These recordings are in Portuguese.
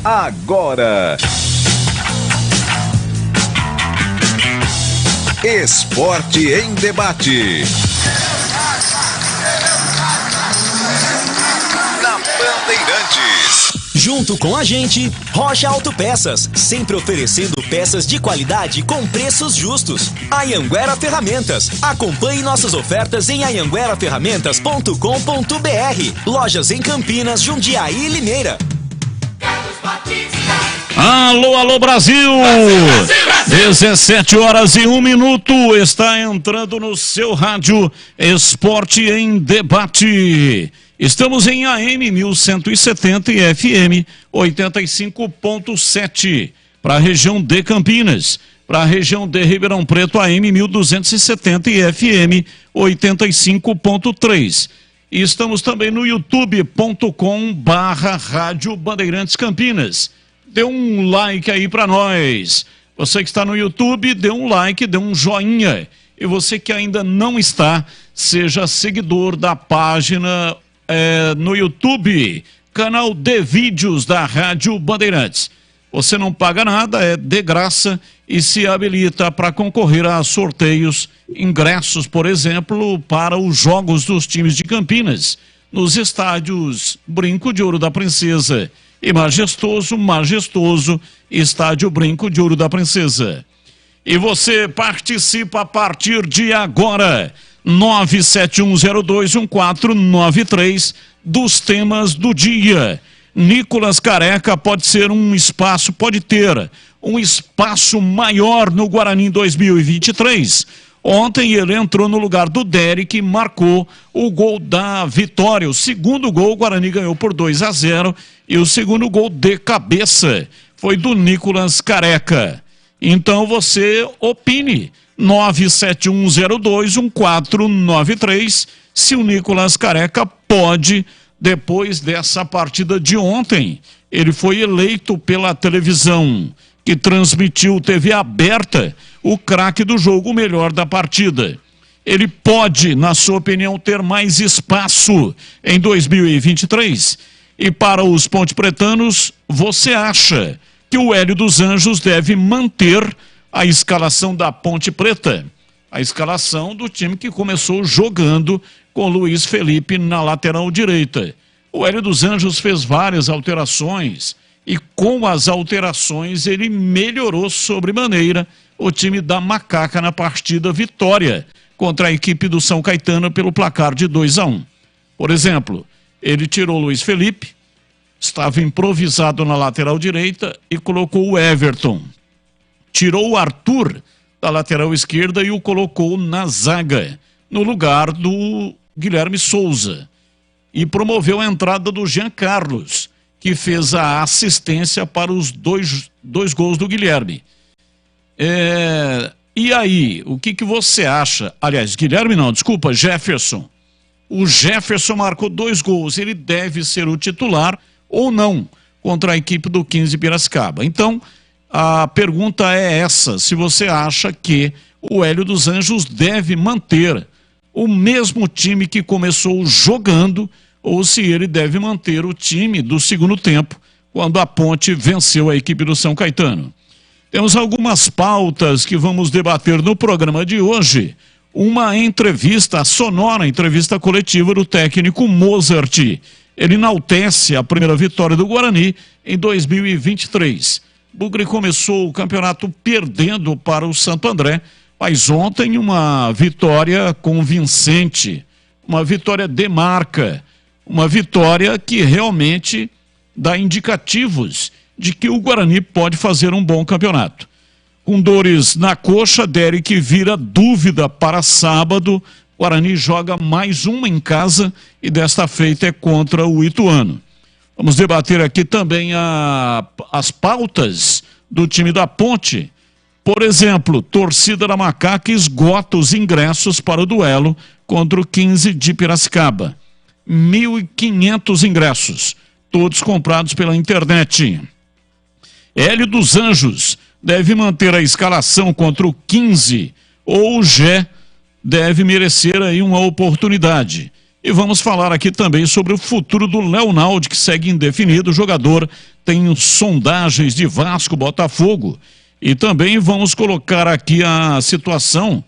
agora. Esporte em debate. Na Bandeirantes. Junto com a gente, Rocha Autopeças, sempre oferecendo peças de qualidade com preços justos. Anhanguera Ferramentas. Acompanhe nossas ofertas em anhangueraferramentas.com.br. Lojas em Campinas, Jundiaí e Limeira. Alô, alô, Brasil! 17h01, está entrando no seu rádio Esporte em Debate. Estamos em AM 1170 e FM 85.7 para a região de Campinas, para a região de Ribeirão Preto, AM 1270 e FM 85.3. E estamos também no youtube.com/Rádio Bandeirantes Campinas. Dê um like aí para nós. Você que está no YouTube, dê um like, dê um joinha. E você que ainda não está, seja seguidor da página no YouTube, canal de vídeos da Rádio Bandeirantes. Você não paga nada, é de graça e se habilita para concorrer a sorteios, ingressos, por exemplo, para os jogos dos times de Campinas, nos estádios Brinco de Ouro da Princesa e majestoso Estádio Brinco de Ouro da Princesa. E você participa a partir de agora, 971021493, dos temas do dia. Nicolas Careca pode ter um espaço maior no Guarani em 2023. Ontem ele entrou no lugar do Derek e marcou o gol da vitória. O segundo gol o Guarani ganhou por 2-0 e o segundo gol de cabeça foi do Nicolas Careca. Então você opine, 971021493, se o Nicolas Careca pode, depois dessa partida de ontem, ele foi eleito pela televisão que transmitiu TV aberta, o craque do jogo, o melhor da partida. Ele pode, na sua opinião, ter mais espaço em 2023? E para os ponte-pretanos, você acha que o Hélio dos Anjos deve manter a escalação da Ponte Preta? A escalação do time que começou jogando com Luiz Felipe na lateral direita. O Hélio dos Anjos fez várias alterações e com as alterações ele melhorou sobremaneira o time da Macaca na partida vitória contra a equipe do São Caetano pelo placar de 2-1. Por exemplo, ele tirou Luiz Felipe, estava improvisado na lateral direita e colocou o Everton. Tirou o Arthur da lateral esquerda e o colocou na zaga, no lugar do Guilherme Souza. E promoveu a entrada do Jean Carlos, que fez a assistência para os dois gols do Guilherme. E aí, o que você acha? Aliás, Jefferson. O Jefferson marcou 2 gols, ele deve ser o titular ou não contra a equipe do 15 Piracicaba. Então, a pergunta é essa, se você acha que o Hélio dos Anjos deve manter o mesmo time que começou jogando ou se ele deve manter o time do segundo tempo, quando a Ponte venceu a equipe do São Caetano. Temos algumas pautas que vamos debater no programa de hoje. Uma entrevista, a sonora entrevista coletiva do técnico Mozart. Ele enaltece a primeira vitória do Guarani em 2023. Bugre começou o campeonato perdendo para o Santo André, mas ontem uma vitória convincente, uma vitória de marca, uma vitória que realmente dá indicativos de que o Guarani pode fazer um bom campeonato. Com dores na coxa, Derek vira dúvida para sábado. Guarani joga mais uma em casa e desta feita é contra o Ituano. Vamos debater aqui também as pautas do time da Ponte. Por exemplo, torcida da Macaca esgota os ingressos para o duelo contra o 15 de Piracicaba. 1.500 ingressos, todos comprados pela internet. Hélio dos Anjos deve manter a escalação contra o 15 ou o Gé deve merecer aí uma oportunidade. E vamos falar aqui também sobre o futuro do Leonaldo, que segue indefinido. O jogador tem sondagens de Vasco, Botafogo. E também vamos colocar aqui a situação.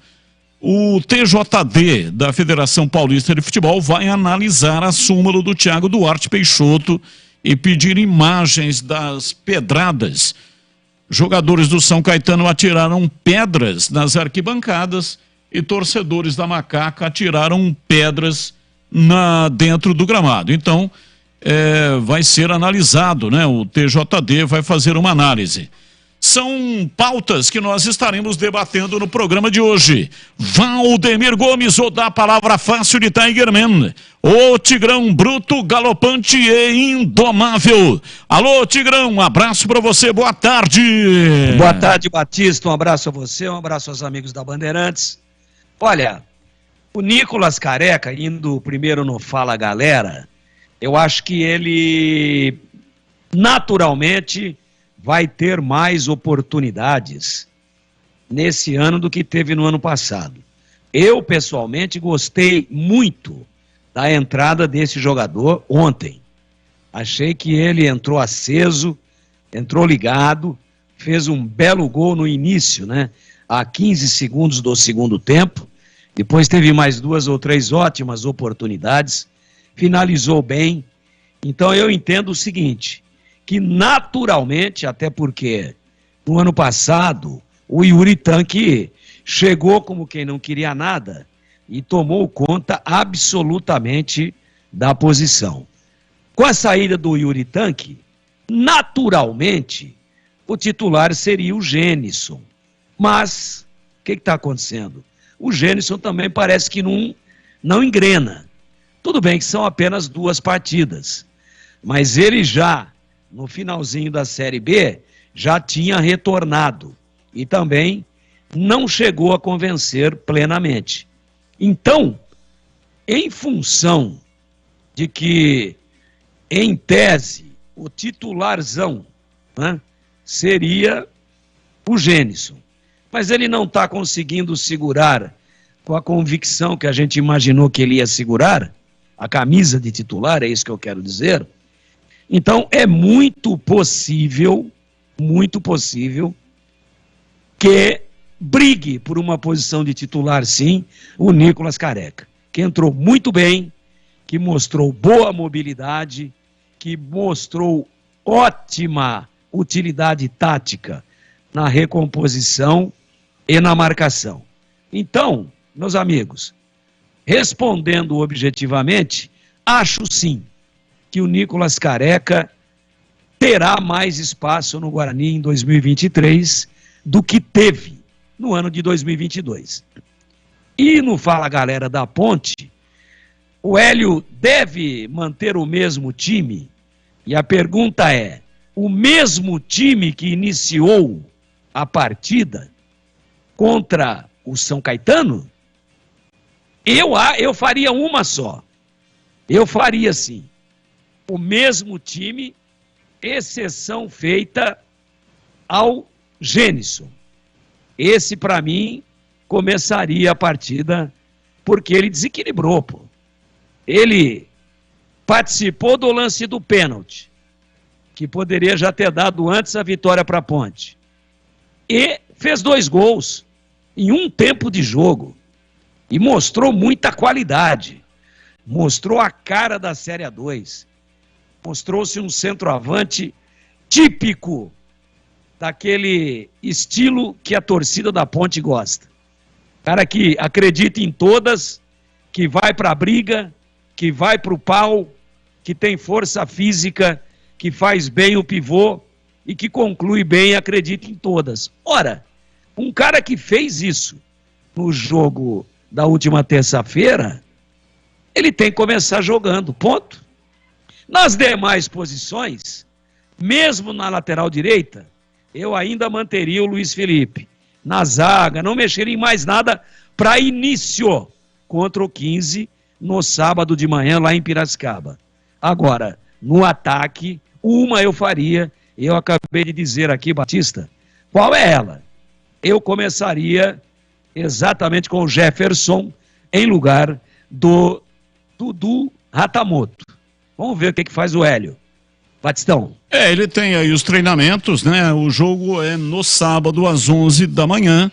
O TJD da Federação Paulista de Futebol vai analisar a súmula do Thiago Duarte Peixoto e pedir imagens das pedradas. Jogadores do São Caetano atiraram pedras nas arquibancadas e torcedores da Macaca atiraram pedras dentro do gramado. Então, vai ser analisado, né? O TJD vai fazer uma análise. São pautas que nós estaremos debatendo no programa de hoje. Valdemir Gomes, ou da palavra fácil de Tigerman. O Tigrão bruto, galopante e indomável. Alô, Tigrão, um abraço para você, boa tarde. Boa tarde, Batista, um abraço a você, um abraço aos amigos da Bandeirantes. Olha, o Nicolas Careca, indo primeiro no Fala Galera, eu acho que ele naturalmente vai ter mais oportunidades nesse ano do que teve no ano passado. Eu, pessoalmente, gostei muito da entrada desse jogador ontem. Achei que ele entrou aceso, entrou ligado, fez um belo gol no início, né? A 15 segundos do segundo tempo. Depois teve mais 2 ou 3 ótimas oportunidades, finalizou bem. Então eu entendo o seguinte, que naturalmente, até porque no ano passado o Yuri Tanque chegou como quem não queria nada e tomou conta absolutamente da posição. Com a saída do Yuri Tanque, naturalmente o titular seria o Gênison. Mas o que está acontecendo? O Gênison também parece que não engrena. Tudo bem que são apenas 2 partidas, mas ele já, no finalzinho da Série B, já tinha retornado e também não chegou a convencer plenamente. Então, em função de que, em tese, o titularzão, né, seria o Gênison, mas ele não está conseguindo segurar com a convicção que a gente imaginou que ele ia segurar, a camisa de titular, é isso que eu quero dizer. Então, é muito possível que brigue por uma posição de titular, sim, o Nicolas Careca, que entrou muito bem, que mostrou boa mobilidade, que mostrou ótima utilidade tática na recomposição e na marcação. Então, meus amigos, respondendo objetivamente, acho sim que o Nicolas Careca terá mais espaço no Guarani em 2023 do que teve no ano de 2022. E no Fala Galera da Ponte, o Hélio deve manter o mesmo time? E a pergunta é, o mesmo time que iniciou a partida contra o São Caetano? Eu faria uma só. Eu faria sim. O mesmo time, exceção feita ao Gênison. Esse, para mim, começaria a partida porque ele desequilibrou, pô. Ele participou do lance do pênalti, que poderia já ter dado antes a vitória para a Ponte. E fez 2 gols em um tempo de jogo. E mostrou muita qualidade. Mostrou a cara da Série A2. Mostrou-se um centroavante típico daquele estilo que a torcida da Ponte gosta. Cara que acredita em todas, que vai para a briga, que vai para o pau, que tem força física, que faz bem o pivô e que conclui bem e acredita em todas. Ora, um cara que fez isso no jogo da última terça-feira, ele tem que começar jogando, ponto. Nas demais posições, mesmo na lateral direita, eu ainda manteria o Luiz Felipe. Na zaga, não mexeria em mais nada para início contra o 15 no sábado de manhã lá em Piracicaba. Agora, no ataque, uma eu faria, eu acabei de dizer aqui, Batista, qual é ela? Eu começaria exatamente com o Jefferson em lugar do Dudu Ratamoto. Vamos ver o que faz o Hélio. Batistão. Ele tem aí os treinamentos, né? O jogo é no sábado às 11 da manhã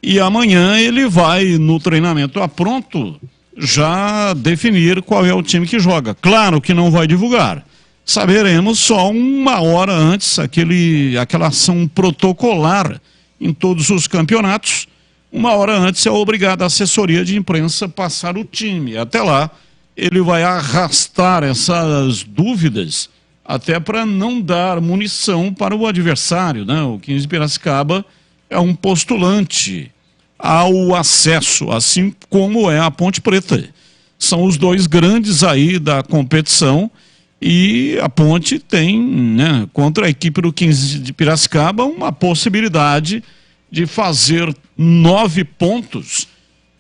e amanhã ele vai no treinamento pronto já definir qual é o time que joga. Claro que não vai divulgar. Saberemos só uma hora antes, aquela ação protocolar em todos os campeonatos. Uma hora antes é obrigada a assessoria de imprensa passar o time. Até lá, ele vai arrastar essas dúvidas até para não dar munição para o adversário, né? O 15 Piracicaba é um postulante ao acesso, assim como é a Ponte Preta. São os dois grandes aí da competição e a Ponte tem, né, contra a equipe do 15 de Piracicaba, uma possibilidade de fazer 9 pontos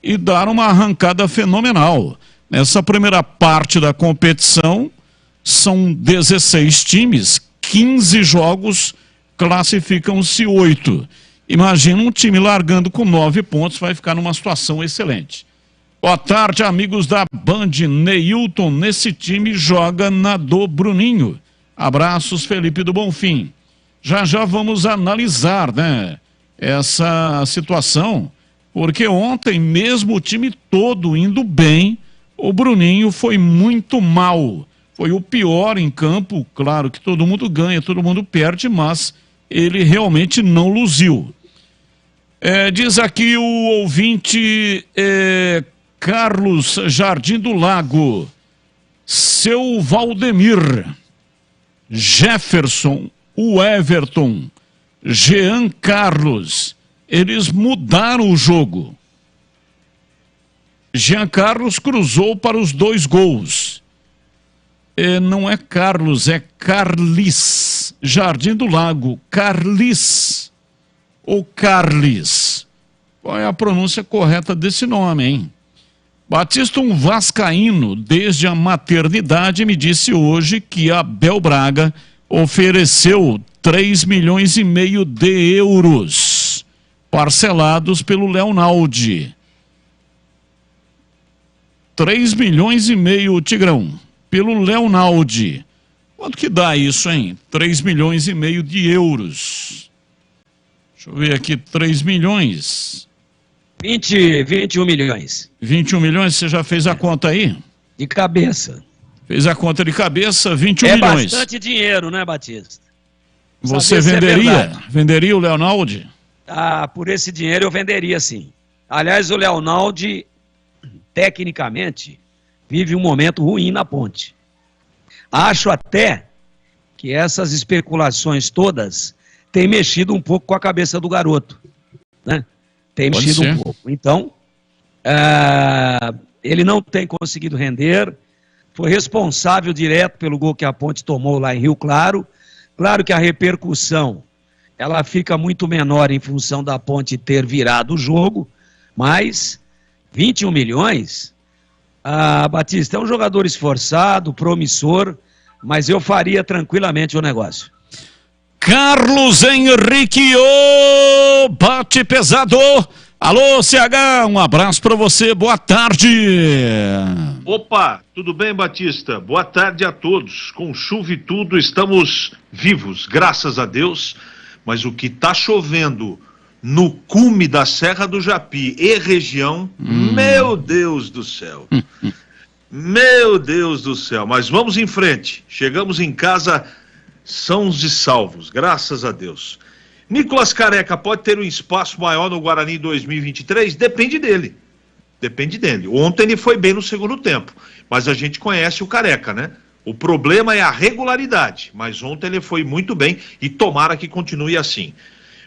e dar uma arrancada fenomenal. Nessa primeira parte da competição, são 16 times, 15 jogos, classificam-se 8. Imagina um time largando com 9 pontos, vai ficar numa situação excelente. Boa tarde, amigos da Band. Neilton, nesse time, joga na do Bruninho. Abraços, Felipe do Bonfim. Já vamos analisar, né, essa situação, porque ontem, mesmo o time todo indo bem, o Bruninho foi muito mal. Foi o pior em campo. Claro que todo mundo ganha, todo mundo perde, mas ele realmente não luziu. Diz aqui o ouvinte Carlos Jardim do Lago, seu Valdemir, Jefferson, o Everton, Jean Carlos, eles mudaram o jogo. Jean Carlos cruzou para os 2 gols. Não é Carlos, é Carlis. Jardim do Lago, Carlis ou Carlis? Qual é a pronúncia correta desse nome, hein? Batista, um vascaíno desde a maternidade, me disse hoje que Abel Braga ofereceu 3,5 milhões de euros parcelados pelo Leonaldi. 3,5 milhões, Tigrão, pelo Leonaldi. Quanto que dá isso, hein? 3,5 milhões de euros. Deixa eu ver aqui, 3 milhões. 21 milhões. 21 milhões, você já fez a conta aí? De cabeça. Fez a conta de cabeça, 21 milhões. É bastante dinheiro, né, Batista? Você venderia o Leonaldi? Por esse dinheiro eu venderia, sim. Aliás, o Leonaldi, tecnicamente, vive um momento ruim na Ponte. Acho até que essas especulações todas têm mexido um pouco com a cabeça do garoto, né? Tem mexido um pouco. Então, ele não tem conseguido render, foi responsável direto pelo gol que a Ponte tomou lá em Rio Claro. Claro que a repercussão, ela fica muito menor em função da Ponte ter virado o jogo, mas 21 milhões, Batista, é um jogador esforçado, promissor, mas eu faria tranquilamente o negócio. Carlos Henrique, bate pesado. Alô, CH, um abraço para você, boa tarde. Opa, tudo bem, Batista? Boa tarde a todos. Com chuva e tudo, estamos vivos, graças a Deus. Mas o que está chovendo no cume da Serra do Japi e região, meu Deus do céu. Meu Deus do céu. Mas vamos em frente. Chegamos em casa sãos e salvos, graças a Deus. Nicolas Careca pode ter um espaço maior no Guarani em 2023? Depende dele. Depende dele. Ontem ele foi bem no segundo tempo, mas a gente conhece o Careca, né? O problema é a regularidade, mas ontem ele foi muito bem e tomara que continue assim.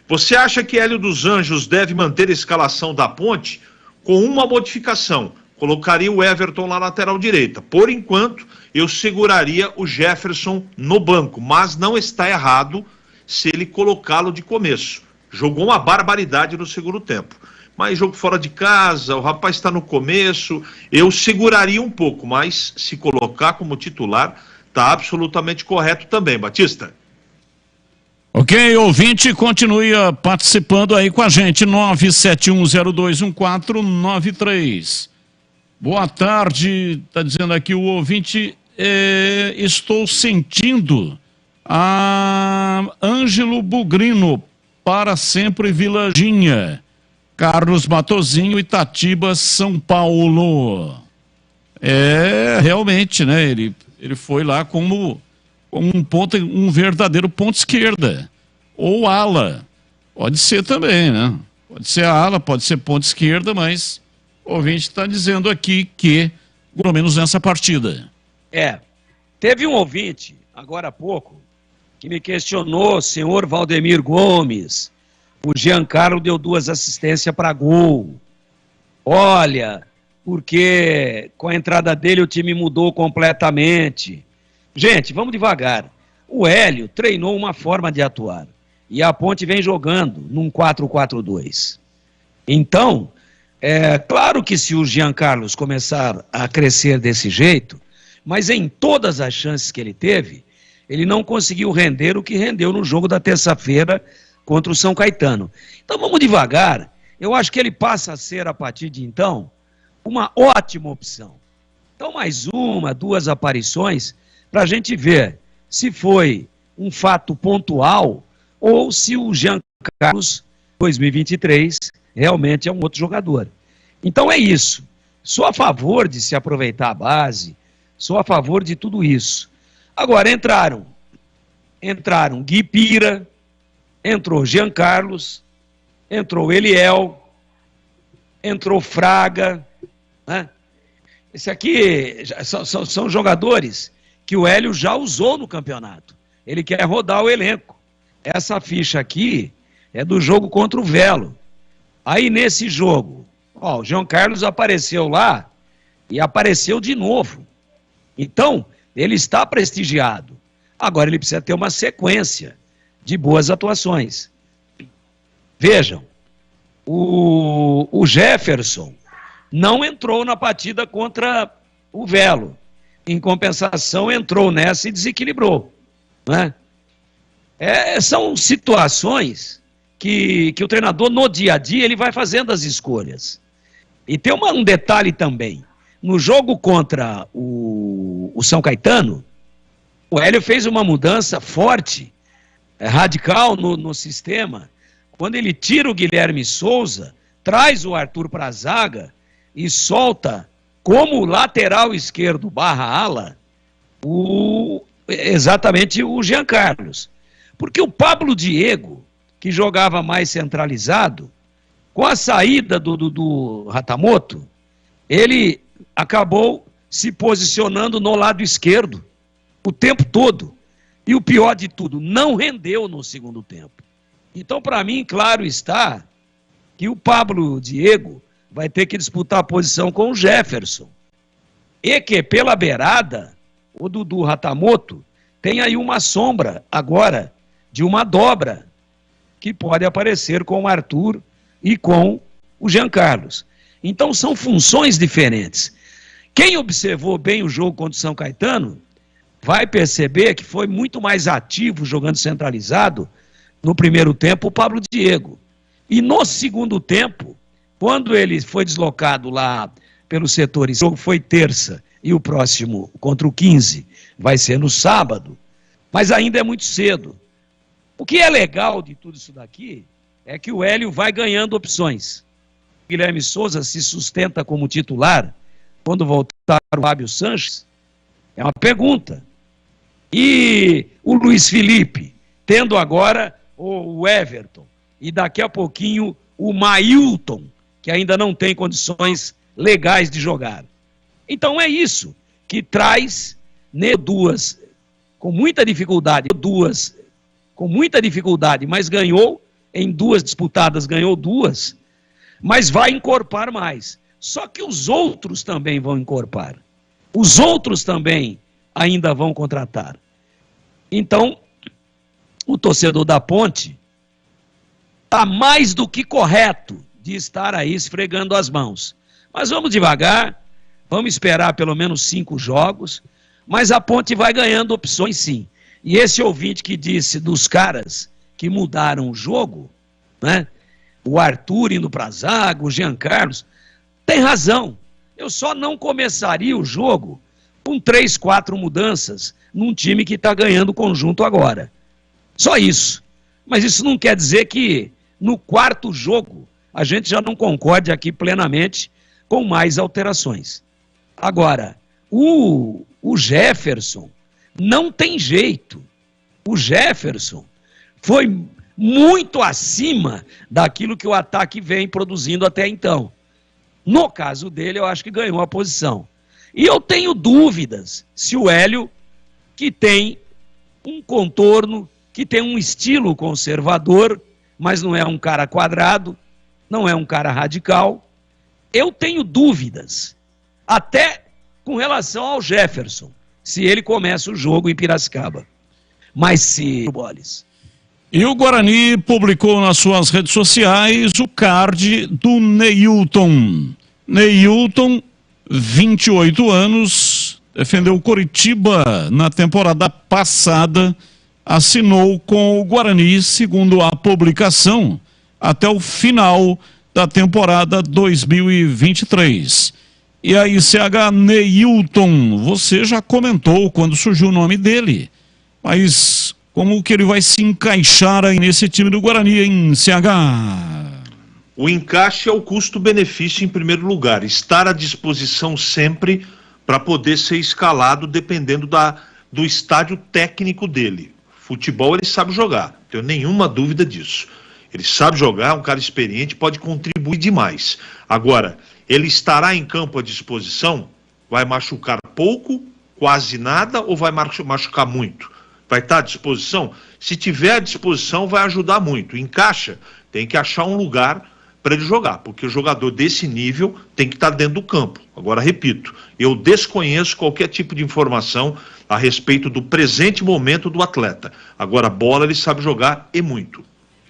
Você acha que Hélio dos Anjos deve manter a escalação da Ponte? Com uma modificação, colocaria o Everton na lateral direita. Por enquanto, eu seguraria o Jefferson no banco, mas não está errado se ele colocá-lo de começo. Jogou uma barbaridade no segundo tempo. Mas jogo fora de casa, o rapaz está no começo, eu seguraria um pouco, mas se colocar como titular, está absolutamente correto também, Batista. Ok, ouvinte, continue participando aí com a gente, 971021493. Boa tarde, está dizendo aqui o ouvinte, estou sentindo a Ângelo Bugrino, para sempre Vilaginha, Carlos Matozinho, Itatiba, São Paulo. Realmente, né, ele foi lá como um verdadeiro ponto esquerda, ou ala, pode ser também, né, pode ser ala, pode ser ponto esquerda, mas o ouvinte está dizendo aqui que, pelo menos nessa partida. Teve um ouvinte, agora há pouco, que me questionou, senhor Valdemir Gomes, o Giancarlo deu 2 assistências para gol. Olha, porque com a entrada dele o time mudou completamente. Gente, vamos devagar. O Hélio treinou uma forma de atuar e a Ponte vem jogando num 4-4-2. Então, claro que se o Giancarlo começar a crescer desse jeito, mas em todas as chances que ele teve, ele não conseguiu render o que rendeu no jogo da terça-feira contra o São Caetano. Então vamos devagar, eu acho que ele passa a ser, a partir de então, uma ótima opção. Então mais 1, 2 aparições, para a gente ver se foi um fato pontual ou se o Jean Carlos 2023 realmente é um outro jogador. Então é isso. Sou a favor de se aproveitar a base, sou a favor de tudo isso. Agora entraram Gui Pira, entrou Jean Carlos, entrou Eliel, entrou Fraga, né? Esse aqui são jogadores que o Hélio já usou no campeonato. Ele quer rodar o elenco. Essa ficha aqui é do jogo contra o Velo. Aí nesse jogo, o João Carlos apareceu lá e apareceu de novo. Então, ele está prestigiado. Agora ele precisa ter uma sequência de boas atuações. Vejam, o Jefferson não entrou na partida contra o Velo. Em compensação, entrou nessa e desequilibrou, né? São situações que o treinador, no dia a dia, ele vai fazendo as escolhas. E tem um detalhe também. No jogo contra o São Caetano, o Hélio fez uma mudança forte, radical no sistema, quando ele tira o Guilherme Souza, traz o Arthur para a zaga e solta como lateral esquerdo / ala exatamente o Jean Carlos. Porque o Pablo Diego, que jogava mais centralizado, com a saída do Ratamoto, ele acabou se posicionando no lado esquerdo o tempo todo. E o pior de tudo, não rendeu no segundo tempo. Então, para mim, claro está que o Pablo Diego vai ter que disputar a posição com o Jefferson. E que, pela beirada, o Dudu Ratamoto tem aí uma sombra agora de uma dobra que pode aparecer com o Arthur e com o Jean Carlos. Então, são funções diferentes. Quem observou bem o jogo contra o São Caetano vai perceber que foi muito mais ativo jogando centralizado no primeiro tempo o Pablo Diego. E no segundo tempo, quando ele foi deslocado lá pelos setores, o jogo foi terça e o próximo contra o 15 vai ser no sábado, mas ainda é muito cedo. O que é legal de tudo isso daqui é que o Hélio vai ganhando opções. O Guilherme Souza se sustenta como titular quando voltar o Fábio Sanches? É uma pergunta. E o Luiz Felipe, tendo agora o Everton, e daqui a pouquinho o Mailton, que ainda não tem condições legais de jogar. Então é isso que traz duas com muita dificuldade, mas ganhou em 2 disputadas, ganhou 2, mas vai encorpar mais. Só que os outros também vão encorpar. Os outros também ainda vão contratar. Então, o torcedor da Ponte está mais do que correto de estar aí esfregando as mãos. Mas vamos devagar, vamos esperar pelo menos 5 jogos, mas a Ponte vai ganhando opções sim. E esse ouvinte que disse dos caras que mudaram o jogo, né? O Arthur indo para a zaga, o Jean Carlos, tem razão. Eu só não começaria o jogo com 3, 4 mudanças num time que está ganhando o conjunto agora. Só isso. Mas isso não quer dizer que no quarto jogo a gente já não concorde aqui plenamente com mais alterações. Agora, o Jefferson não tem jeito. O Jefferson foi muito acima daquilo que o ataque vem produzindo até então. No caso dele, eu acho que ganhou a posição. E eu tenho dúvidas se o Hélio, que tem um contorno, que tem um estilo conservador, mas não é um cara quadrado, não é um cara radical, eu tenho dúvidas, até com relação ao Jefferson, se ele começa o jogo em Piracicaba. Mas se... E o Guarani publicou nas suas redes sociais o card do Neilton. Neilton, 28 anos, defendeu o Coritiba na temporada passada, assinou com o Guarani, segundo a publicação, até o final da temporada 2023. E aí, CH Neilton, você já comentou quando surgiu o nome dele, mas como que ele vai se encaixar aí nesse time do Guarani, hein, CH? O encaixe é o custo-benefício em primeiro lugar, estar à disposição sempre para poder ser escalado dependendo do estádio técnico dele. Futebol ele sabe jogar, não tenho nenhuma dúvida disso. Ele sabe jogar, é um cara experiente, pode contribuir demais. Agora, ele estará em campo à disposição? Vai machucar pouco, quase nada, ou vai machucar muito? Vai estar à disposição? Se tiver à disposição, vai ajudar muito. Encaixa, tem que achar um lugar para ele jogar, porque o jogador desse nível tem que estar dentro do campo. Agora, repito, eu desconheço qualquer tipo de informação a respeito do presente momento do atleta. Agora, bola ele sabe jogar e muito.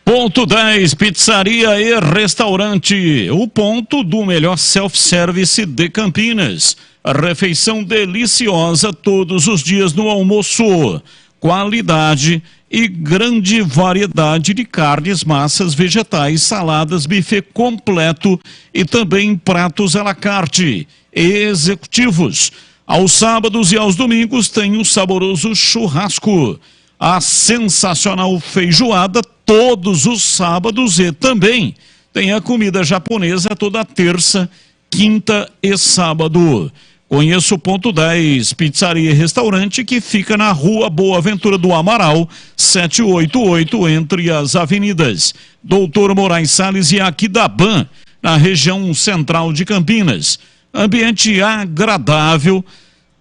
Ponto 10, pizzaria e restaurante, o ponto do melhor self-service de Campinas. A refeição deliciosa todos os dias no almoço. Qualidade e grande variedade de carnes, massas, vegetais, saladas, buffet completo e também pratos à la carte, executivos. Aos sábados e aos domingos tem um saboroso churrasco. A sensacional feijoada todos os sábados e também tem a comida japonesa toda terça, quinta e sábado. Conheça o Ponto 10, pizzaria e restaurante que fica na Rua Boa Ventura do Amaral, 788, entre as avenidas Doutor Moraes Salles e Aquidaban, na região central de Campinas. Ambiente agradável,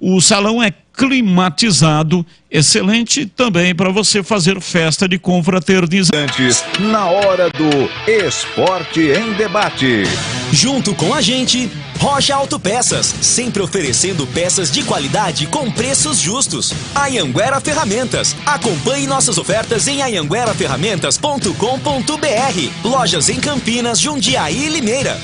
o salão é climatizado, excelente também para você fazer festa de confraternização. Na hora do Esporte em Debate. Junto com a gente, Rocha Autopeças, sempre oferecendo peças de qualidade com preços justos. Anhanguera Ferramentas, acompanhe nossas ofertas em anhangueraferramentas.com.br. Lojas em Campinas, Jundiaí e Limeira.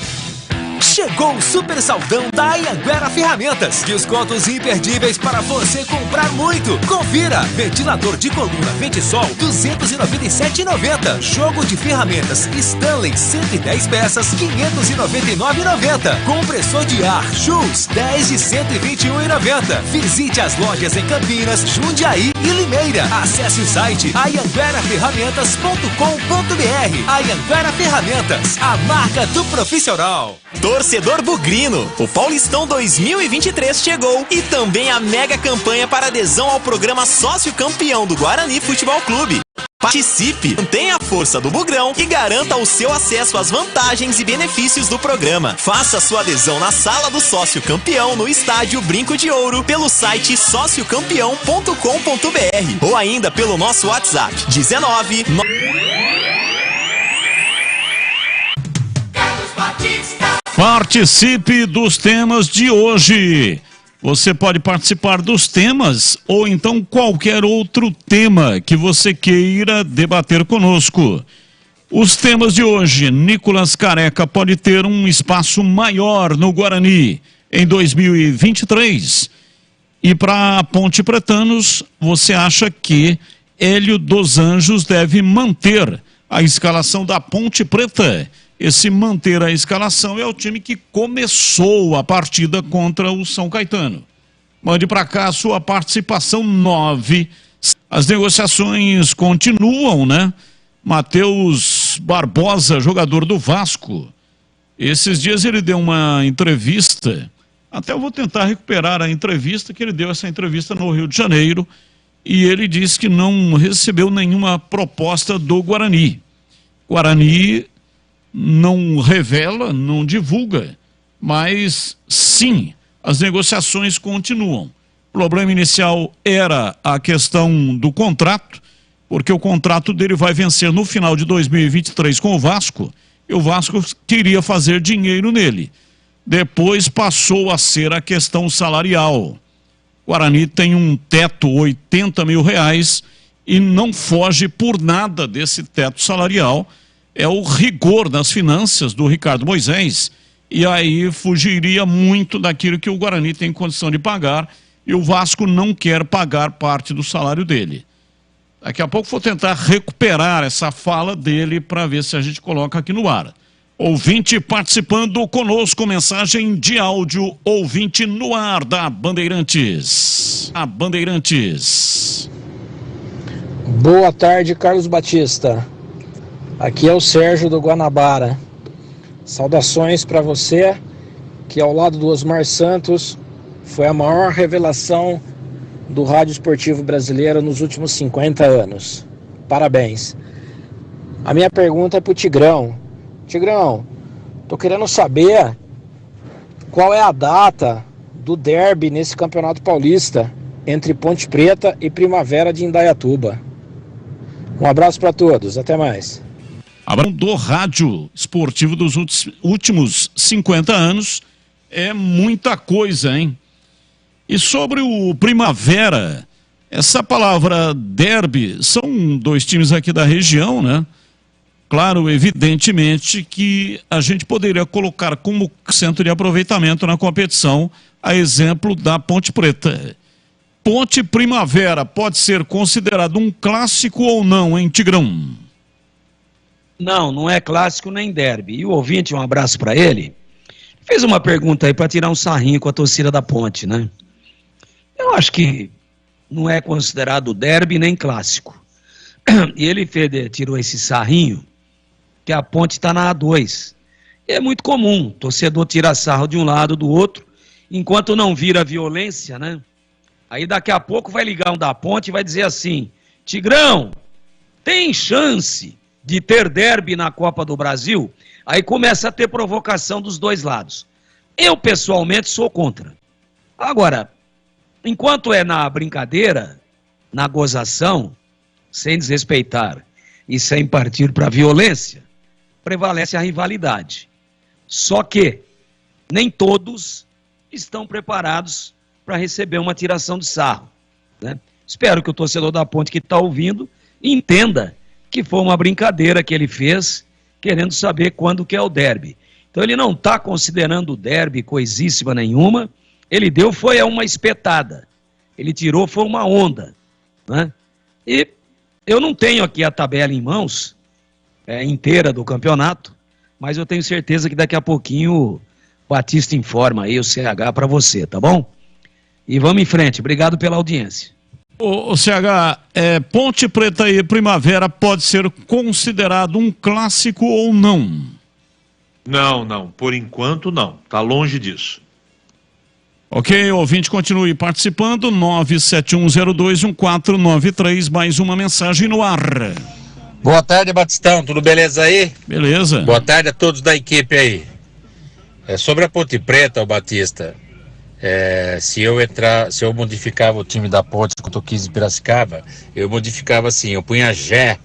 Chegou o super saldão da Anhanguera Ferramentas. Descontos imperdíveis para você comprar muito. Confira! Ventilador de coluna Ventisol, R$ 297,90. Jogo de ferramentas Stanley, 110 peças, R$ 599,90. Compressor de ar Schultz, 10 de R$ 121,90. Visite as lojas em Campinas, Jundiaí e Limeira. Acesse o site anhangueraferramentas.com.br. Anhanguera Ferramentas, a marca do profissional. Torcedor bugrino, o Paulistão 2023 chegou e também a mega campanha para adesão ao programa Sócio Campeão do Guarani Futebol Clube. Participe, mantenha a força do Bugrão e garanta o seu acesso às vantagens e benefícios do programa. Faça sua adesão na Sala do Sócio Campeão no Estádio Brinco de Ouro pelo site sociocampeão.com.br ou ainda pelo nosso WhatsApp 19 Participe dos temas de hoje. Você pode participar dos temas ou então qualquer outro tema que você queira debater conosco. Os temas de hoje: Nicolas Careca pode ter um espaço maior no Guarani em 2023. E para Ponte Pretanos, você acha que Hélio dos Anjos deve manter a escalação da Ponte Preta esse manter a escalação é o time que começou a partida contra o São Caetano. Mande para cá a sua participação 9. As negociações continuam, né? Matheus Barbosa, jogador do Vasco. Esses dias ele deu uma entrevista, até eu vou tentar recuperar a entrevista, que ele deu essa entrevista no Rio de Janeiro, e ele disse que não recebeu nenhuma proposta do Guarani. Guarani não revela, não divulga, mas sim, as negociações continuam. O problema inicial era a questão do contrato, porque o contrato dele vai vencer no final de 2023 com o Vasco, e o Vasco queria fazer dinheiro nele. Depois passou a ser a questão salarial. O Guarani tem um teto, R$80 mil, e não foge por nada desse teto salarial. É o rigor das finanças do Ricardo Moisés, e aí fugiria muito daquilo que o Guarani tem condição de pagar, e o Vasco não quer pagar parte do salário dele. Daqui a pouco vou tentar recuperar essa fala dele para ver se a gente coloca aqui no ar. Ouvinte participando conosco, mensagem de áudio, ouvinte no ar da Bandeirantes. A Bandeirantes. Boa tarde, Carlos Batista. Aqui é o Sérgio do Guanabara. Saudações para você, que ao lado do Osmar Santos foi a maior revelação do rádio esportivo brasileiro nos últimos 50 anos. Parabéns. A minha pergunta é pro Tigrão. Tigrão, tô querendo saber qual é a data do derby nesse Campeonato Paulista entre Ponte Preta e Primavera de Indaiatuba. Um abraço para todos, até mais. Abraço do rádio esportivo dos últimos 50 anos é muita coisa, hein? E sobre o Primavera, essa palavra derby, são dois times aqui da região, né? Claro, evidentemente que a gente poderia colocar como centro de aproveitamento na competição, a exemplo da Ponte Preta. Ponte Primavera pode ser considerado um clássico ou não, hein, Tigrão? Não, não é clássico nem derby. E o ouvinte, um abraço para ele, fez uma pergunta aí para tirar um sarrinho com a torcida da Ponte, né? Eu acho que não é considerado derby nem clássico. E ele tirou esse sarrinho, que a Ponte está na A2. E é muito comum, o torcedor tira sarro de um lado do outro, enquanto não vira violência, né? Aí daqui a pouco vai ligar um da Ponte e vai dizer assim: Tigrão, tem chance de ter derby na Copa do Brasil? Aí começa a ter provocação dos dois lados. Eu, pessoalmente, sou contra. Agora, enquanto é na brincadeira, na gozação, sem desrespeitar e sem partir para a violência, prevalece a rivalidade. Só que nem todos estão preparados para receber uma tiração de sarro, né? Espero que o torcedor da Ponte que está ouvindo entenda que foi uma brincadeira que ele fez, querendo saber quando que é o derby. Então ele não está considerando o derby coisíssima nenhuma, ele deu foi uma espetada, ele tirou foi uma onda, né? E eu não tenho aqui a tabela em mãos, inteira do campeonato, mas eu tenho certeza que daqui a pouquinho o Batista informa aí o CH para você, tá bom? E vamos em frente, obrigado pela audiência. O CH, Ponte Preta e Primavera pode ser considerado um clássico ou não? Não, por enquanto não, tá longe disso. Ok, ouvinte, continue participando, 971021493, mais uma mensagem no ar. Boa tarde, Batistão, tudo beleza aí? Beleza. Boa tarde a todos da equipe aí. Sobre a Ponte Preta, o Batista, se eu modificava o time da Ponte contra o 15 de Piracicaba, eu modificava assim, eu punha Gé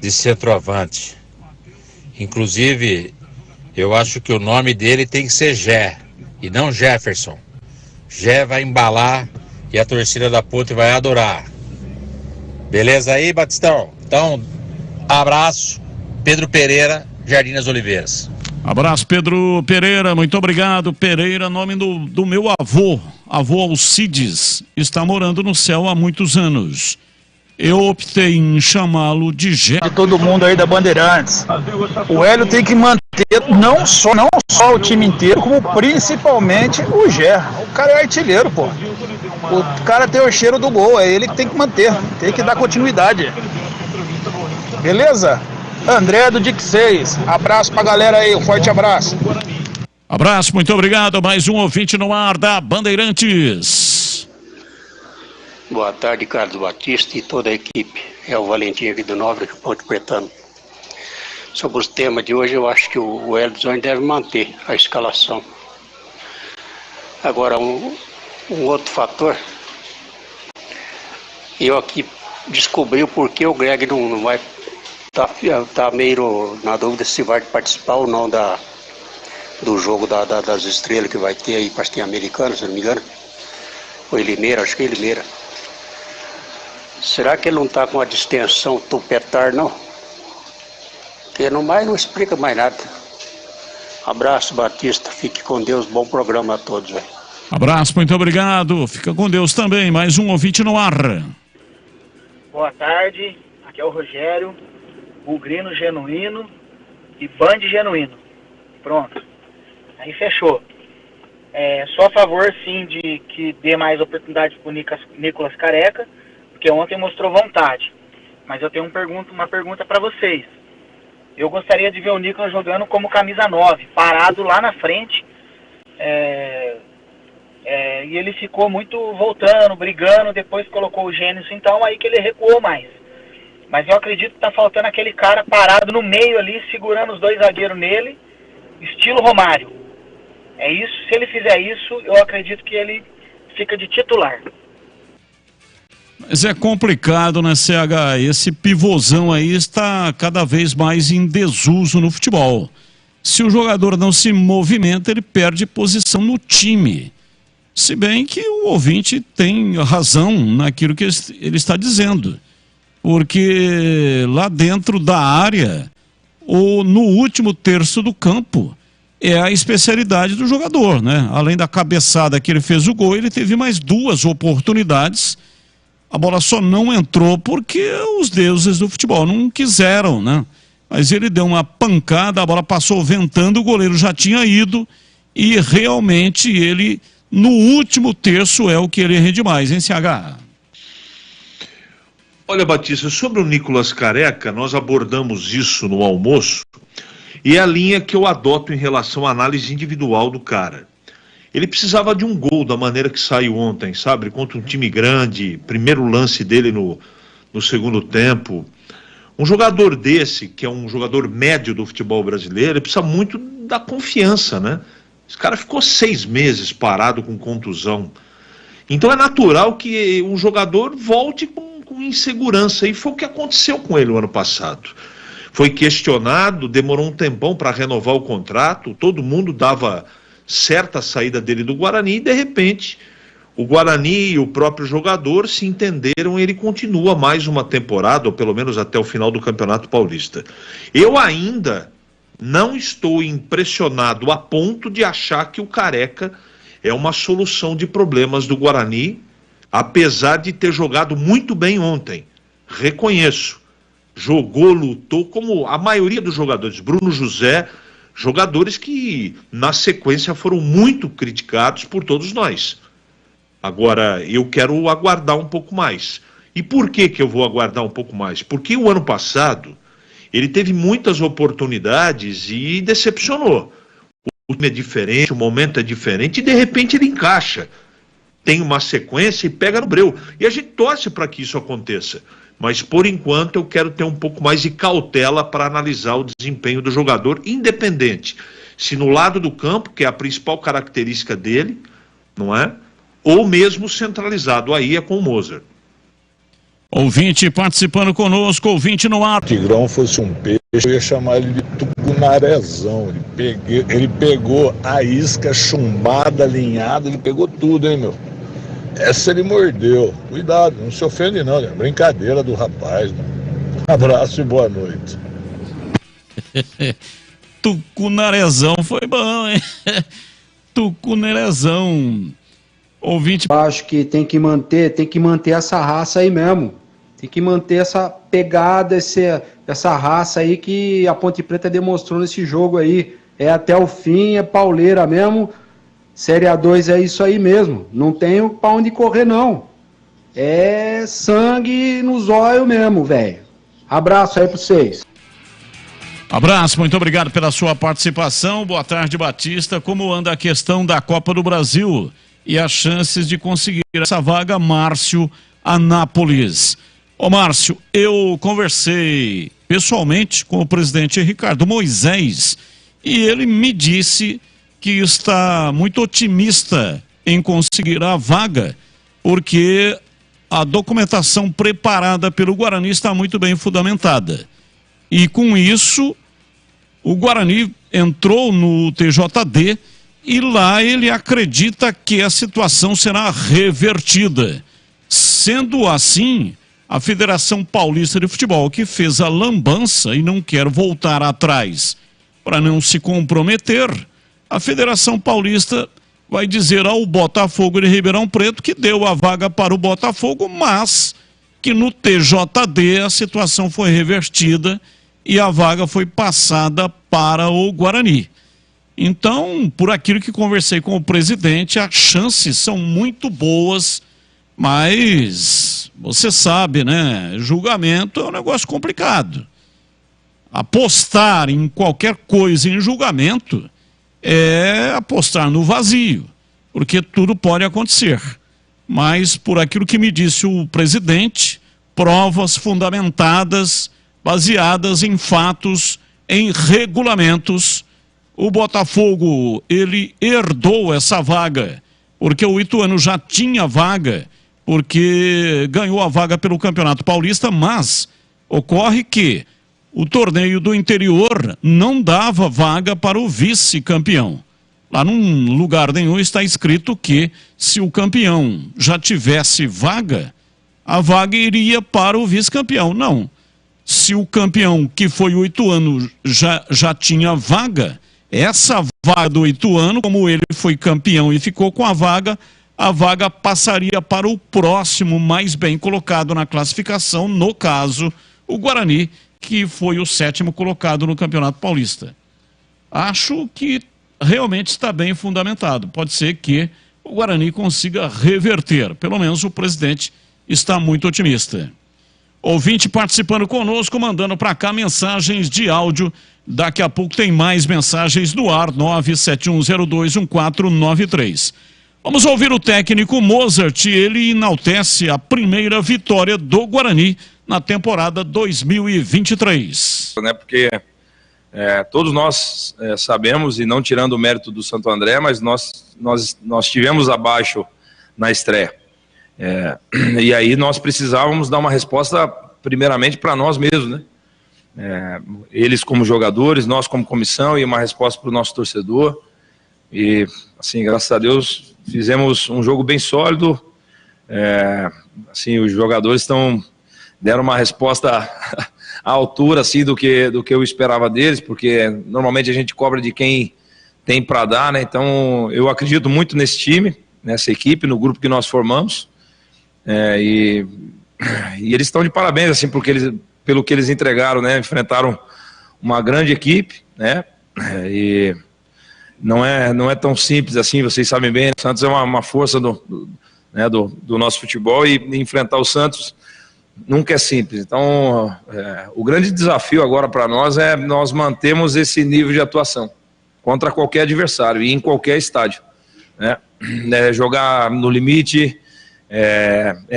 de centroavante. Inclusive, eu acho que o nome dele tem que ser Gé e não Jefferson. Gé vai embalar e a torcida da Ponte vai adorar. Beleza aí, Batistão? Então, abraço, Pedro Pereira, Jardim das Oliveiras. Abraço, Pedro Pereira, muito obrigado. Pereira, nome do meu avô Alcides, está morando no céu há muitos anos. Eu optei em chamá-lo de Gé. De todo mundo aí da Bandeirantes. O Hélio tem que manter não só o time inteiro, como principalmente o Gé. O cara é artilheiro, pô. O cara tem o cheiro do gol, é ele que tem que manter, tem que dar continuidade. Beleza? André do Dic 6. Abraço pra galera aí, um forte abraço. Abraço, muito obrigado. Mais um ouvinte no ar da Bandeirantes. Boa tarde, Carlos Batista e toda a equipe. É o Valentim aqui do Nobre, Ponte Pretano. Sobre os temas de hoje, eu acho que o Hélio deve manter a escalação. Agora, um outro fator, eu aqui descobri o porquê o Greg não vai tá meio na dúvida se vai participar ou não do jogo das estrelas que vai ter aí, acho que em Americana, se não me engano. Ou em Limeira, acho que é em Limeira. Será que ele não está com a distensão tupetar, não? Porque não explica mais nada. Abraço, Batista. Fique com Deus. Bom programa a todos. Véio. Abraço, muito obrigado. Fica com Deus também. Mais um ouvinte no ar. Boa tarde. Aqui é o Rogério. Bugrino genuíno e Band genuíno. Pronto. Aí fechou. Só a favor, sim, de que dê mais oportunidade para o Nicolas Careca, porque ontem mostrou vontade. Mas eu tenho uma pergunta para vocês. Eu gostaria de ver o Nicolas jogando como camisa 9, parado lá na frente. E ele ficou muito voltando, brigando, depois colocou o Gênesis, então aí que ele recuou mais. Mas eu acredito que está faltando aquele cara parado no meio ali, segurando os dois zagueiros nele, estilo Romário. É isso, se ele fizer isso, eu acredito que ele fica de titular. Mas é complicado, né, CH? Esse pivôzão aí está cada vez mais em desuso no futebol. Se o jogador não se movimenta, ele perde posição no time. Se bem que o ouvinte tem razão naquilo que ele está dizendo. Porque lá dentro da área, ou no último terço do campo, é a especialidade do jogador, né? Além da cabeçada que ele fez o gol, ele teve mais 2 oportunidades. A bola só não entrou porque os deuses do futebol não quiseram, né? Mas ele deu uma pancada, a bola passou ventando, o goleiro já tinha ido e realmente ele, no último terço, é o que ele rende mais, hein, CH? Olha, Batista, sobre o Nicolas Careca, nós abordamos isso no almoço e é a linha que eu adoto em relação à análise individual do cara. Ele precisava de um gol da maneira que saiu ontem, sabe? Contra um time grande, primeiro lance dele no segundo tempo. Um jogador desse, que é um jogador médio do futebol brasileiro, ele precisa muito da confiança, né? Esse cara ficou 6 meses parado com contusão. Então é natural que um jogador volte com insegurança, e foi o que aconteceu com ele o ano passado. Foi questionado, demorou um tempão para renovar o contrato, todo mundo dava certa saída dele do Guarani, e de repente o Guarani e o próprio jogador se entenderam, ele continua mais uma temporada, ou pelo menos até o final do Campeonato Paulista. Eu ainda não estou impressionado a ponto de achar que o Careca é uma solução de problemas do Guarani, apesar de ter jogado muito bem ontem. Reconheço. Jogou, lutou, como a maioria dos jogadores. Bruno José, jogadores que na sequência foram muito criticados por todos nós. Agora, eu quero aguardar um pouco mais. E por que eu vou aguardar um pouco mais? Porque o ano passado ele teve muitas oportunidades e decepcionou. O time é diferente, o momento é diferente e de repente ele encaixa. Tem uma sequência e pega no breu. E a gente torce para que isso aconteça. Mas, por enquanto, eu quero ter um pouco mais de cautela para analisar o desempenho do jogador, independente. Se no lado do campo, que é a principal característica dele, não é? Ou mesmo centralizado. Aí é com o Mozart. Ouvinte participando conosco, ouvinte no ar. Se o Tigrão fosse um peixe, eu ia chamar ele de tucunarezão. Ele pegou a isca chumbada, alinhada, ele pegou tudo, hein, meu? Essa ele mordeu. Cuidado, não se ofende não, é brincadeira do rapaz, né? Um abraço e boa noite. Tucunarezão foi bom, hein? Tucunarezão. Ouvinte. Acho que tem que manter essa raça aí mesmo. Tem que manter essa pegada, essa raça aí que a Ponte Preta demonstrou nesse jogo aí. É até o fim, é pauleira mesmo. Série A2 é isso aí mesmo. Não tem pra onde correr, não. É sangue nos olhos mesmo, velho. Abraço aí pra vocês. Abraço, muito obrigado pela sua participação. Boa tarde, Batista. Como anda a questão da Copa do Brasil e as chances de conseguir essa vaga, Márcio Anápolis? Ô Márcio, eu conversei pessoalmente com o presidente Ricardo Moisés e ele me disse que está muito otimista em conseguir a vaga, porque a documentação preparada pelo Guarani está muito bem fundamentada. E com isso, o Guarani entrou no TJD e lá ele acredita que a situação será revertida. Sendo assim, a Federação Paulista de Futebol, que fez a lambança e não quer voltar atrás para não se comprometer, a Federação Paulista vai dizer ao Botafogo de Ribeirão Preto que deu a vaga para o Botafogo, mas que no TJD a situação foi revertida e a vaga foi passada para o Guarani. Então, por aquilo que conversei com o presidente, as chances são muito boas, mas você sabe, né? Julgamento é um negócio complicado. Apostar em qualquer coisa em julgamento é apostar no vazio, porque tudo pode acontecer. Mas, por aquilo que me disse o presidente, provas fundamentadas, baseadas em fatos, em regulamentos, o Botafogo, ele herdou essa vaga, porque o Ituano já tinha vaga, porque ganhou a vaga pelo Campeonato Paulista, mas ocorre que o torneio do interior não dava vaga para o vice-campeão. Lá num lugar nenhum está escrito que se o campeão já tivesse vaga, a vaga iria para o vice-campeão. Não. Se o campeão, que foi o Ituano, já tinha vaga, essa vaga do Ituano, como ele foi campeão e ficou com a vaga passaria para o próximo mais bem colocado na classificação, no caso, o Guarani, que foi o 7º colocado no Campeonato Paulista. Acho que realmente está bem fundamentado. Pode ser que o Guarani consiga reverter. Pelo menos o presidente está muito otimista. Ouvinte participando conosco, mandando para cá mensagens de áudio. Daqui a pouco tem mais mensagens no ar, 971021493. Vamos ouvir o técnico Mozart. Ele enaltece a primeira vitória do Guarani na temporada 2023. Porque todos nós sabemos, e não tirando o mérito do Santo André, mas nós tivemos abaixo na estreia. E aí nós precisávamos dar uma resposta primeiramente para nós mesmos, né? Eles como jogadores, nós como comissão, e uma resposta para o nosso torcedor. E assim, graças a Deus, fizemos um jogo bem sólido. Assim, os jogadores deram uma resposta à altura assim, do que eu esperava deles, porque normalmente a gente cobra de quem tem para dar, né? Então eu acredito muito nesse time, nessa equipe, no grupo que nós formamos. E eles estão de parabéns, assim, pelo que eles entregaram, né? Enfrentaram uma grande equipe, né? E não é tão simples assim, vocês sabem bem, o Santos é uma força do nosso futebol, e enfrentar o Santos nunca é simples. Então, o grande desafio agora para nós é nós mantermos esse nível de atuação contra qualquer adversário e em qualquer estádio, né? Jogar no limite,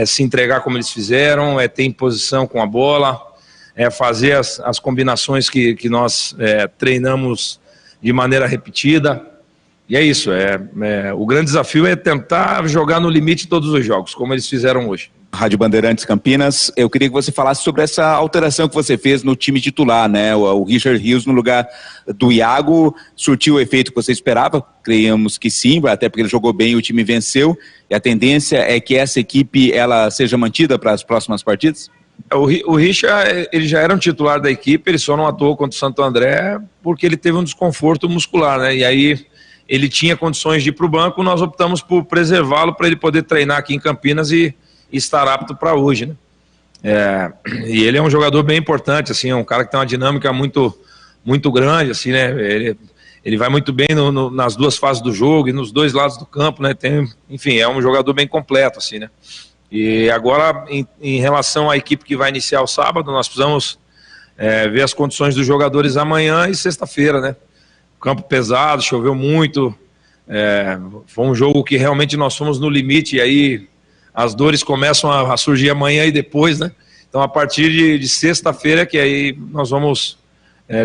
se entregar como eles fizeram, ter imposição com a bola, fazer as combinações que nós treinamos de maneira repetida. E é isso, o grande desafio é tentar jogar no limite todos os jogos, como eles fizeram hoje. Rádio Bandeirantes Campinas, eu queria que você falasse sobre essa alteração que você fez no time titular, né? O Richard Rios no lugar do Iago, surtiu o efeito que você esperava? Creíamos que sim, até porque ele jogou bem e o time venceu, e a tendência é que essa equipe ela seja mantida para as próximas partidas? O Richard, ele já era um titular da equipe, ele só não atuou contra o Santo André porque ele teve um desconforto muscular, né? E aí ele tinha condições de ir para o banco, nós optamos por preservá-lo para ele poder treinar aqui em Campinas e estar apto para hoje, né? E ele é um jogador bem importante, assim, é um cara que tem uma dinâmica muito, muito grande, assim, né? Ele vai muito bem nas duas fases do jogo e nos dois lados do campo, né? Enfim, é um jogador bem completo, assim, né? E agora, em relação à equipe que vai iniciar o sábado, nós precisamos ver as condições dos jogadores amanhã e sexta-feira, né? Campo pesado, choveu muito, foi um jogo que realmente nós fomos no limite, e aí as dores começam a surgir amanhã e depois, né? Então, a partir de sexta-feira, que aí nós vamos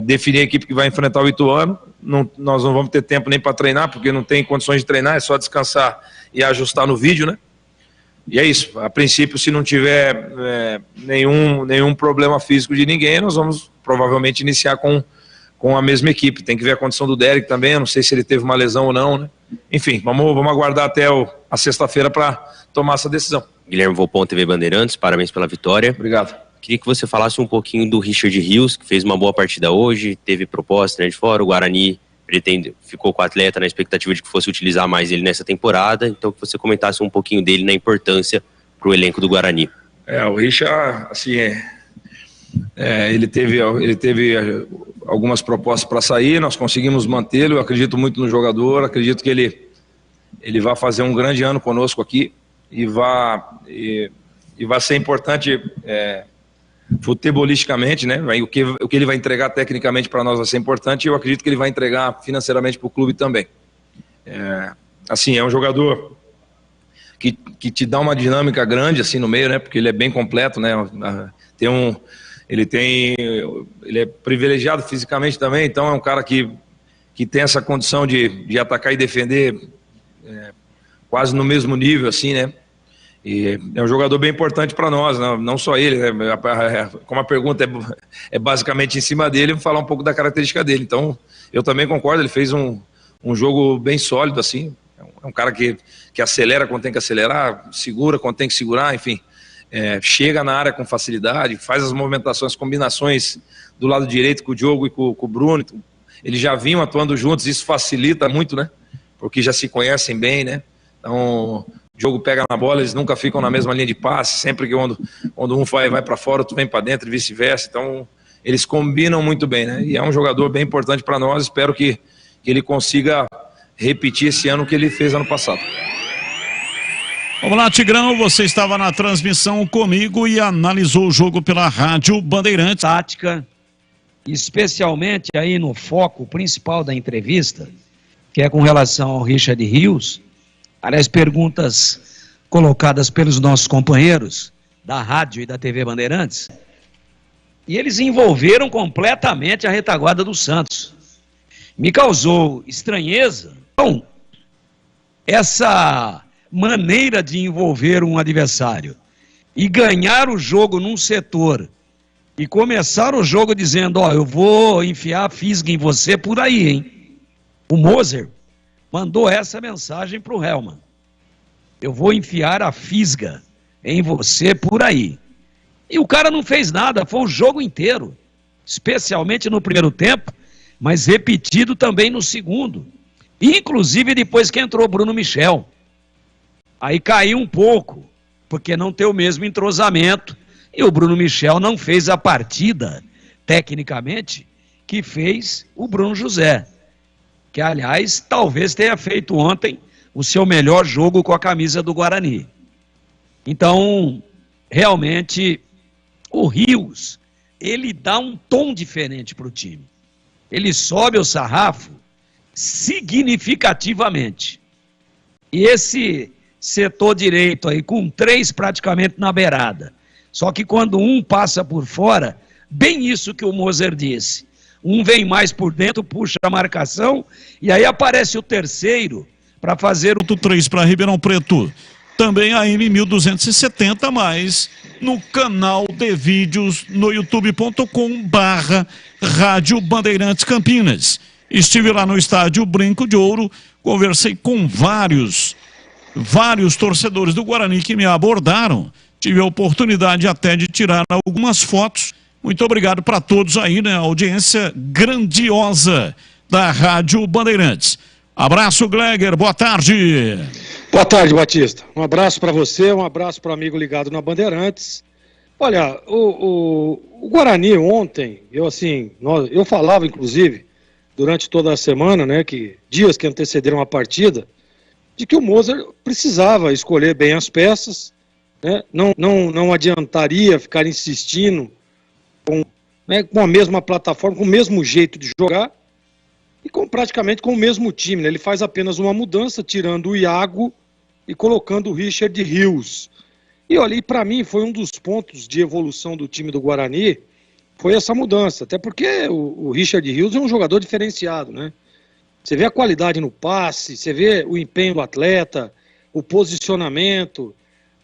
definir a equipe que vai enfrentar o Ituano. Nós não vamos ter tempo nem para treinar, porque não tem condições de treinar, é só descansar e ajustar no vídeo, né? E é isso. A princípio, se não tiver nenhum problema físico de ninguém, nós vamos provavelmente iniciar com a mesma equipe. Tem que ver a condição do Derek também, eu não sei se ele teve uma lesão ou não, né? Enfim, vamos aguardar até a sexta-feira para tomar essa decisão. Guilherme Volpon, TV Bandeirantes, parabéns pela vitória. Obrigado. Queria que você falasse um pouquinho do Richard Rios, que fez uma boa partida hoje, teve proposta, né, de fora, o Guarani ficou com o atleta na expectativa de que fosse utilizar mais ele nessa temporada, então que você comentasse um pouquinho dele na importância para o elenco do Guarani. O Richard, assim, ele teve algumas propostas para sair, nós conseguimos mantê-lo, eu acredito muito no jogador, acredito que ele vai fazer um grande ano conosco aqui e vai ser importante futebolisticamente, né? O que ele vai entregar tecnicamente para nós vai ser importante, e eu acredito que ele vai entregar financeiramente para o clube também. Assim, é um jogador que te dá uma dinâmica grande assim no meio, né? Porque ele é bem completo, né? Ele é privilegiado fisicamente também, então é um cara que tem essa condição de atacar e defender quase no mesmo nível, assim, né? E é um jogador bem importante para nós, não só ele, né? Como a pergunta é basicamente em cima dele, eu vou falar um pouco da característica dele. Então, eu também concordo, ele fez um jogo bem sólido, assim. É um cara que acelera quando tem que acelerar, segura quando tem que segurar, enfim. Chega na área com facilidade, faz as movimentações, combinações do lado direito com o Diogo e com o Bruno. Eles já vinham atuando juntos, isso facilita muito, né? Porque já se conhecem bem, né? Então, o jogo pega na bola, eles nunca ficam na mesma linha de passe, sempre que quando um vai para fora, outro vem para dentro e vice-versa. Então, eles combinam muito bem, né? E é um jogador bem importante para nós, espero que ele consiga repetir esse ano que ele fez ano passado. Vamos lá, Tigrão, você estava na transmissão comigo e analisou o jogo pela Rádio Bandeirantes. Tática, especialmente aí no foco principal da entrevista, que é com relação ao Richard Rios. Aliás, perguntas colocadas pelos nossos companheiros da rádio e da TV Bandeirantes, e eles envolveram completamente a retaguarda do Santos. Me causou estranheza, então, essa maneira de envolver um adversário e ganhar o jogo num setor e começar o jogo dizendo, eu vou enfiar a fisga em você por aí, hein? O Moser mandou essa mensagem para o Hellman. Eu vou enfiar a fisga em você por aí. E o cara não fez nada, foi o jogo inteiro. Especialmente no primeiro tempo, mas repetido também no segundo. Inclusive depois que entrou Bruno Michel. Aí caiu um pouco, porque não tem o mesmo entrosamento. E o Bruno Michel não fez a partida, tecnicamente, que fez o Bruno José. Que, aliás, talvez tenha feito ontem o seu melhor jogo com a camisa do Guarani. Então, realmente, o Rios, ele dá um tom diferente para o time. Ele sobe o sarrafo significativamente. E esse setor direito aí, com 3 praticamente na beirada. Só que quando um passa por fora, bem isso que o Moser disse. Um vem mais por dentro, puxa a marcação, e aí aparece o terceiro para fazer o 3 para Ribeirão Preto. Também a M1270, mas no canal de vídeos no youtube.com/Rádio Bandeirantes Campinas. Estive lá no estádio Brinco de Ouro, conversei com vários torcedores do Guarani que me abordaram. Tive a oportunidade até de tirar algumas fotos. Muito obrigado para todos aí, né? Audiência grandiosa da Rádio Bandeirantes. Abraço, Gleger, boa tarde. Boa tarde, Batista. Um abraço para você, um abraço para o amigo ligado na Bandeirantes. Olha, o Guarani ontem, eu falava, inclusive, durante toda a semana, né, dias que antecederam a partida, de que o Mozart precisava escolher bem as peças, né, não adiantaria ficar insistindo com a mesma plataforma, com o mesmo jeito de jogar, e praticamente com o mesmo time, né? Ele faz apenas uma mudança, tirando o Iago e colocando o Richard Rios. E olha, para mim foi um dos pontos de evolução do time do Guarani, foi essa mudança, até porque o Richard Rios é um jogador diferenciado, né? Você vê a qualidade no passe, você vê o empenho do atleta, o posicionamento,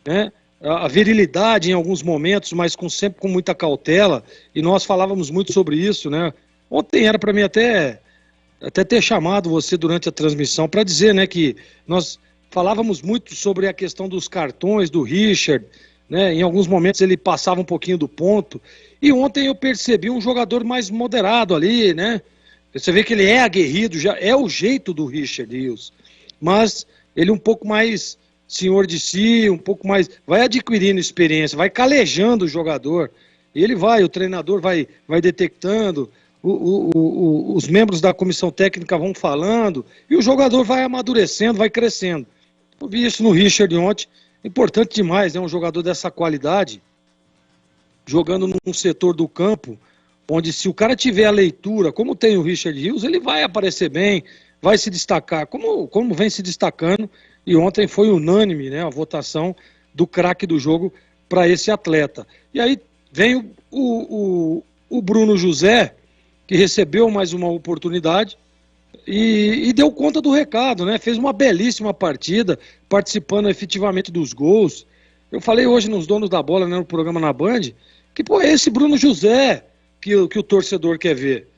né? A virilidade em alguns momentos, mas sempre com muita cautela, e nós falávamos muito sobre isso, né? Ontem era para mim até ter chamado você durante a transmissão para dizer, né, que nós falávamos muito sobre a questão dos cartões do Richard, né? Em alguns momentos ele passava um pouquinho do ponto, e ontem eu percebi um jogador mais moderado ali, né? Você vê que ele é aguerrido, já é o jeito do Richard Rios, mas ele um pouco mais senhor de si, um pouco mais, vai adquirindo experiência, vai calejando o jogador, e o treinador vai detectando, os membros da comissão técnica vão falando, e o jogador vai amadurecendo, vai crescendo. Eu vi isso no Richard ontem, importante demais, né? Um jogador dessa qualidade, jogando num setor do campo, onde se o cara tiver a leitura, como tem o Richard Rios, ele vai aparecer bem, vai se destacar, como vem se destacando, e ontem foi unânime, né, a votação do craque do jogo para esse atleta. E aí vem o Bruno José, que recebeu mais uma oportunidade e deu conta do recado, né? Fez uma belíssima partida, participando efetivamente dos gols. Eu falei hoje nos Donos da Bola, né, no programa na Band, que é esse Bruno José que o torcedor quer ver.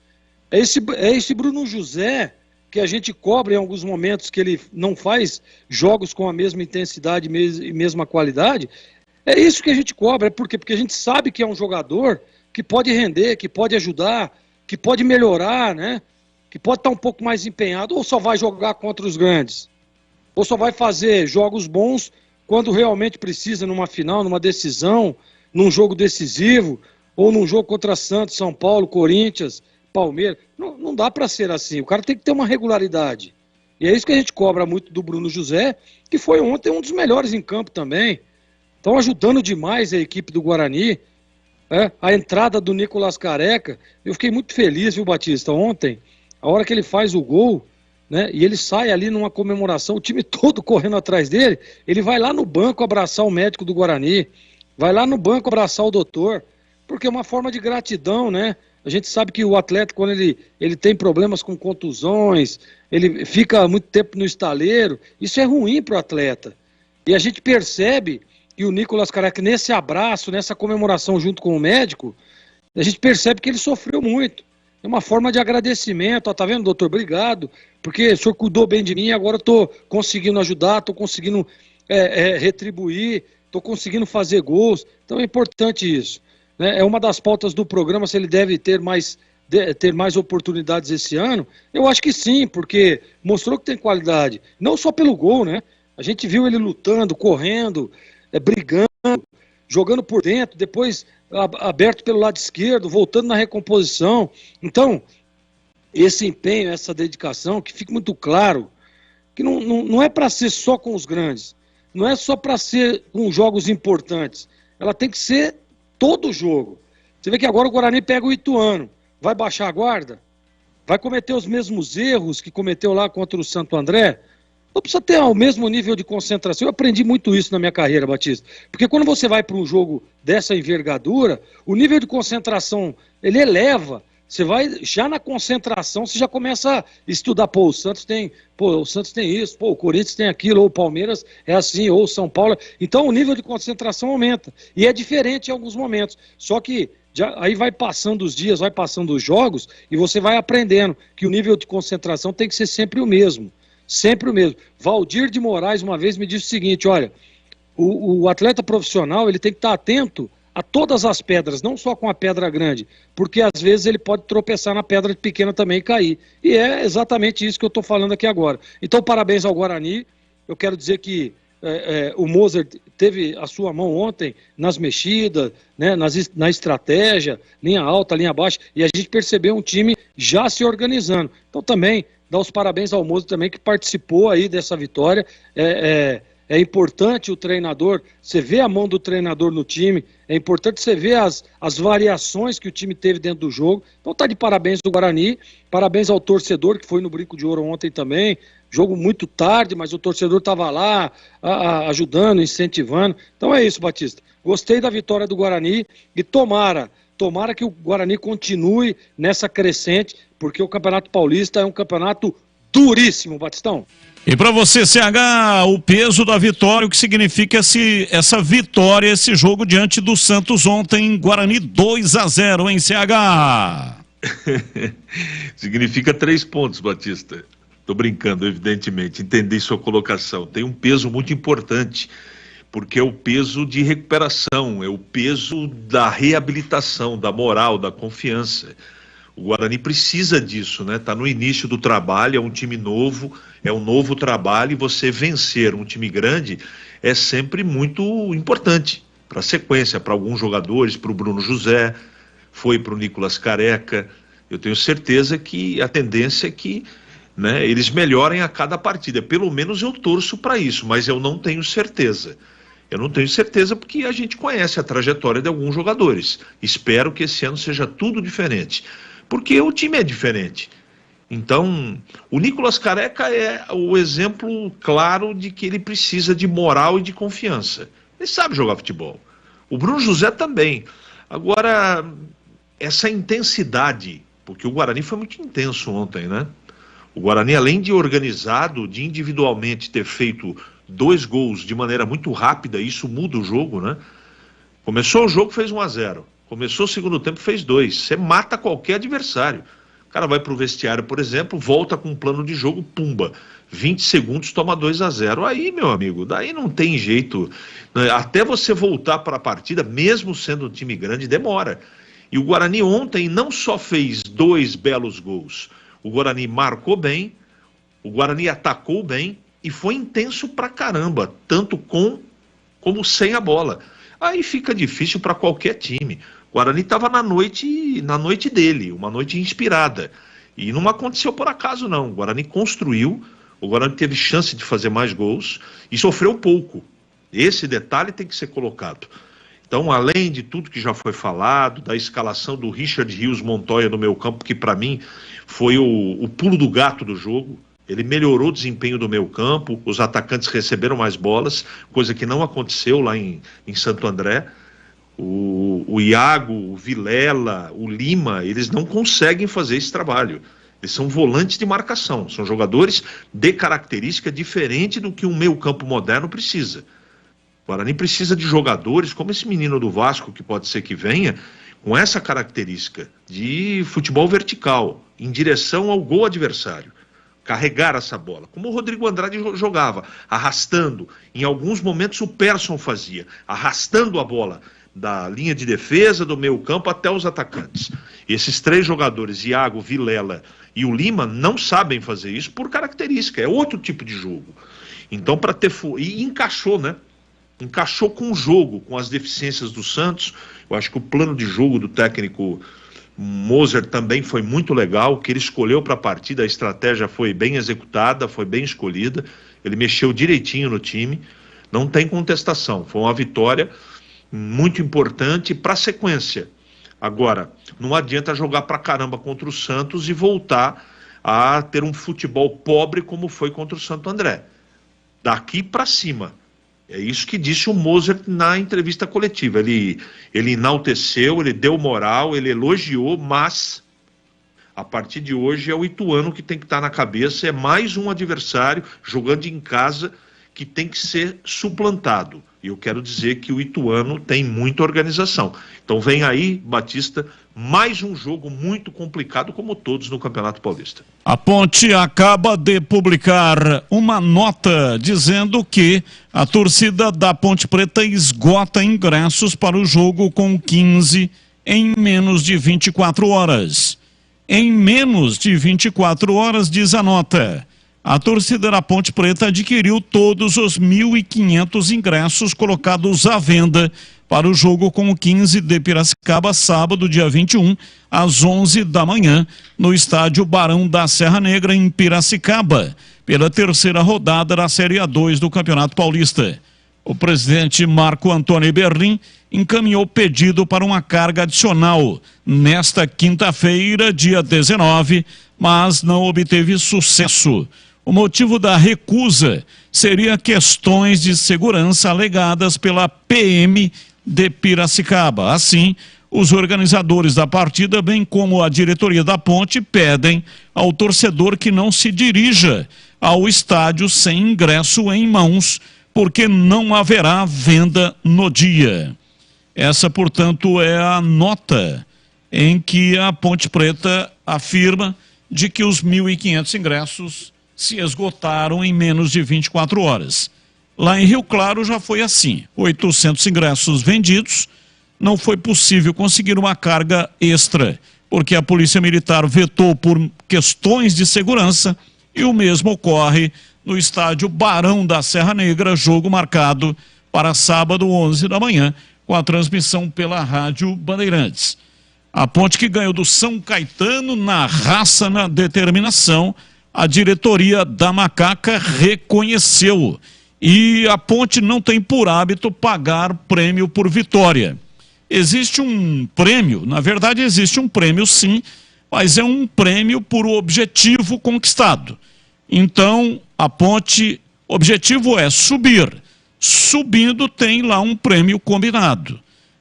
É esse Bruno José que a gente cobra em alguns momentos, que ele não faz jogos com a mesma intensidade e mesma qualidade. É isso que a gente cobra. Por quê? Porque a gente sabe que é um jogador que pode render, que pode ajudar, que pode melhorar, né? Que pode estar um pouco mais empenhado, ou só vai jogar contra os grandes, ou só vai fazer jogos bons quando realmente precisa, numa final, numa decisão, num jogo decisivo, ou num jogo contra Santos, São Paulo, Corinthians, Palmeiras. Não dá para ser assim, o cara tem que ter uma regularidade. E é isso que a gente cobra muito do Bruno José, que foi ontem um dos melhores em campo também. Estão ajudando demais a equipe do Guarani. A entrada do Nicolas Careca, eu fiquei muito feliz, viu, Batista, ontem, a hora que ele faz o gol, né, e ele sai ali numa comemoração, o time todo correndo atrás dele, ele vai lá no banco abraçar o médico do Guarani, vai lá no banco abraçar o doutor, porque é uma forma de gratidão, né? A gente sabe que o atleta, quando ele tem problemas com contusões, ele fica muito tempo no estaleiro, isso é ruim para o atleta. E a gente percebe que o Nicolas Careca, nesse abraço, nessa comemoração junto com o médico, a gente percebe que ele sofreu muito. É uma forma de agradecimento. Tá vendo, doutor? Obrigado, porque o senhor cuidou bem de mim, agora eu estou conseguindo ajudar, estou conseguindo retribuir, estou conseguindo fazer gols. Então é importante isso. É uma das pautas do programa, se ele deve ter mais oportunidades esse ano. Eu acho que sim, porque mostrou que tem qualidade. Não só pelo gol, né? A gente viu ele lutando, correndo, brigando, jogando por dentro, depois aberto pelo lado esquerdo, voltando na recomposição. Então, esse empenho, essa dedicação, que fique muito claro, que não é para ser só com os grandes, não é só para ser com jogos importantes, ela tem que ser todo jogo. Você vê que agora o Guarani pega o Ituano, vai baixar a guarda? Vai cometer os mesmos erros que cometeu lá contra o Santo André? Não precisa ter o mesmo nível de concentração. Eu aprendi muito isso na minha carreira, Batista. Porque quando você vai para um jogo dessa envergadura, o nível de concentração, ele eleva. Você vai, já na concentração, você já começa a estudar, o Santos tem isso, o Corinthians tem aquilo, ou o Palmeiras é assim, ou o São Paulo. Então o nível de concentração aumenta. E é diferente em alguns momentos. Só que aí vai passando os dias, vai passando os jogos, e você vai aprendendo que o nível de concentração tem que ser sempre o mesmo. Sempre o mesmo. Valdir de Moraes uma vez me disse o seguinte, olha, o atleta profissional ele tem que estar atento a todas as pedras, não só com a pedra grande, porque às vezes ele pode tropeçar na pedra pequena também e cair. E é exatamente isso que eu estou falando aqui agora. Então, parabéns ao Guarani. Eu quero dizer que o Moser teve a sua mão ontem nas mexidas, né, na estratégia, linha alta, linha baixa, e a gente percebeu um time já se organizando. Então também dá os parabéns ao Moser também, que participou aí dessa vitória. É importante o treinador, você vê a mão do treinador no time, é importante você ver as variações que o time teve dentro do jogo. Então tá de parabéns do Guarani, parabéns ao torcedor que foi no Brinco de Ouro ontem também, jogo muito tarde, mas o torcedor estava lá ajudando, incentivando. Então é isso, Batista, gostei da vitória do Guarani e tomara que o Guarani continue nessa crescente, porque o Campeonato Paulista é um campeonato duríssimo, Batistão. E para você, CH, o peso da vitória, o que significa essa vitória, esse jogo diante do Santos ontem, Guarani 2-0, hein, CH? Significa 3 pontos, Batista. Tô brincando, evidentemente, entendi sua colocação. Tem um peso muito importante, porque é o peso de recuperação, é o peso da reabilitação, da moral, da confiança. O Guarani precisa disso, né? Tá no início do trabalho, é um time novo, é um novo trabalho, e você vencer um time grande é sempre muito importante para a sequência, para alguns jogadores, para o Bruno José, foi para o Nicolas Careca. Eu tenho certeza que a tendência é que, né, eles melhorem a cada partida. Pelo menos eu torço para isso, mas eu não tenho certeza. Eu não tenho certeza porque a gente conhece a trajetória de alguns jogadores. Espero que esse ano seja tudo diferente, porque o time é diferente. Então, o Nicolas Careca é o exemplo claro de que ele precisa de moral e de confiança. Ele sabe jogar futebol. O Bruno José também. Agora, essa intensidade, porque o Guarani foi muito intenso ontem, né? O Guarani, além de organizado, de individualmente ter feito 2 gols de maneira muito rápida, isso muda o jogo, né? Começou o jogo, fez 1-0. Começou o segundo tempo, fez 2. Você mata qualquer adversário. O cara vai pro vestiário, por exemplo, volta com um plano de jogo, pumba. 20 segundos, toma 2-0. Aí, meu amigo, daí não tem jeito. Até você voltar para a partida, mesmo sendo um time grande, demora. E o Guarani ontem não só fez 2 belos gols. O Guarani marcou bem, o Guarani atacou bem e foi intenso pra caramba, tanto com como sem a bola. Aí fica difícil para qualquer time. O Guarani estava na noite dele, uma noite inspirada. E não aconteceu por acaso, não. O Guarani construiu, o Guarani teve chance de fazer mais gols e sofreu pouco. Esse detalhe tem que ser colocado. Então, além de tudo que já foi falado, da escalação do Richard Rios Montoya no meio campo, que para mim foi o pulo do gato do jogo. Ele melhorou o desempenho do meio campo, os atacantes receberam mais bolas, coisa que não aconteceu lá em Santo André. O Iago, o Vilela, o Lima, eles não conseguem fazer esse trabalho. Eles são volantes de marcação, são jogadores de característica diferente do que um meio campo moderno precisa. O Guarani precisa de jogadores como esse menino do Vasco, que pode ser que venha, com essa característica de futebol vertical, em direção ao gol adversário. Carregar essa bola, como o Rodrigo Andrade jogava, arrastando. Em alguns momentos o Persson fazia, arrastando a bola da linha de defesa, do meio campo até os atacantes. Esses 3 jogadores, Iago, Vilela e o Lima, não sabem fazer isso por característica, é outro tipo de jogo. Então, para ter... E encaixou, né? Encaixou com o jogo, com as deficiências do Santos. Eu acho que o plano de jogo do técnico Moser também foi muito legal, o que ele escolheu para a partida, a estratégia foi bem executada, foi bem escolhida, ele mexeu direitinho no time, não tem contestação, foi uma vitória muito importante para a sequência. Agora, não adianta jogar para caramba contra o Santos e voltar a ter um futebol pobre como foi contra o Santo André. Daqui para cima. É isso que disse o Moser na entrevista coletiva. Ele enalteceu, ele deu moral, ele elogiou, mas a partir de hoje é o Ituano que tem que estar na cabeça, é mais um adversário jogando em casa que tem que ser suplantado. E eu quero dizer que o Ituano tem muita organização. Então vem aí, Batista, mais um jogo muito complicado, como todos no Campeonato Paulista. A Ponte acaba de publicar uma nota dizendo que a torcida da Ponte Preta esgota ingressos para o jogo com 15 em menos de 24 horas. Em menos de 24 horas, diz a nota. A torcida da Ponte Preta adquiriu todos os 1.500 ingressos colocados à venda para o jogo com o 15 de Piracicaba, sábado, dia 21, às 11 da manhã, no estádio Barão da Serra Negra, em Piracicaba, pela terceira rodada da Série A2 do Campeonato Paulista. O presidente Marco Antônio Berlim encaminhou pedido para uma carga adicional nesta quinta-feira, dia 19, mas não obteve sucesso. O motivo da recusa seria questões de segurança alegadas pela PM de Piracicaba. Assim, os organizadores da partida, bem como a diretoria da Ponte, pedem ao torcedor que não se dirija ao estádio sem ingresso em mãos, porque não haverá venda no dia. Essa, portanto, é a nota em que a Ponte Preta afirma de que os 1.500 ingressos se esgotaram em menos de 24 horas. Lá em Rio Claro já foi assim, 800 ingressos vendidos, não foi possível conseguir uma carga extra, porque a Polícia Militar vetou por questões de segurança, e o mesmo ocorre no estádio Barão da Serra Negra, jogo marcado para sábado, 11 da manhã, com a transmissão pela Rádio Bandeirantes. A Ponte, que ganhou do São Caetano na raça, na determinação, a diretoria da Macaca reconheceu. E a Ponte não tem por hábito pagar prêmio por vitória. Existe um prêmio, na verdade existe um prêmio sim, mas é um prêmio por objetivo conquistado. Então, a Ponte, objetivo é subir. Subindo tem lá um prêmio combinado.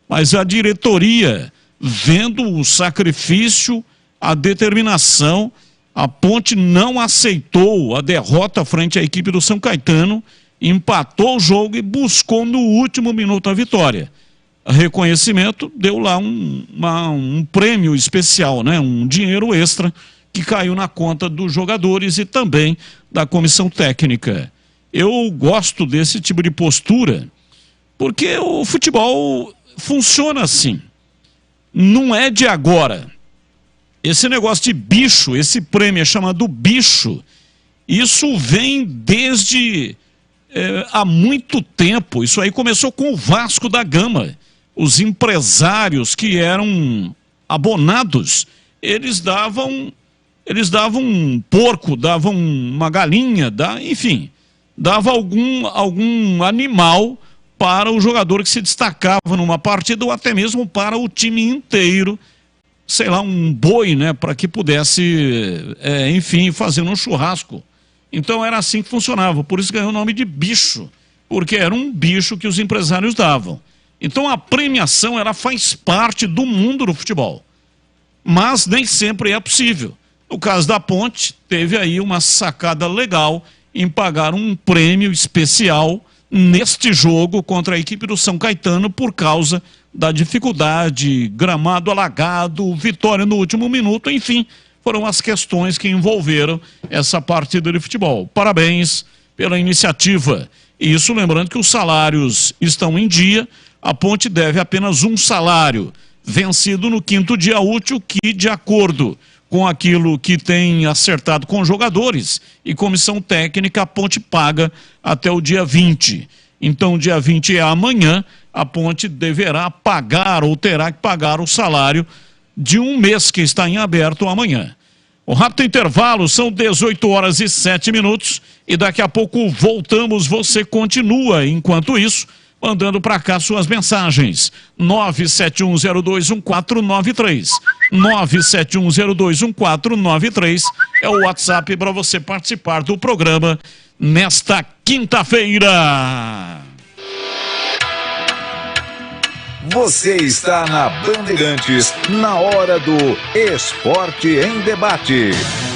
Mas a diretoria, vendo o sacrifício, a determinação, a Ponte não aceitou a derrota frente à equipe do São Caetano, empatou o jogo e buscou no último minuto a vitória. Reconhecimento, deu lá um prêmio especial, né? Um dinheiro extra que caiu na conta dos jogadores e também da comissão técnica. Eu gosto desse tipo de postura, porque o futebol funciona assim. Não é de agora. Esse negócio de bicho, esse prêmio é chamado bicho, isso vem desde há muito tempo. Isso aí começou com o Vasco da Gama. Os empresários que eram abonados, eles davam um porco, davam uma galinha, enfim, dava algum animal para o jogador que se destacava numa partida ou até mesmo para o time inteiro, sei lá, um boi, né, para que pudesse, enfim, fazer um churrasco. Então era assim que funcionava, por isso ganhou o nome de bicho, porque era um bicho que os empresários davam. Então a premiação, ela faz parte do mundo do futebol, mas nem sempre é possível. No caso da Ponte, teve aí uma sacada legal em pagar um prêmio especial neste jogo contra a equipe do São Caetano por causa da dificuldade, gramado alagado, vitória no último minuto, enfim, foram as questões que envolveram essa partida de futebol. Parabéns pela iniciativa. E isso lembrando que os salários estão em dia, a Ponte deve apenas um salário, vencido no 5º dia útil, que de acordo com aquilo que tem acertado com jogadores e comissão técnica, a Ponte paga até o dia 20. Então, dia 20 é amanhã, a Ponte deverá pagar ou terá que pagar o salário de um mês que está em aberto amanhã. O rápido intervalo, são 18h07 e daqui a pouco voltamos. Você continua, enquanto isso, mandando para cá suas mensagens. 971021493. 971021493 é o WhatsApp para você participar do programa nesta quinta-feira. Você está na Bandeirantes, na hora do Esporte em Debate.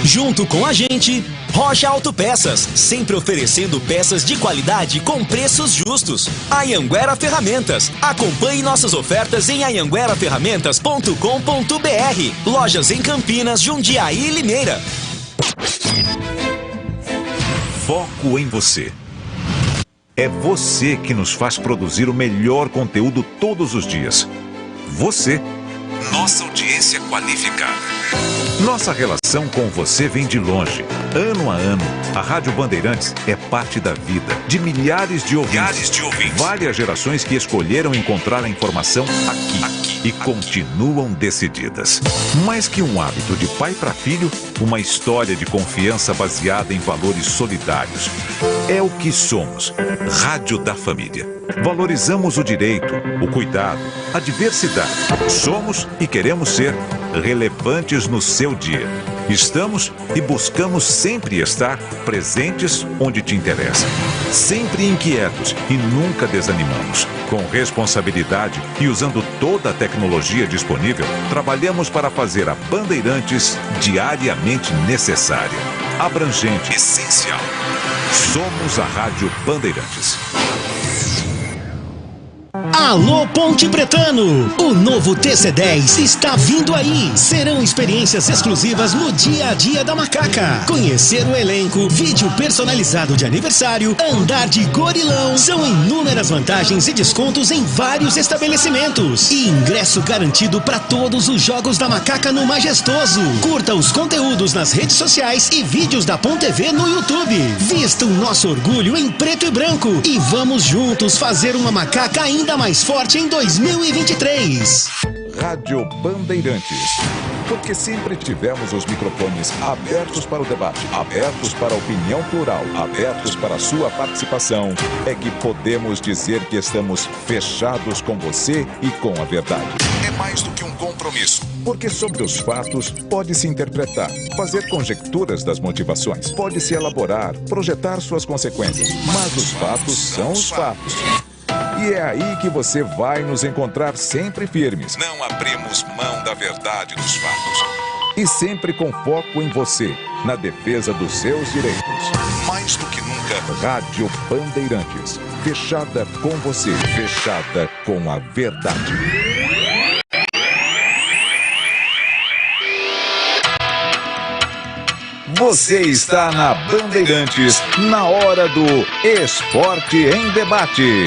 Junto com a gente, Rocha Autopeças, sempre oferecendo peças de qualidade com preços justos. Anhanguera Ferramentas, acompanhe nossas ofertas em anhangueraferramentas.com.br. Lojas em Campinas, Jundiaí e Limeira. Foco em você. É você que nos faz produzir o melhor conteúdo todos os dias. Você, nossa audiência qualificada. Nossa relação com você vem de longe. Ano a ano, a Rádio Bandeirantes é parte da vida de milhares de ouvintes. Várias gerações que escolheram encontrar a informação aqui e continuam decididas. Mais que um hábito de pai para filho, uma história de confiança baseada em valores solidários. É o que somos. Rádio da Família. Valorizamos o direito, o cuidado, a diversidade. Somos e queremos ser relevantes no seu dia. Estamos e buscamos sempre estar presentes onde te interessa. Sempre inquietos e nunca desanimamos. Com responsabilidade e usando toda a tecnologia disponível, trabalhamos para fazer a Bandeirantes diariamente necessária, abrangente, essencial. Somos a Rádio Bandeirantes. Alô Ponte Pretano, o novo TC10 está vindo aí. Serão experiências exclusivas no dia a dia da Macaca. Conhecer o elenco, vídeo personalizado de aniversário, andar de gorilão. São inúmeras vantagens e descontos em vários estabelecimentos. E ingresso garantido para todos os jogos da Macaca no Majestoso. Curta os conteúdos nas redes sociais e vídeos da Ponte TV no YouTube. Vista o nosso orgulho em preto e branco e vamos juntos fazer uma Macaca ainda mais forte em 2023. Rádio Bandeirantes. Porque sempre tivemos os microfones abertos para o debate, abertos para a opinião plural, abertos para a sua participação, é que podemos dizer que estamos fechados com você e com a verdade. É mais do que um compromisso, porque sobre os fatos pode-se interpretar, fazer conjecturas das motivações, pode-se elaborar, projetar suas consequências, mas os fatos são os fatos. E é aí que você vai nos encontrar sempre firmes. Não abrimos mão da verdade dos fatos. E sempre com foco em você, na defesa dos seus direitos. Mais do que nunca, Rádio Bandeirantes. Fechada com você, fechada com a verdade. Você está na Bandeirantes, na hora do Esporte em Debate.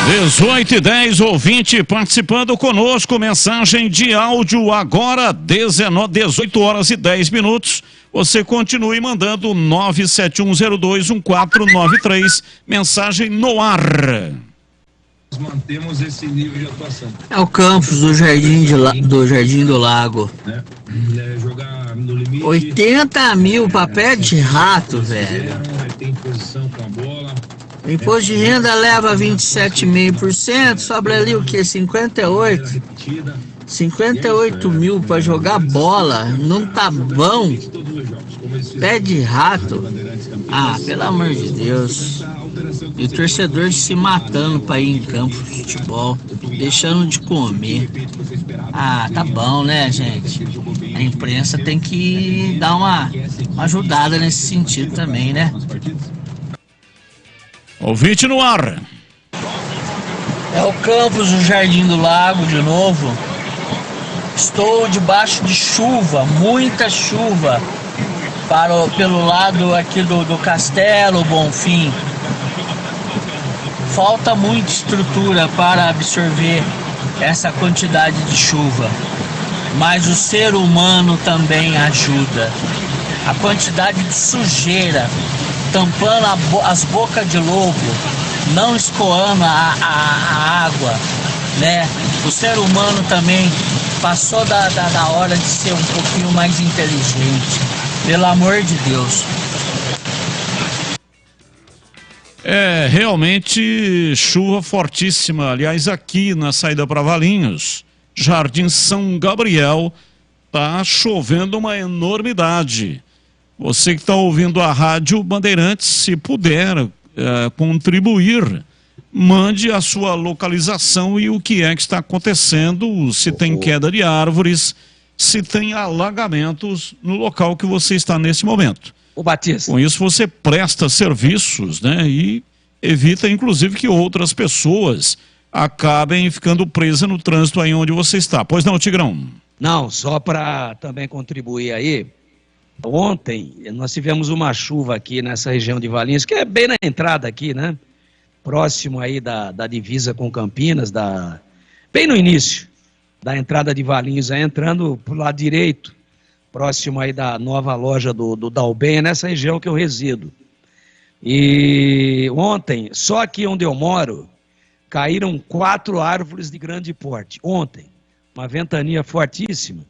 18h10, ouvinte participando conosco, mensagem de áudio agora, 18h10. Você continue mandando 971021493, mensagem no ar. Mantemos esse nível de atuação. É o campus do Jardim do Lago. Jogar no limite. 80 mil papel de rato, velho. Tem posição com a bola. O imposto de renda leva 27,5%, sobra ali o que? 58 mil para jogar bola, não tá bom? Pé de rato. Ah, pelo amor de Deus. E o torcedor se matando para ir em campo de futebol, deixando de comer. Ah, tá bom, né, gente? A imprensa tem que dar uma ajudada nesse sentido também, né? Ouvinte no ar. É o campus do Jardim do Lago de novo. Estou debaixo de chuva, muita chuva, pelo lado aqui do Castelo Bonfim. Falta muita estrutura para absorver essa quantidade de chuva, mas o ser humano também ajuda. A quantidade de sujeira tampando as bocas de lobo, não escoando a água, né? O ser humano também passou da hora de ser um pouquinho mais inteligente, pelo amor de Deus. É, realmente chuva fortíssima. Aliás, aqui na saída para Valinhos, Jardim São Gabriel, tá chovendo uma enormidade. Você que está ouvindo a Rádio Bandeirantes, se puder contribuir, mande a sua localização e o que é que está acontecendo, se tem queda de árvores, se tem alagamentos no local que você está nesse momento. O Batista. Com isso você presta serviços, né? E evita, inclusive, que outras pessoas acabem ficando presas no trânsito aí onde você está. Pois não, Tigrão? Não, só para também contribuir aí. Ontem nós tivemos uma chuva aqui nessa região de Valinhos, que é bem na entrada aqui, né? próximo aí da divisa com Campinas, bem no início da entrada de Valinhos, aí entrando pro lado direito, próximo aí da nova loja do Dalben, nessa região que eu resido. E ontem, só aqui onde eu moro, caíram 4 árvores de grande porte. Ontem, uma ventania fortíssima.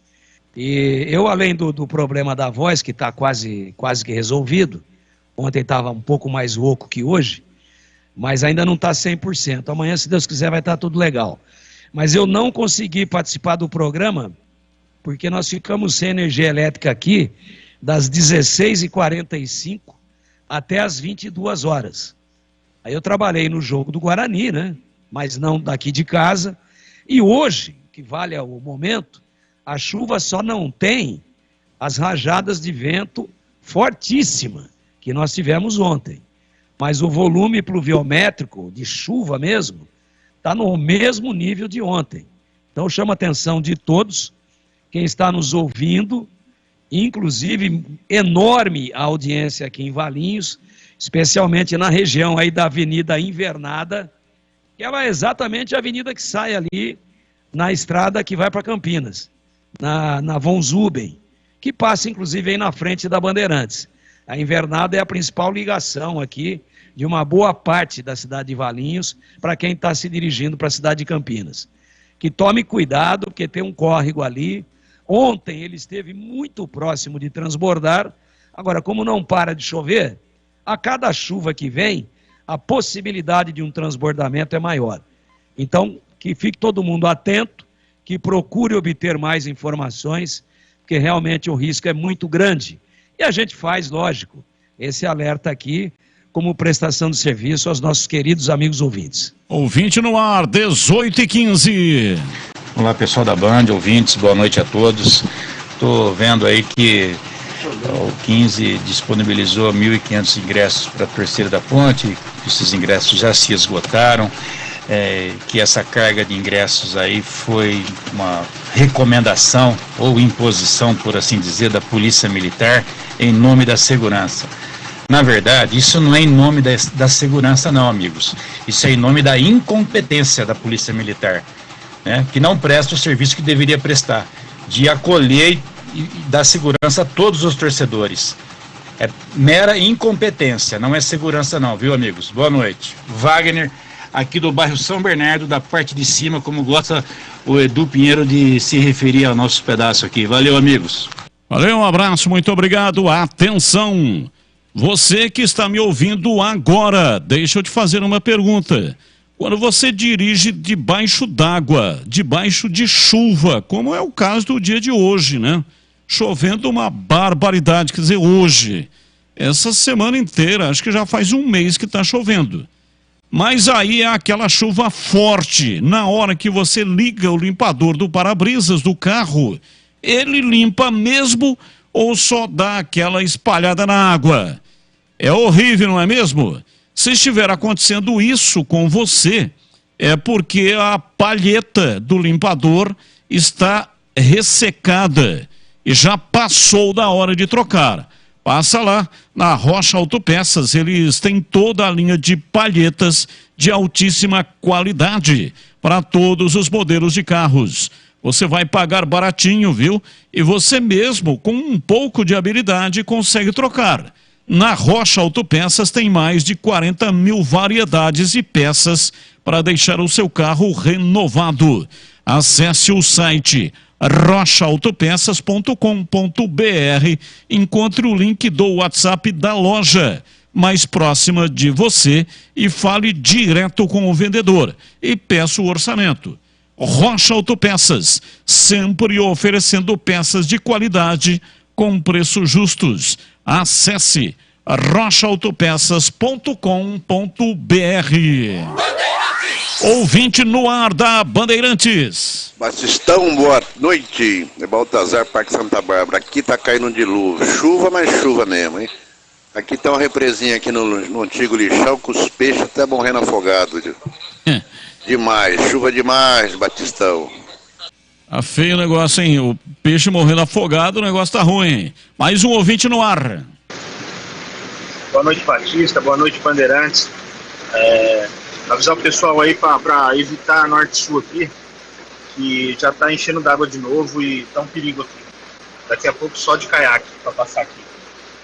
E eu, além do problema da voz, que está quase que resolvido, ontem estava um pouco mais rouco que hoje, mas ainda não está 100%. Amanhã, se Deus quiser, vai estar tudo legal. Mas eu não consegui participar do programa, porque nós ficamos sem energia elétrica aqui, das 16h45 até as 22 horas. Aí eu trabalhei no jogo do Guarani, né? Mas não daqui de casa. E hoje, que vale o momento, a chuva só não tem as rajadas de vento fortíssima que nós tivemos ontem. Mas o volume pluviométrico de chuva mesmo está no mesmo nível de ontem. Então chama a atenção de todos, quem está nos ouvindo, inclusive enorme a audiência aqui em Valinhos, especialmente na região aí da Avenida Invernada, que ela é exatamente a avenida que sai ali na estrada que vai para Campinas, na Von Zuben, que passa inclusive aí na frente da Bandeirantes. A Invernada é a principal ligação aqui de uma boa parte da cidade de Valinhos para quem está se dirigindo para a cidade de Campinas. Que tome cuidado, porque tem um córrego ali. Ontem ele esteve muito próximo de transbordar. Agora, como não para de chover, a cada chuva que vem, a possibilidade de um transbordamento é maior. Então, que fique todo mundo atento, que procure obter mais informações, porque realmente o risco é muito grande. E a gente faz, lógico, esse alerta aqui como prestação de serviço aos nossos queridos amigos ouvintes. Ouvinte no ar, 18h15. Olá, pessoal da Band, ouvintes, boa noite a todos. Estou vendo aí que o 15 disponibilizou 1.500 ingressos para a torcida da Ponte, esses ingressos já se esgotaram, que essa carga de ingressos aí foi uma recomendação ou imposição, por assim dizer, da Polícia Militar em nome da segurança. Na verdade, isso não é em nome da segurança não, amigos. Isso é em nome da incompetência da Polícia Militar, né, que não presta o serviço que deveria prestar, de acolher e dar segurança a todos os torcedores. É mera incompetência, não é segurança não, viu, amigos? Boa noite. Wagner, aqui do bairro São Bernardo, da parte de cima, como gosta o Edu Pinheiro de se referir ao nosso pedaço aqui. Valeu, amigos. Valeu, um abraço, muito obrigado. Atenção! Você que está me ouvindo agora, deixa eu te fazer uma pergunta. Quando você dirige debaixo d'água, debaixo de chuva, como é o caso do dia de hoje, né? Chovendo uma barbaridade, quer dizer, hoje. Essa semana inteira, acho que já faz um mês que está chovendo. Mas aí é aquela chuva forte. Na hora que você liga o limpador do para-brisas do carro, ele limpa mesmo ou só dá aquela espalhada na água? É horrível, não é mesmo? Se estiver acontecendo isso com você, é porque a palheta do limpador está ressecada e já passou da hora de trocar. Passa lá na Rocha Autopeças, eles têm toda a linha de palhetas de altíssima qualidade para todos os modelos de carros. Você vai pagar baratinho, viu? E você mesmo, com um pouco de habilidade, consegue trocar. Na Rocha Autopeças tem mais de 40 mil variedades de peças para deixar o seu carro renovado. Acesse o site rochaautopeças.com.br, encontre o link do WhatsApp da loja mais próxima de você e fale direto com o vendedor e peça o orçamento. Rocha Autopeças, sempre oferecendo peças de qualidade com preços justos. Acesse rochaautopeças.com.br. Ouvinte no ar da Bandeirantes. Batistão, boa noite. É Baltazar, Parque Santa Bárbara. Aqui tá caindo um dilúvio. Chuva, mas chuva mesmo, hein? Aqui tem uma represinha aqui no antigo lixão com os peixes até morrendo afogados. Demais, chuva demais, Batistão. Tá feio o negócio, hein? O peixe morrendo afogado, o negócio tá ruim. Mais um ouvinte no ar. Boa noite, Batista. Boa noite, Bandeirantes. Avisar o pessoal aí para evitar norte-sul aqui, que já tá enchendo d'água de novo e tá um perigo aqui. Daqui a pouco só de caiaque para passar aqui.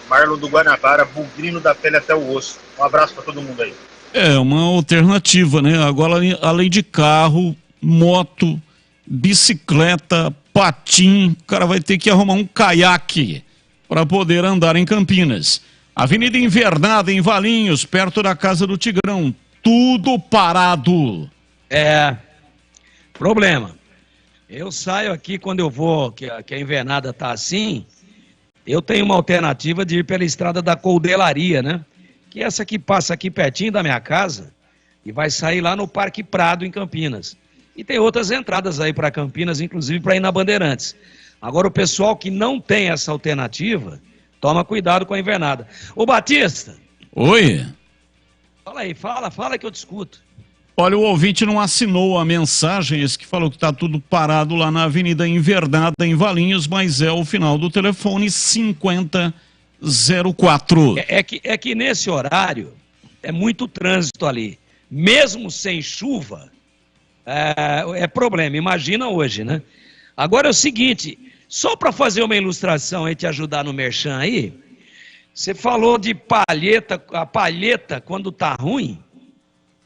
Marlon do Guanabara, bugrino da pele até o osso. Um abraço para todo mundo aí. É uma alternativa, né? Agora, além de carro, moto, bicicleta, patim, o cara vai ter que arrumar um caiaque para poder andar em Campinas. Avenida Invernada, em Valinhos, perto da casa do Tigrão. Tudo parado. Problema. Eu saio aqui quando eu vou, que a Invernada tá assim, eu tenho uma alternativa de ir pela estrada da Coldelaria, né? Que é essa que passa aqui pertinho da minha casa e vai sair lá no Parque Prado, em Campinas. E tem outras entradas aí para Campinas, inclusive para ir na Bandeirantes. Agora, o pessoal que não tem essa alternativa, toma cuidado com a Invernada. Ô, Batista. Oi. Fala aí, fala que eu te escuto. Olha, o ouvinte não assinou a mensagem, esse que falou que está tudo parado lá na Avenida Invernada, em Valinhos, mas é o final do telefone 5004. É que nesse horário é muito trânsito ali. Mesmo sem chuva, é problema. Imagina hoje, né? Agora é o seguinte, só para fazer uma ilustração e te ajudar no merchan aí, você falou de palheta, a palheta quando tá ruim,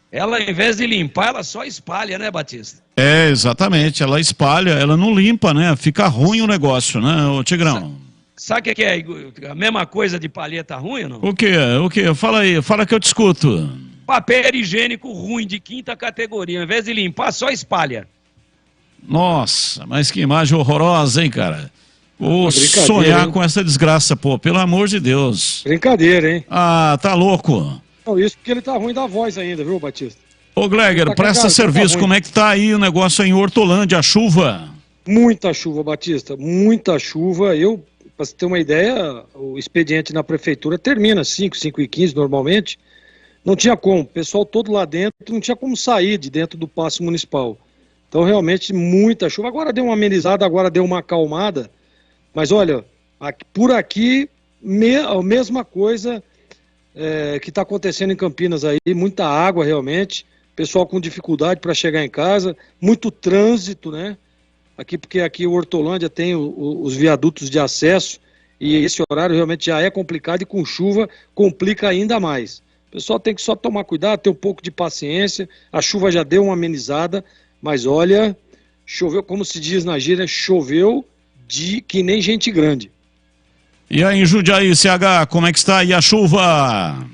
ela ao invés de limpar, ela só espalha, né, Batista? É, exatamente, ela espalha, ela não limpa, né? Fica ruim o negócio, né, ô Tigrão? Sabe o que é a mesma coisa de palheta ruim ou não? O quê? Fala aí, fala que eu te escuto. Papel higiênico ruim de 5ª categoria, ao invés de limpar, só espalha. Nossa, mas que imagem horrorosa, hein, cara? Vou sonhar com essa desgraça, pô, pelo amor de Deus. Brincadeira, hein? Ah, tá louco. Não, isso porque ele tá ruim da voz ainda, viu, Batista? Ô, Gleger, tá presta serviço, como é que tá aí o negócio aí em Hortolândia, a chuva? Muita chuva, Batista, muita chuva. Pra você ter uma ideia, o expediente na prefeitura termina 5h15 normalmente. Não tinha como, o pessoal todo lá dentro não tinha como sair de dentro do paço municipal. Então, realmente, muita chuva. Agora deu uma amenizada, agora deu uma acalmada. Mas, olha, por aqui, a mesma coisa que está acontecendo em Campinas aí. Muita água, realmente. Pessoal com dificuldade para chegar em casa. Muito trânsito, né? Porque aqui o Hortolândia tem os viadutos de acesso. E esse horário realmente já é complicado e com chuva complica ainda mais. O pessoal tem que só tomar cuidado, ter um pouco de paciência. A chuva já deu uma amenizada. Mas olha, choveu, como se diz na gíria, choveu que nem gente grande. E aí, em Jundiaí, CH, como é que está aí a chuva?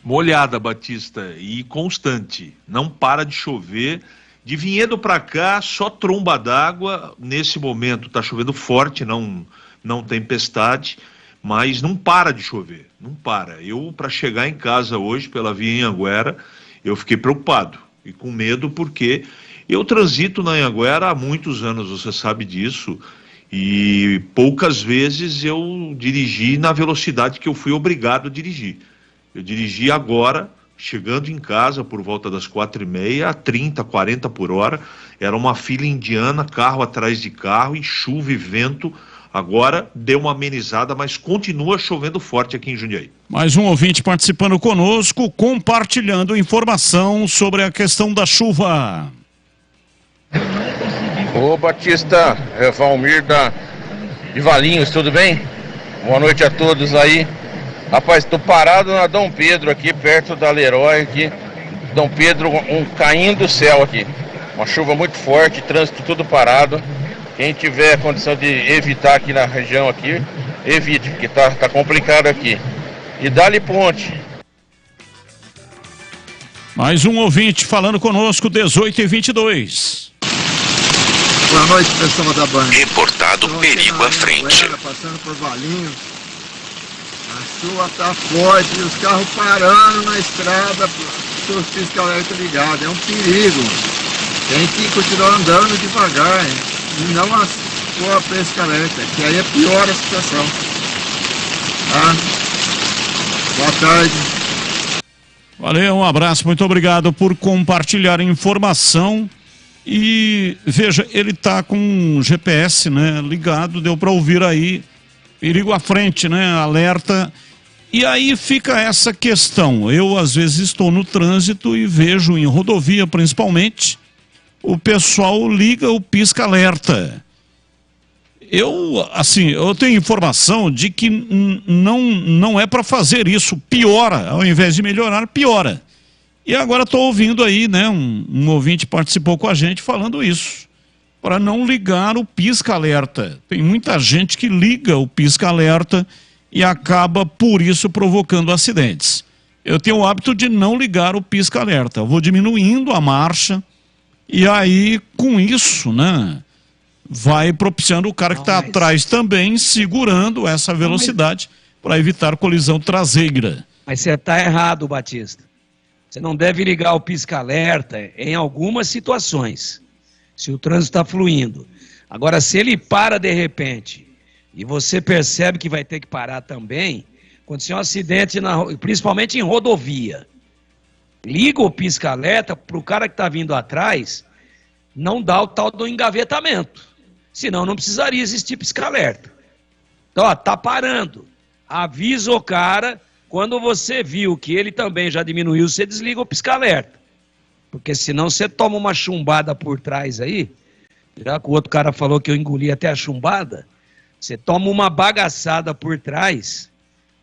Molhada, Batista, e constante. Não para de chover. De Vinhedo para cá, só tromba d'água. Nesse momento está chovendo forte, não tempestade, mas não para de chover. Não para. Eu, para chegar em casa hoje, pela via Anhanguera, eu fiquei preocupado. E com medo porque eu transito na Anhanguera há muitos anos, você sabe disso, e poucas vezes eu dirigi na velocidade que eu fui obrigado a dirigir. Eu dirigi agora, chegando em casa por volta das 4h30, a 30, 40 por hora, era uma fila indiana, carro atrás de carro, e chuva e vento. Agora deu uma amenizada, mas continua chovendo forte aqui em Jundiaí. Mais um ouvinte participando conosco, compartilhando informação sobre a questão da chuva. Ô Batista, é Valmir de Valinhos, tudo bem? Boa noite a todos aí. Rapaz, tô parado na Dom Pedro aqui, perto da Leroy aqui. Dom Pedro, caindo do céu aqui. Uma chuva muito forte, trânsito tudo parado. Quem tiver condição de evitar aqui na região aqui, evite, porque tá complicado aqui. E dá-lhe ponte. Mais um ouvinte falando conosco, 18h22. Boa noite, pessoal da Band. Reportado perigo à frente. Passando por Valinhos. A chuva tá forte, os carros parando na estrada, os fiscal elétricos ligados. É um perigo. Tem que continuar andando devagar, hein? E não pôr a pesca elétrica, que aí é pior a situação. Tá? Boa tarde. Valeu, um abraço, muito obrigado por compartilhar a informação. E veja, ele tá com um GPS, né, ligado, deu para ouvir aí, perigo à frente, né, alerta E aí fica essa questão. Eu, às vezes, estou no trânsito e vejo, em rodovia principalmente, o pessoal liga o pisca-alerta. Eu tenho informação de que não é para fazer isso, piora, ao invés de melhorar, piora. E agora estou ouvindo aí, né, um ouvinte participou com a gente falando isso, para não ligar o pisca-alerta. Tem muita gente que liga o pisca-alerta e acaba, por isso, provocando acidentes. Eu tenho o hábito de não ligar o pisca-alerta, eu vou diminuindo a marcha e aí, com isso, né, vai propiciando o cara que está atrás também, segurando essa velocidade para evitar colisão traseira. Mas você está errado, Batista. Você não deve ligar o pisca-alerta em algumas situações, se o trânsito está fluindo. Agora, se ele para de repente e você percebe que vai ter que parar também, aconteceu um acidente, principalmente em rodovia, liga o pisca-alerta para o cara que está vindo atrás não dar o tal do engavetamento. Senão não precisaria existir pisca-alerta. Então, ó, tá parando. Avisa o cara, quando você viu que ele também já diminuiu, você desliga o pisca-alerta. Porque senão você toma uma chumbada por trás aí, já que o outro cara falou que eu engoli até a chumbada, você toma uma bagaçada por trás,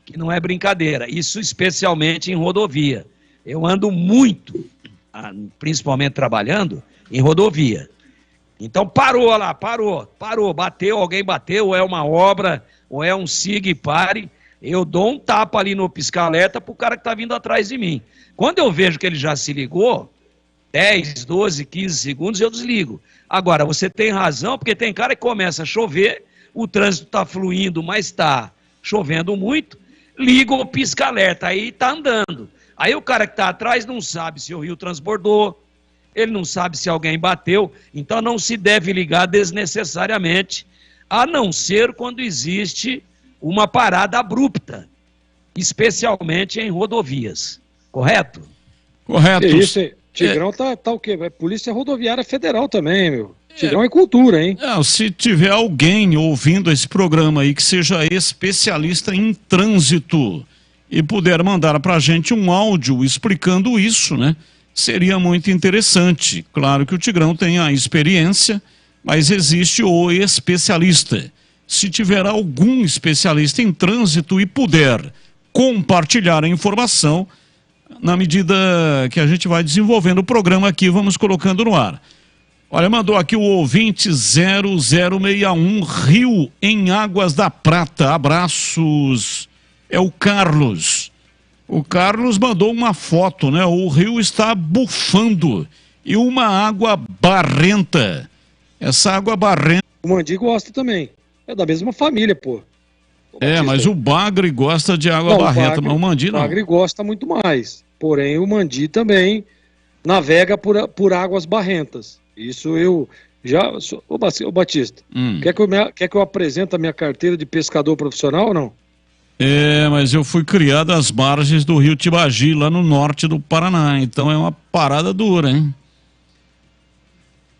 que não é brincadeira. Isso especialmente em rodovia. Eu ando muito, principalmente trabalhando, em rodovia. Então parou lá, parou, bateu, alguém bateu, ou é uma obra, ou é um siga e pare, eu dou um tapa ali no pisca-alerta pro cara que tá vindo atrás de mim. Quando eu vejo que ele já se ligou, 10, 12, 15 segundos eu desligo. Agora, você tem razão, porque tem cara que começa a chover, o trânsito tá fluindo, mas tá chovendo muito, liga o pisca-alerta, aí tá andando. Aí o cara que tá atrás não sabe se o rio transbordou, ele não sabe se alguém bateu, então não se deve ligar desnecessariamente, a não ser quando existe uma parada abrupta, especialmente em rodovias. Correto? Correto. Que isso, Tigrão tá o quê? Polícia Rodoviária Federal também, meu. Tigrão é cultura, hein? Não, se tiver alguém ouvindo esse programa aí que seja especialista em trânsito e puder mandar pra gente um áudio explicando isso, né? Seria muito interessante. Claro que o Tigrão tem a experiência, mas existe o especialista. Se tiver algum especialista em trânsito e puder compartilhar a informação, na medida que a gente vai desenvolvendo o programa aqui, vamos colocando no ar. Olha, mandou aqui o ouvinte 0061, Rio em Águas da Prata. Abraços. É o Carlos. O Carlos mandou uma foto, né? O rio está bufando e uma água barrenta. Essa água barrenta... O Mandi gosta também. É da mesma família, pô. Mas o Bagre gosta de água barrenta, mas o Mandi não. O Bagre gosta muito mais. Porém, o Mandi também navega por águas barrentas. Isso eu já... Ô Batista, quer que eu apresente a minha carteira de pescador profissional ou não? Mas eu fui criado às margens do rio Tibagi, lá no norte do Paraná, então é uma parada dura, hein?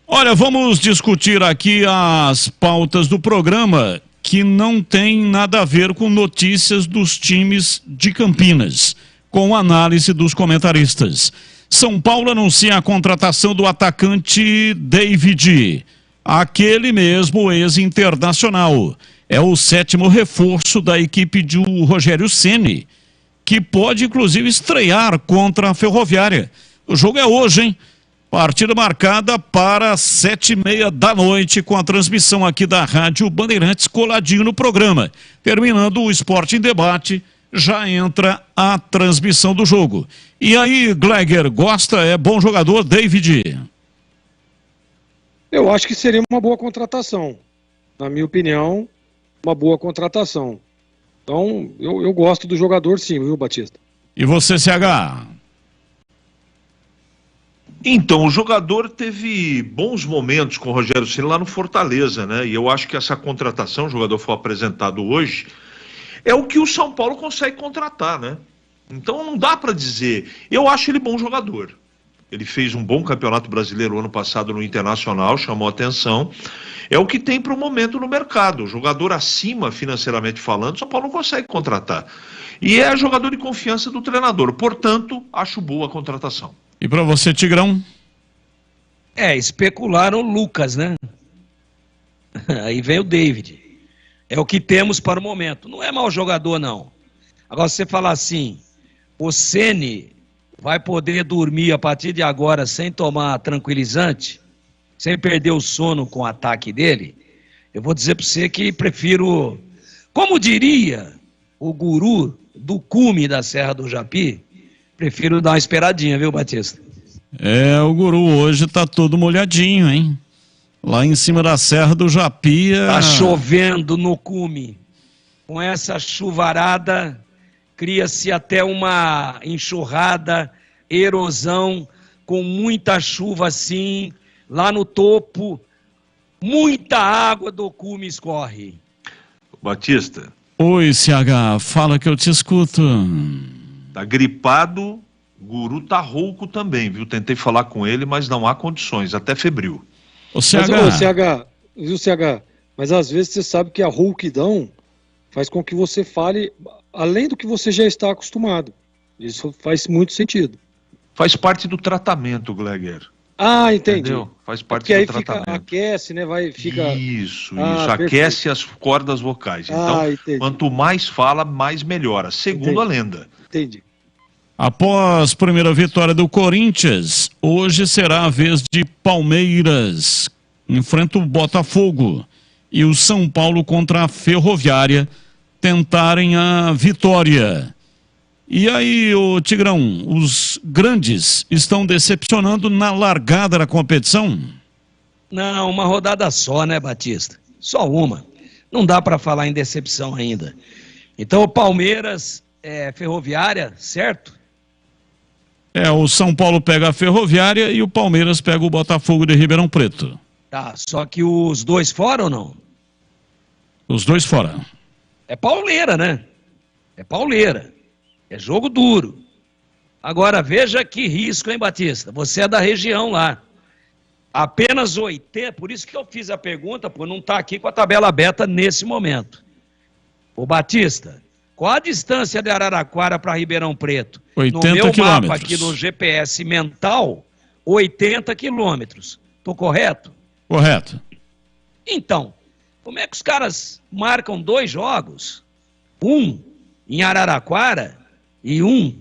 Olha, vamos discutir aqui as pautas do programa que não tem nada a ver com notícias dos times de Campinas, com análise dos comentaristas. São Paulo anuncia a contratação do atacante David, aquele mesmo ex-internacional. É o 7º reforço da equipe de Rogério Ceni, que pode inclusive estrear contra a Ferroviária. O jogo é hoje, hein? Partida marcada para 7h30 da noite, com a transmissão aqui da Rádio Bandeirantes, coladinho no programa. Terminando o Esporte em Debate, já entra a transmissão do jogo. E aí, Gleiger, gosta? É bom jogador, David? Eu acho que seria uma boa contratação. Na minha opinião, uma boa contratação. Então, eu gosto do jogador sim, viu, Batista? E você, CH? Então, o jogador teve bons momentos com o Rogério Ceni lá no Fortaleza, né? E eu acho que essa contratação, o jogador foi apresentado hoje, é o que o São Paulo consegue contratar, né? Então não dá para dizer. Eu acho ele bom jogador. Ele fez um bom campeonato brasileiro ano passado no Internacional, chamou atenção. É o que tem para o momento no mercado. O jogador acima, financeiramente falando, São Paulo não consegue contratar. E é jogador de confiança do treinador. Portanto, acho boa a contratação. E para você, Tigrão? Especularam o Lucas, né? Aí vem o David. É o que temos para o momento. Não é mau jogador, não. Agora, você falar assim, o Ceni vai poder dormir a partir de agora sem tomar tranquilizante, sem perder o sono com o ataque dele, eu vou dizer para você que prefiro, como diria o guru do cume da Serra do Japi, prefiro dar uma esperadinha, viu, Batista? O guru hoje tá todo molhadinho, hein? Lá em cima da Serra do Japi. Tá chovendo no cume. Com essa chuvarada, cria-se até uma enxurrada, erosão, com muita chuva assim, lá no topo, muita água do cume escorre. Batista. Oi, CH, fala que eu te escuto. Tá gripado, o guru tá rouco também, viu? Tentei falar com ele, mas não há condições, até febril. Viu, CH? Mas às vezes você sabe que a rouquidão faz com que você fale além do que você já está acostumado. Isso faz muito sentido. Faz parte do tratamento, Gleger. Ah, entendi. Entendeu? Faz parte do tratamento. Aquece, né? Isso. Aquece as cordas vocais. Então, quanto mais fala, mais melhora. Segundo a lenda. Entendi. Após a primeira vitória do Corinthians, hoje será a vez de Palmeiras. Enfrenta o Botafogo. E o São Paulo contra a Ferroviária tentarem a vitória. E aí, ô Tigrão, os grandes estão decepcionando na largada da competição? Não, uma rodada só, né, Batista? Só uma. Não dá para falar em decepção ainda. Então, o Palmeiras, Ferroviária, certo? O São Paulo pega a Ferroviária e o Palmeiras pega o Botafogo de Ribeirão Preto. Tá, só que os dois fora ou não? Os dois fora. É pauleira, né? É pauleira. É jogo duro. Agora, veja que risco, hein, Batista? Você é da região lá. Apenas 80, por isso que eu fiz a pergunta, por não estar aqui com a tabela aberta nesse momento. Ô, Batista, qual a distância de Araraquara para Ribeirão Preto? 80 no meu quilômetros. mapa aqui no GPS mental, 80 quilômetros. Tô correto? Correto. Então, como é que os caras marcam 2 jogos? Um em Araraquara e um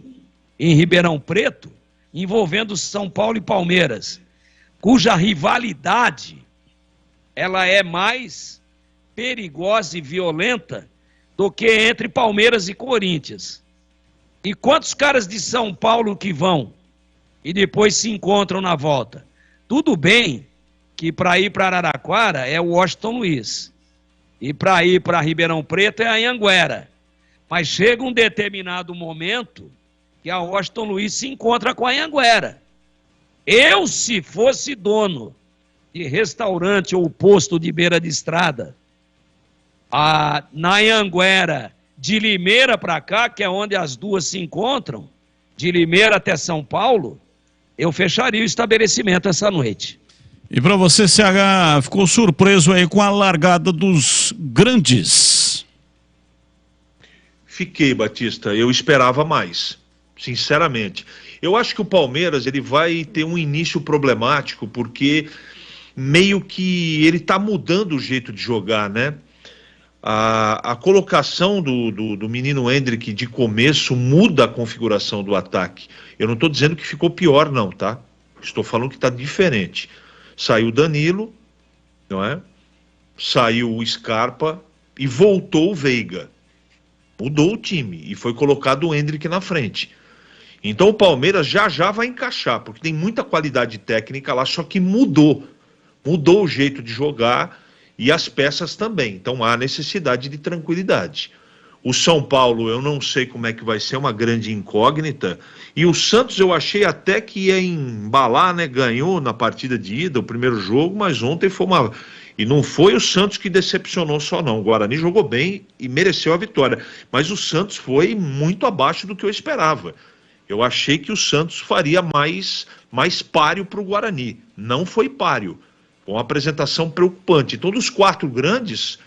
em Ribeirão Preto, envolvendo São Paulo e Palmeiras, cuja rivalidade ela é mais perigosa e violenta do que entre Palmeiras e Corinthians. E quantos caras de São Paulo que vão e depois se encontram na volta? Tudo bem que para ir para Araraquara é o Washington Luiz e para ir para Ribeirão Preto é a Anhanguera. Mas chega um determinado momento que a Washington Luiz se encontra com a Anhanguera. Eu, se fosse dono de restaurante ou posto de beira de estrada, na Anhanguera, de Limeira para cá, que é onde as duas se encontram, de Limeira até São Paulo, eu fecharia o estabelecimento essa noite. E para você, CH, ficou surpreso aí com a largada dos grandes? Fiquei, Batista. Eu esperava mais, sinceramente. Eu acho que o Palmeiras ele vai ter um início problemático, porque meio que ele está mudando o jeito de jogar, né? A colocação do menino Hendrick de começo muda a configuração do ataque. Eu não estou dizendo que ficou pior, não, tá? Estou falando que está diferente. Saiu o Danilo, não é? Saiu o Scarpa e voltou o Veiga. Mudou o time e foi colocado o Hendrick na frente. Então o Palmeiras já vai encaixar, porque tem muita qualidade técnica lá, só que mudou o jeito de jogar e as peças também. Então há necessidade de tranquilidade. O São Paulo eu não sei como é que vai ser, uma grande incógnita. E o Santos eu achei até que ia embalar, né? Ganhou na partida de ida o primeiro jogo, mas ontem foi uma... E não foi o Santos que decepcionou só não. O Guarani jogou bem e mereceu a vitória. Mas o Santos foi muito abaixo do que eu esperava. Eu achei que o Santos faria mais páreo para o Guarani. Não foi páreo. Com uma apresentação preocupante. Então, dos 4 grandes,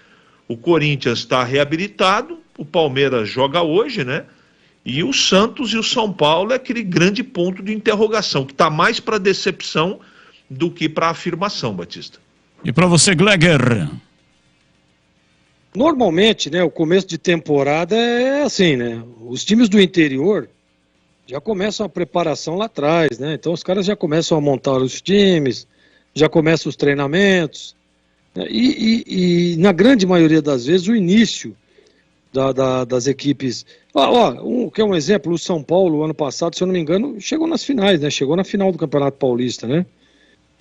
o Corinthians está reabilitado, o Palmeiras joga hoje, né? E o Santos e o São Paulo é aquele grande ponto de interrogação, que está mais para decepção do que para afirmação, Batista. E para você, Gleger? Normalmente, né, o começo de temporada é assim, né? Os times do interior já começam a preparação lá atrás, né? Então os caras já começam a montar os times, já começam os treinamentos, né? E na grande maioria das vezes o início das equipes... que é um exemplo, o São Paulo, ano passado, se eu não me engano, chegou nas finais, né? Chegou na final do Campeonato Paulista, né?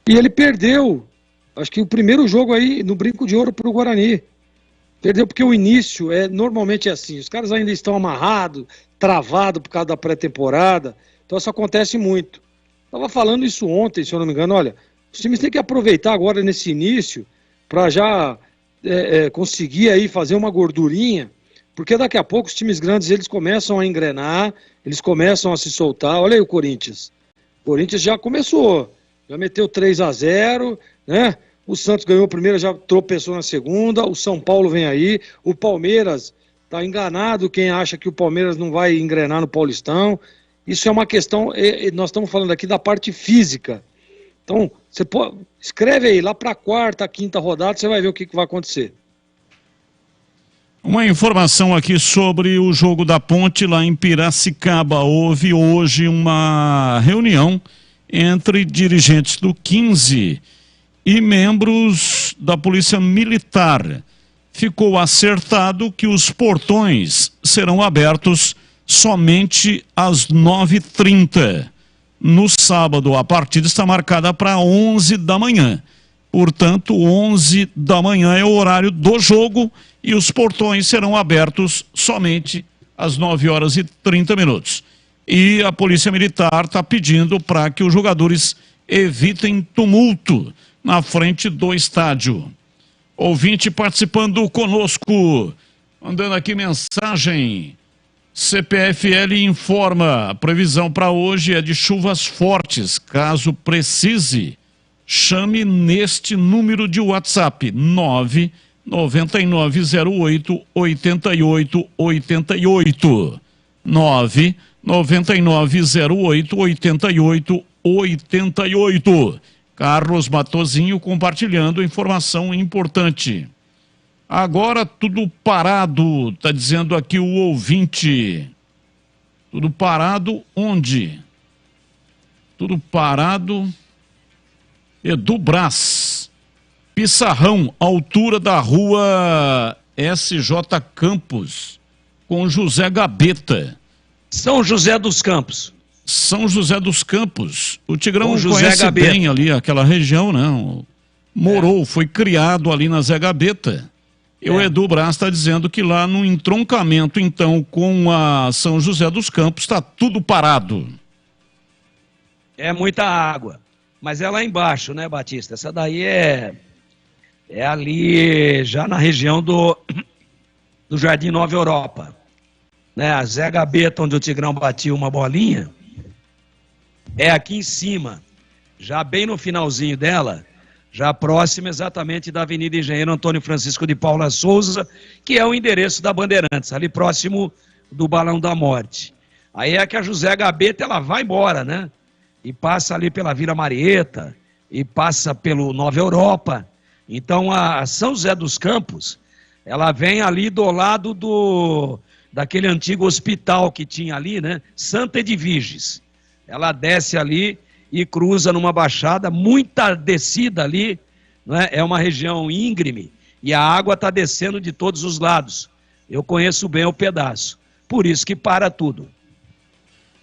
E ele perdeu, acho que o primeiro jogo aí, no Brinco de Ouro para o Guarani. Perdeu porque o início normalmente é assim, os caras ainda estão amarrados, travados por causa da pré-temporada, então isso acontece muito. Estava falando isso ontem, se eu não me engano, olha, os times têm que aproveitar agora nesse início para já conseguir aí fazer uma gordurinha, porque daqui a pouco os times grandes eles começam a engrenar, eles começam a se soltar. Olha aí o Corinthians. O Corinthians já começou, já meteu 3-0, né? O Santos ganhou a primeira, já tropeçou na segunda, o São Paulo vem aí, o Palmeiras está enganado, quem acha que o Palmeiras não vai engrenar no Paulistão. Isso é uma questão, nós estamos falando aqui da parte física. Então, você escreve aí, lá para a 4ª, 5ª rodada, você vai ver o que vai acontecer. Uma informação aqui sobre o jogo da Ponte lá em Piracicaba. Houve hoje uma reunião entre dirigentes do 15 e membros da Polícia Militar. Ficou acertado que os portões serão abertos somente às 9h30. No sábado, a partida está marcada para 11 da manhã. Portanto, 11 da manhã é o horário do jogo e os portões serão abertos somente às 9h30. E a Polícia Militar está pedindo para que os jogadores evitem tumulto na frente do estádio. Ouvinte participando conosco, mandando aqui mensagem. CPFL informa, a previsão para hoje é de chuvas fortes. Caso precise, chame neste número de WhatsApp, 99908-8888. 99908-8888. Carlos Matozinho compartilhando informação importante. Agora tudo parado, está dizendo aqui o ouvinte. Tudo parado onde? Tudo parado. Edu Brás. Pissarrão, altura da rua SJ Campos, com José Gabeta. São José dos Campos. São José dos Campos. O Tigrão conhece bem ali aquela região, não? Morou, foi criado ali na Zé Gabeta. E o Edu Brás está dizendo que lá no entroncamento, então, com a São José dos Campos, está tudo parado. É muita água. Mas é lá embaixo, né, Batista? Essa daí é ali, já na região do Jardim Nova Europa. Né? A Zé Gabeta, onde o Tigrão batia uma bolinha, é aqui em cima, já bem no finalzinho dela, já próximo exatamente da Avenida Engenheiro Antônio Francisco de Paula Souza, que é o endereço da Bandeirantes, ali próximo do Balão da Morte. Aí é que a José Gabeta, ela vai embora, né? E passa ali pela Vila Marieta, e passa pelo Nova Europa. Então a São José dos Campos, ela vem ali do lado daquele antigo hospital que tinha ali, né? Santa Edviges. Ela desce ali e cruza numa baixada, muita descida ali, né? É uma região íngreme e a água está descendo de todos os lados. Eu conheço bem o pedaço, por isso que para tudo.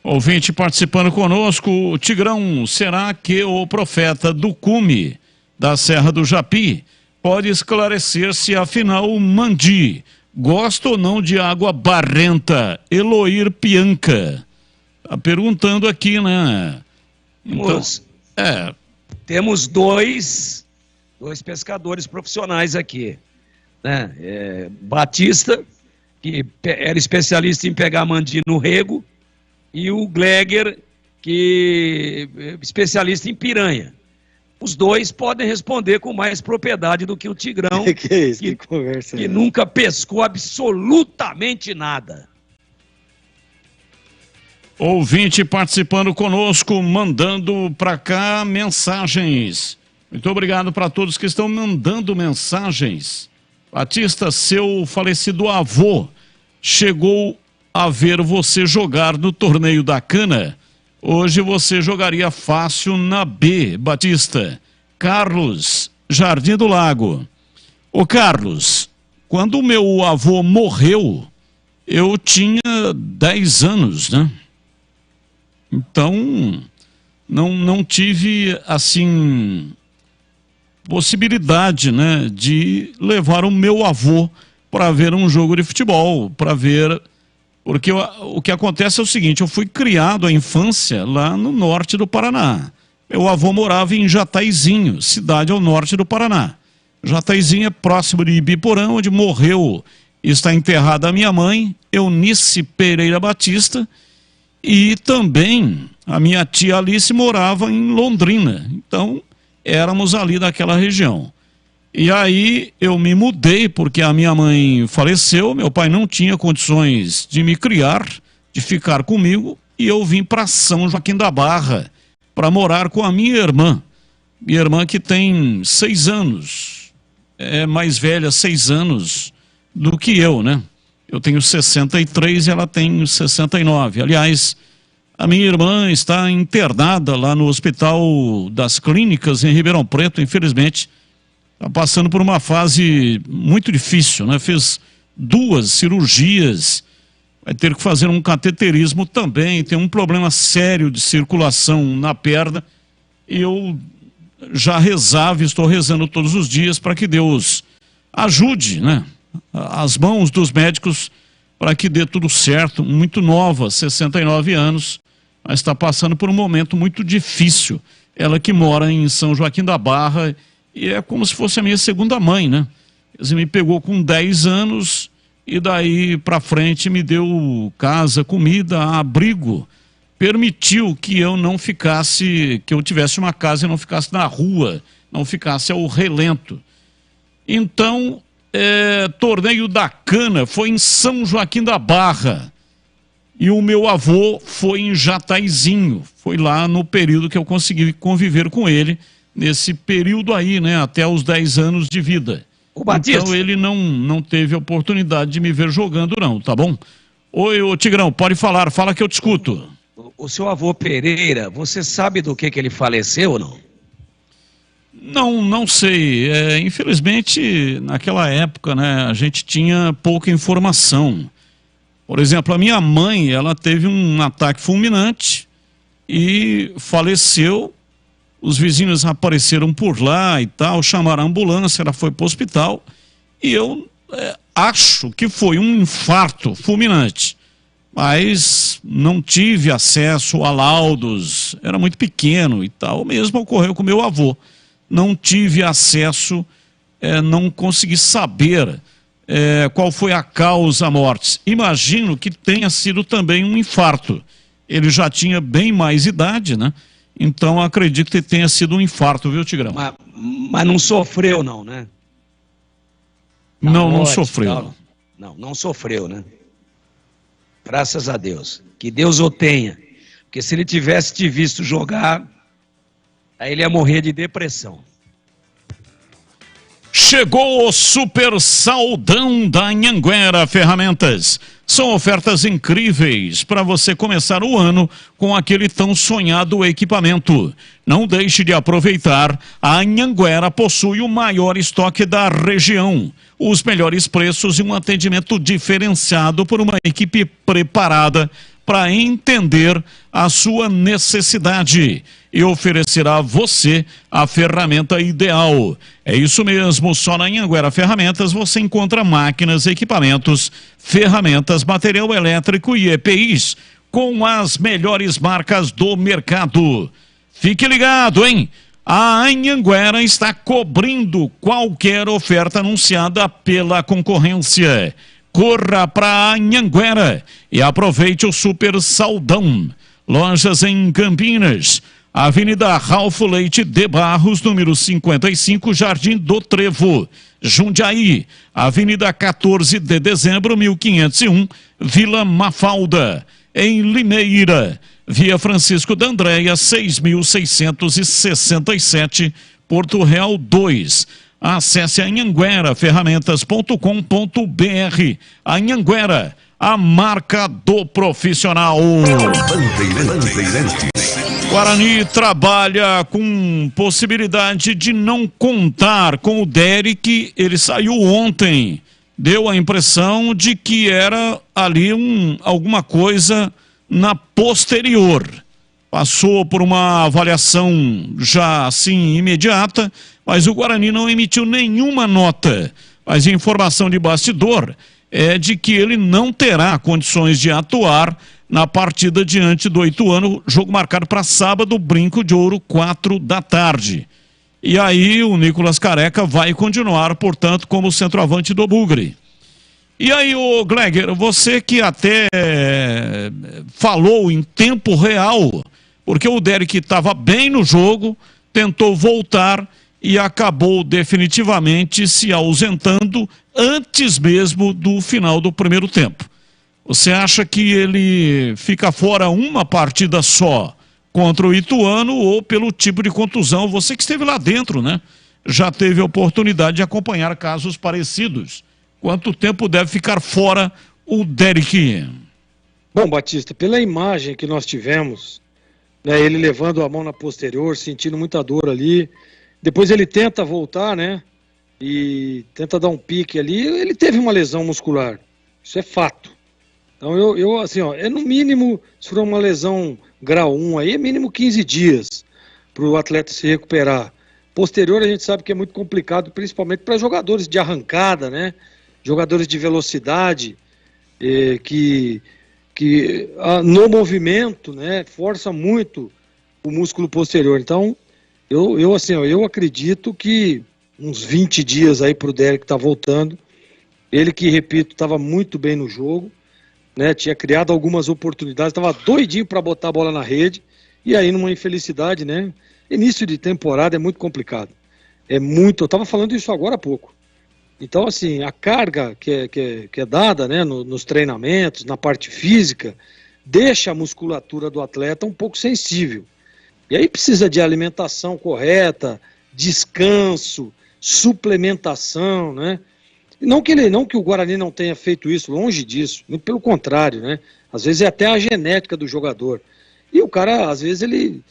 Ouvinte participando conosco, Tigrão, será que o profeta do cume da Serra do Japi pode esclarecer se afinal o Mandi gosta ou não de água barrenta? Eloir Pianca tá perguntando aqui, né? Então, temos dois pescadores profissionais aqui, né? Batista, que era especialista em pegar mandi no rego, e o Gleger, que é especialista em piranha. Os dois podem responder com mais propriedade do que o Tigrão, que é isso? Que conversa que é? nunca pescou absolutamente nada. Ouvinte participando conosco, mandando para cá mensagens. Muito obrigado para todos que estão mandando mensagens. Batista, seu falecido avô chegou a ver você jogar no torneio da Cana. Hoje você jogaria fácil na B, Batista. Carlos, Jardim do Lago. Ô Carlos, quando o meu avô morreu, eu tinha 10 anos, né? Então, não tive, assim, possibilidade, né, de levar o meu avô para ver um jogo de futebol, para ver... Porque o que acontece é o seguinte, eu fui criado a infância lá no norte do Paraná. Meu avô morava em Jataizinho, cidade ao norte do Paraná. Jataizinho é próximo de Ibiporã, onde morreu, está enterrada a minha mãe, Eunice Pereira Batista, e também a minha tia Alice morava em Londrina. Então, éramos ali daquela região. E aí eu me mudei porque a minha mãe faleceu, meu pai não tinha condições de me criar, de ficar comigo, e eu vim para São Joaquim da Barra para morar com a minha irmã. Minha irmã que tem 6 anos, é mais velha 6 anos do que eu, né? Eu tenho 63 e ela tem 69. Aliás, a minha irmã está internada lá no Hospital das Clínicas em Ribeirão Preto, infelizmente. Está passando por uma fase muito difícil, né? Fez 2 cirurgias, vai ter que fazer um cateterismo também, tem um problema sério de circulação na perna. E eu já rezava, estou rezando todos os dias para que Deus ajude, né? As mãos dos médicos para que dê tudo certo. Muito nova, 69 anos, mas está passando por um momento muito difícil. Ela que mora em São Joaquim da Barra, e é como se fosse a minha segunda mãe, né? Ele me pegou com 10 anos e daí para frente me deu casa, comida, abrigo. Permitiu que eu não ficasse, que eu tivesse uma casa e não ficasse na rua, não ficasse ao relento. Então, torneio da Cana foi em São Joaquim da Barra. E o meu avô foi em Jataizinho. Foi lá no período que eu consegui conviver com ele, nesse período aí, né, até os 10 anos de vida. Então ele não teve oportunidade de me ver jogando não, tá bom? Oi, ô Tigrão, pode falar, fala que eu te escuto. O seu avô Pereira, você sabe do que ele faleceu ou não? Não sei. Infelizmente, naquela época, né, a gente tinha pouca informação. Por exemplo, a minha mãe, ela teve um ataque fulminante e faleceu. Os vizinhos apareceram por lá e tal, chamaram a ambulância, ela foi para o hospital e eu acho que foi um infarto fulminante, mas não tive acesso a laudos, era muito pequeno e tal. O mesmo ocorreu com meu avô, não tive acesso, não consegui saber qual foi a causa morte. Imagino que tenha sido também um infarto, ele já tinha bem mais idade, né? Então, acredito que tenha sido um infarto, viu, Tigrão? Mas não sofreu, não, né? Não sofreu. Não sofreu, né? Graças a Deus. Que Deus o tenha. Porque se ele tivesse te visto jogar, aí ele ia morrer de depressão. Chegou o super saldão da Anhanguera Ferramentas. São ofertas incríveis para você começar o ano com aquele tão sonhado equipamento. Não deixe de aproveitar. A Anhanguera possui o maior estoque da região, os melhores preços e um atendimento diferenciado por uma equipe preparada para entender a sua necessidade e oferecerá a você a ferramenta ideal. É isso mesmo, só na Anhanguera Ferramentas você encontra máquinas, equipamentos, ferramentas, material elétrico e EPIs com as melhores marcas do mercado. Fique ligado, hein? A Anhanguera está cobrindo qualquer oferta anunciada pela concorrência. corra para Anhanguera e aproveite o Super Saldão. Lojas em Campinas, Avenida Ralfo Leite de Barros, número 55, Jardim do Trevo. Jundiaí, Avenida 14 de Dezembro, 1501, Vila Mafalda. Em Limeira, Via Francisco da Andréia, 6.667, Porto Real 2. Acesse anhangueraferramentas.com.br. Anhanguera, a marca do profissional. Guarani trabalha com possibilidade de não contar com o Derek. Ele saiu ontem. Deu a impressão de que era ali alguma coisa na posterior. Passou por uma avaliação já assim imediata, mas o Guarani não emitiu nenhuma nota. Mas a informação de bastidor é de que ele não terá condições de atuar na partida diante do Ituano, jogo marcado para sábado, Brinco de Ouro, 4 da tarde. E aí o Nicolas Careca vai continuar, portanto, como centroavante do Bugre. E aí, ô Gleger, você que até falou em tempo real, porque o Derek estava bem no jogo, tentou voltar e acabou definitivamente se ausentando antes mesmo do final do primeiro tempo. Você acha que ele fica fora uma partida só contra o Ituano ou pelo tipo de contusão? Você que esteve lá dentro, né? Já teve a oportunidade de acompanhar casos parecidos. Quanto tempo deve ficar fora o Derek? Bom, Batista, pela imagem que nós tivemos, né, ele levando a mão na posterior, sentindo muita dor ali, depois ele tenta voltar, né, e tenta dar um pique ali, ele teve uma lesão muscular, isso é fato. Então eu assim, ó, é no mínimo, se for uma lesão grau 1 aí, é mínimo 15 dias para o atleta se recuperar. Posterior a gente sabe que é muito complicado, principalmente para jogadores de arrancada, né, jogadores de velocidade, que no movimento, né, força muito o músculo posterior. Então, eu acredito que uns 20 dias aí pro Derek tá voltando. Ele que, repito, estava muito bem no jogo, né, tinha criado algumas oportunidades, estava doidinho para botar a bola na rede, e aí numa infelicidade, né, início de temporada é muito complicado. Eu estava falando isso agora há pouco. Então, assim, a carga que é dada, né, nos treinamentos, na parte física, deixa a musculatura do atleta um pouco sensível. E aí precisa de alimentação correta, descanso, suplementação, né? Não que o Guarani não tenha feito isso, longe disso, muito pelo contrário, né? Às vezes é até a genética do jogador. E o cara, às vezes, ele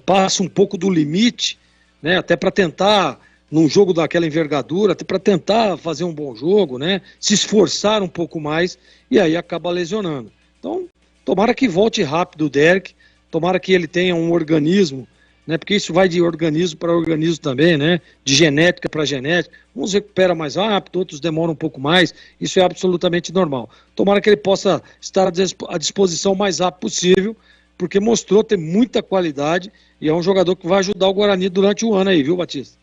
passa um pouco do limite, né, até para tentar, num jogo daquela envergadura, até para tentar fazer um bom jogo, né, se esforçar um pouco mais, e aí acaba lesionando. Então, tomara que volte rápido o Derek, tomara que ele tenha um organismo, né, porque isso vai de organismo para organismo também, né, de genética para genética. Uns recuperam mais rápido, outros demoram um pouco mais, isso é absolutamente normal. Tomara que ele possa estar à disposição o mais rápido possível, porque mostrou ter muita qualidade e é um jogador que vai ajudar o Guarani durante o ano aí, viu, Batista?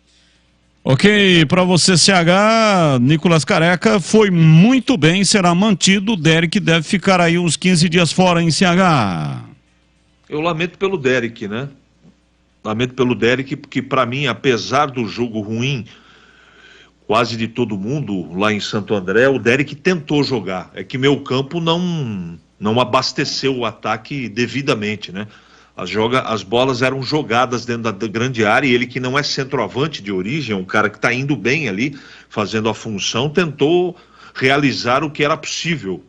Ok, para você, CH, Nicolas Careca foi muito bem, será mantido. O Derek deve ficar aí uns 15 dias fora, em CH. Eu lamento pelo Derek, né? Lamento pelo Derek, porque para mim, apesar do jogo ruim, quase de todo mundo lá em Santo André, o Derek tentou jogar. É que meu campo não abasteceu o ataque devidamente, né? As bolas eram jogadas dentro da grande área e ele, que não é centroavante de origem, é um cara que está indo bem ali, fazendo a função, tentou realizar o que era possível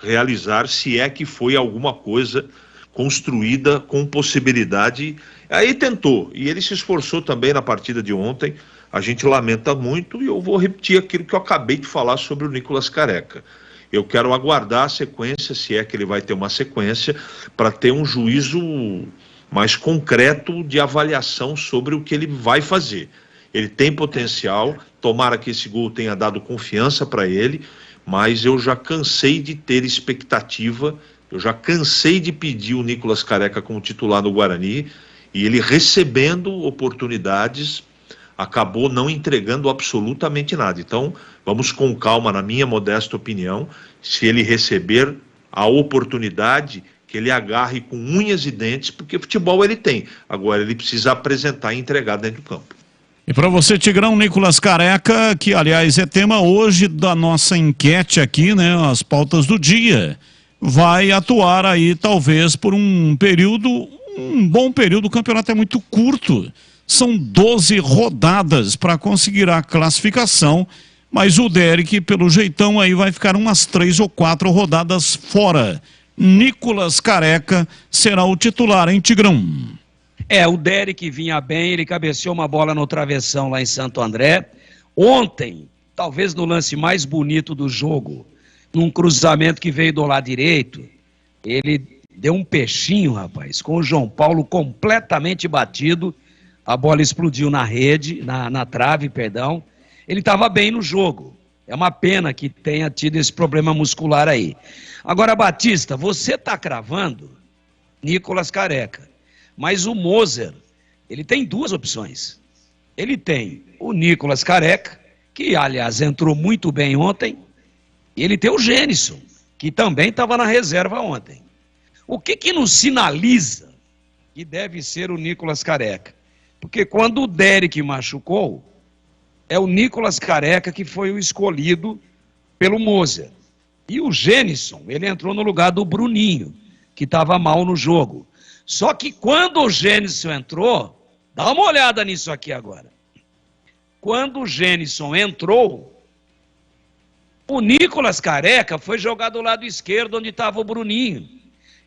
realizar, se é que foi alguma coisa construída com possibilidade. Aí tentou, e ele se esforçou também na partida de ontem. A gente lamenta muito, e eu vou repetir aquilo que eu acabei de falar sobre o Nicolas Careca. Eu quero aguardar a sequência, se é que ele vai ter uma sequência, para ter um juízo mais concreto de avaliação sobre o que ele vai fazer. Ele tem potencial, tomara que esse gol tenha dado confiança para ele, mas eu já cansei de ter expectativa, eu já cansei de pedir o Nicolas Careca como titular no Guarani, e ele recebendo oportunidades, acabou não entregando absolutamente nada. Então, vamos com calma, na minha modesta opinião, se ele receber a oportunidade, que ele agarre com unhas e dentes, porque futebol ele tem. Agora ele precisa apresentar e entregar dentro do campo. E para você, Tigrão, Nicolas Careca, que aliás é tema hoje da nossa enquete aqui, né, as pautas do dia, vai atuar aí talvez por um bom período, o campeonato é muito curto, são 12 rodadas para conseguir a classificação, mas o Derek, pelo jeitão aí, vai ficar umas 3 ou 4 rodadas fora. Nicolas Careca será o titular, hein, Tigrão? O Derek vinha bem, ele cabeceou uma bola no travessão lá em Santo André. Ontem, talvez no lance mais bonito do jogo, num cruzamento que veio do lado direito, ele deu um peixinho, rapaz, com o João Paulo completamente batido, a bola explodiu na rede, na trave, perdão. Ele estava bem no jogo. É uma pena que tenha tido esse problema muscular aí. Agora, Batista, você está cravando Nicolas Careca. Mas o Moser, ele tem 2 opções. Ele tem o Nicolas Careca, que aliás entrou muito bem ontem, e ele tem o Gênison, que também estava na reserva ontem. O que nos sinaliza que deve ser o Nicolas Careca? Porque quando o Derek machucou, é o Nicolas Careca que foi o escolhido pelo Moser. E o Gênison, ele entrou no lugar do Bruninho, que estava mal no jogo. Só que quando o Gênison entrou, dá uma olhada nisso aqui agora. Quando o Gênison entrou, o Nicolas Careca foi jogar do lado esquerdo, onde estava o Bruninho.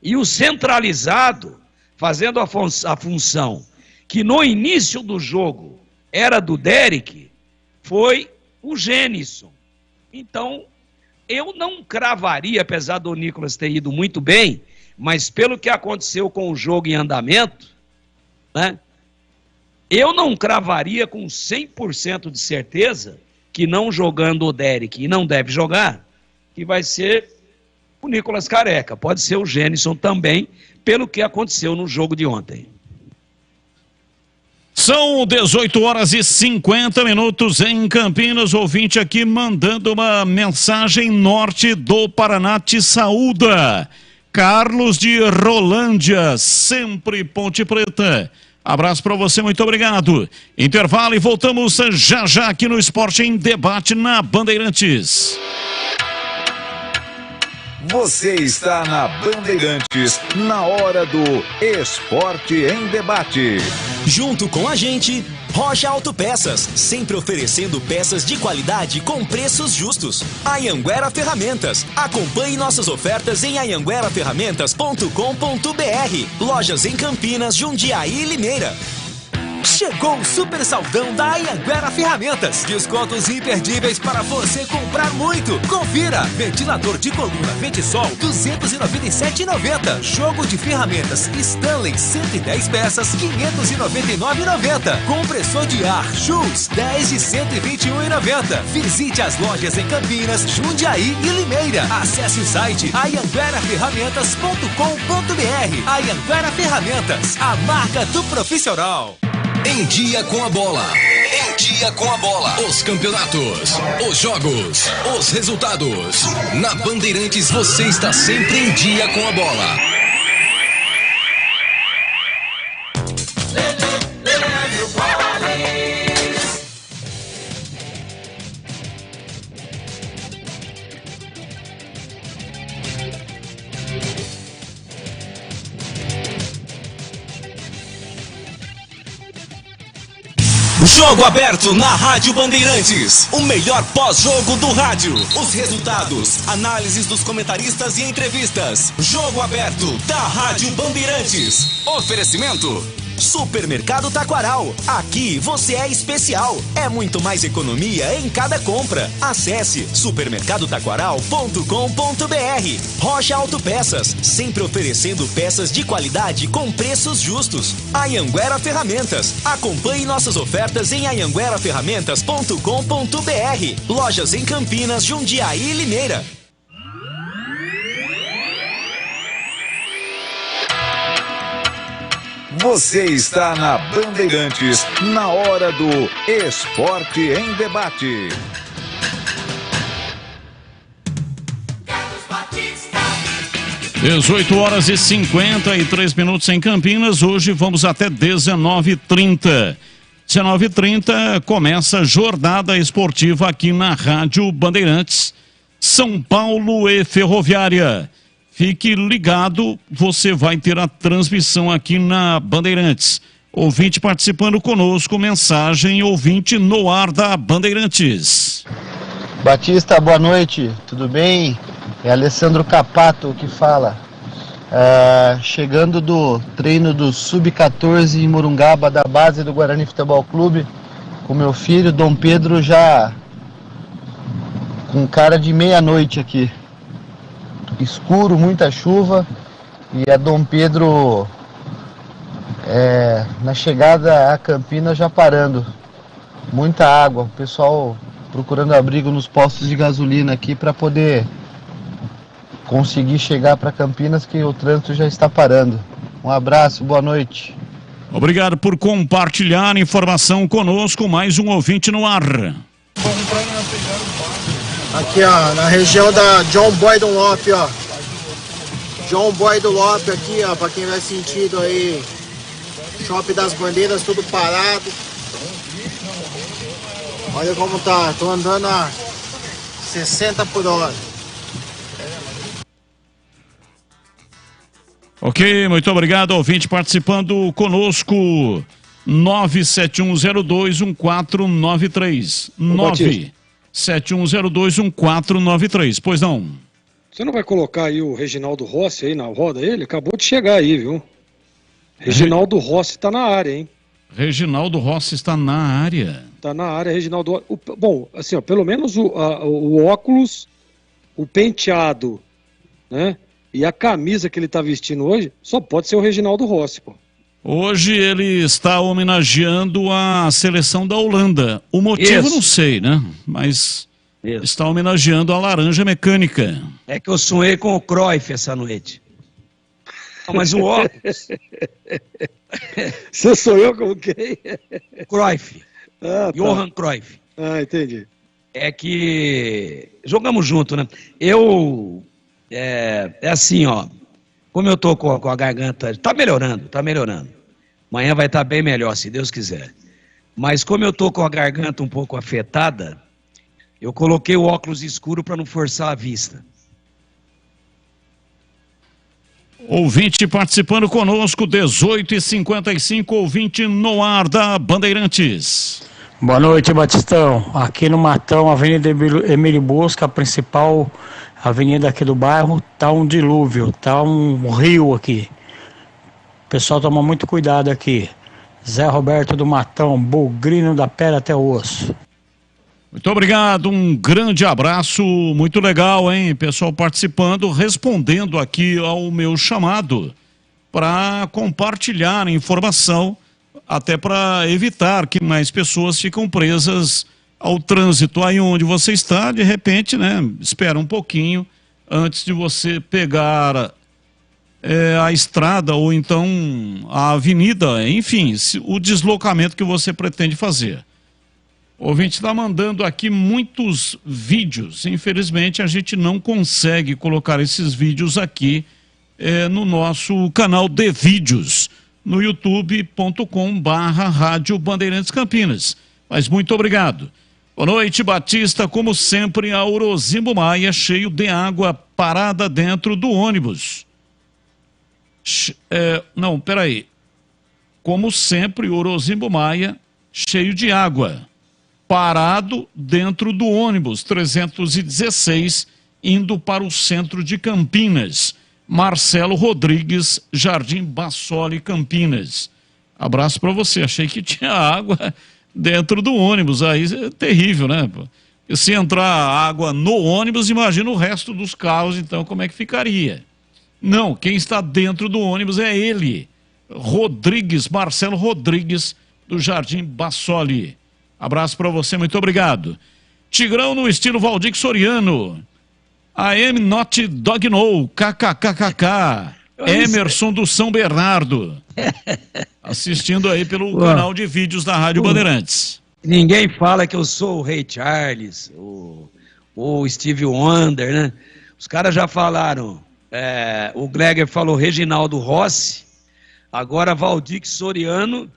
E o centralizado, fazendo a função que no início do jogo era do Derek, foi o Gênison. Então, eu não cravaria, apesar do Nicolas ter ido muito bem, mas pelo que aconteceu com o jogo em andamento, né, eu não cravaria com 100% de certeza que não jogando o Derek, e não deve jogar, que vai ser o Nicolas Careca. Pode ser o Gênison também, pelo que aconteceu no jogo de ontem. São 18h50 em Campinas, ouvinte aqui mandando uma mensagem norte do Paraná te saúda. Carlos de Rolândia, sempre Ponte Preta. Abraço para você, muito obrigado. Intervalo e voltamos já aqui no Esporte em Debate na Bandeirantes. Você está na Bandeirantes, na hora do Esporte em Debate. Junto com a gente, Rocha Autopeças, sempre oferecendo peças de qualidade com preços justos. Anhanguera Ferramentas, acompanhe nossas ofertas em anhangueraferramentas.com.br. Lojas em Campinas, Jundiaí e Limeira. Chegou o super saldão da Anhanguera Ferramentas. Descontos imperdíveis para você comprar muito. Confira! Ventilador de coluna Ventisol, R$ 297,90. Jogo de ferramentas Stanley, 110 peças, R$ 599,90. Compressor de ar Schultz, 10 de R$ 121,90. Visite as lojas em Campinas, Jundiaí e Limeira. Acesse o site anhangueraferramentas.com.br. Anhanguera Ferramentas, a marca do profissional. Em dia com a bola. Em dia com a bola. Os campeonatos, os jogos, os resultados. Na Bandeirantes você está sempre em dia com a bola. Jogo aberto na Rádio Bandeirantes. O melhor pós-jogo do rádio. Os resultados, análises dos comentaristas e entrevistas. Jogo aberto da Rádio Bandeirantes. Oferecimento: Supermercado Taquaral. Aqui você é especial. É muito mais economia em cada compra. Acesse supermercadotaquaral.com.br. Rocha Autopeças, sempre oferecendo peças de qualidade com preços justos. Anhanguera Ferramentas. Acompanhe nossas ofertas em anhangueraferramentas.com.br. Lojas em Campinas, Jundiaí e Limeira. Você está na Bandeirantes, na hora do Esporte em Debate. Às 18h53 em Campinas. Hoje vamos até 19h30. 19h30 começa a jornada esportiva aqui na Rádio Bandeirantes, São Paulo e Ferroviária. Fique ligado, você vai ter a transmissão aqui na Bandeirantes. Ouvinte participando conosco, mensagem ouvinte no ar da Bandeirantes. Batista, boa noite, tudo bem? É Alessandro Capato que fala. Chegando do treino do Sub-14 em Morungaba, da base do Guarani Futebol Clube, com meu filho, Dom Pedro, já com cara de meia-noite aqui. Escuro, muita chuva, e a Dom Pedro na chegada a Campinas já parando. Muita água, o pessoal procurando abrigo nos postos de gasolina aqui para poder conseguir chegar para Campinas, que o trânsito já está parando. Um abraço, boa noite. Obrigado por compartilhar informação conosco, mais um ouvinte no ar. Aqui, ó, na região da John Boy Dunlop, ó. John Boy Dunlop aqui, ó, pra quem vai sentido aí. Shopping das Bandeiras, tudo parado. Olha como tá, tô andando a 60 por hora. Ok, muito obrigado, ouvinte participando conosco. 971021493. 971021493. Pois não? Você não vai colocar aí o Reginaldo Rossi aí na roda? Ele acabou de chegar aí, viu? Reginaldo Rossi tá na área, hein? Reginaldo Rossi está na área. Tá na área, Reginaldo. Bom, assim, ó, pelo menos o óculos, o penteado, né? E a camisa que ele tá vestindo hoje, só pode ser o Reginaldo Rossi, pô. Hoje ele está homenageando a seleção da Holanda. O motivo não sei, né? Mas está homenageando a Laranja Mecânica. É que eu sonhei com o Cruyff essa noite. Mas o óculos... Você sonhou com quem? Cruyff. Ah, tá. Johan Cruyff. Ah, entendi. É que... Jogamos junto, né? É assim, ó. Como eu tô com a garganta... Tá melhorando. Amanhã vai estar bem melhor, se Deus quiser. Mas como eu tô com a garganta um pouco afetada, eu coloquei o óculos escuro para não forçar a vista. Ouvinte participando conosco, 18h55, ouvinte no ar da Bandeirantes. Boa noite, Batistão. Aqui no Matão, Avenida Emílio Bosca, a principal avenida aqui do bairro, tá um dilúvio, tá um rio aqui. O pessoal toma muito cuidado aqui. Zé Roberto do Matão, bugrino da pele até o osso. Muito obrigado, um grande abraço, muito legal, hein? Pessoal participando, respondendo aqui ao meu chamado para compartilhar informação, até para evitar que mais pessoas ficam presas ao trânsito. Aí onde você está, de repente, né? Espera um pouquinho antes de você pegar a estrada ou então a avenida, enfim, o deslocamento que você pretende fazer. O ouvinte está mandando aqui muitos vídeos. Infelizmente, a gente não consegue colocar esses vídeos aqui no nosso canal de vídeos, no youtube.com/Rádio Bandeirantes Campinas. Mas muito obrigado. Boa noite, Batista. Como sempre, a Orozimbo Maia, cheio de água, parada dentro do ônibus. Não, peraí. Como sempre, Orozimbo Maia, cheio de água, parado dentro do ônibus 316, indo para o centro de Campinas. Marcelo Rodrigues, Jardim Bassoli, Campinas. Abraço para você. Achei que tinha água dentro do ônibus. Aí é terrível, né? E se entrar água no ônibus, imagina o resto dos carros, então como é que ficaria? Não, quem está dentro do ônibus é ele, Rodrigues, Marcelo Rodrigues, do Jardim Bassoli. Abraço para você, muito obrigado. Tigrão no estilo Valdir Soriano. I am not dog no, kkkk. Emerson do São Bernardo. Assistindo aí pelo canal de vídeos da Rádio Bandeirantes. Ninguém fala que eu sou o Ray Charles, o Steve Wonder, né? Os caras já falaram, o Gleger falou Reginaldo Rossi, agora Valdir Soriano,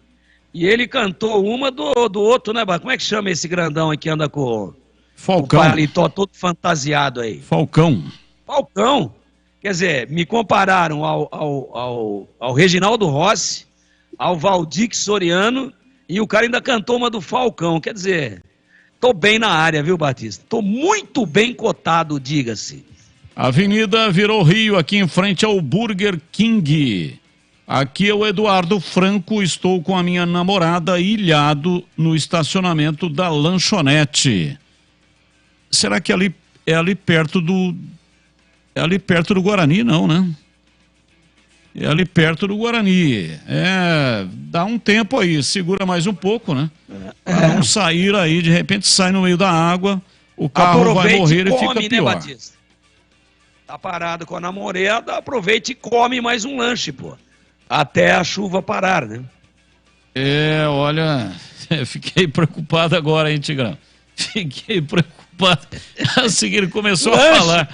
e ele cantou uma do outro, né? Como é que chama esse grandão aí que anda com Falcão. o paletó todo fantasiado aí? Falcão. Quer dizer, me compararam ao Reginaldo Rossi, ao Valdir Soriano, e o cara ainda cantou uma do Falcão. Quer dizer, tô bem na área, viu, Batista? Tô muito bem cotado, diga-se. Avenida virou Rio, aqui em frente ao Burger King. Aqui é o Eduardo Franco, estou com a minha namorada ilhado no estacionamento da lanchonete. Será que é ali perto do... É ali perto do Guarani, não, né? É ali perto do Guarani. Dá um tempo aí, segura mais um pouco, né? Pra não sair aí, de repente sai no meio da água, o carro vai morrer e fica pior. Né, Batista? Tá parado com a namorada, aproveita e come mais um lanche, pô. Até a chuva parar, né? Olha, fiquei preocupado agora, hein, Tigrão? Fiquei preocupado. Assim que ele começou a falar.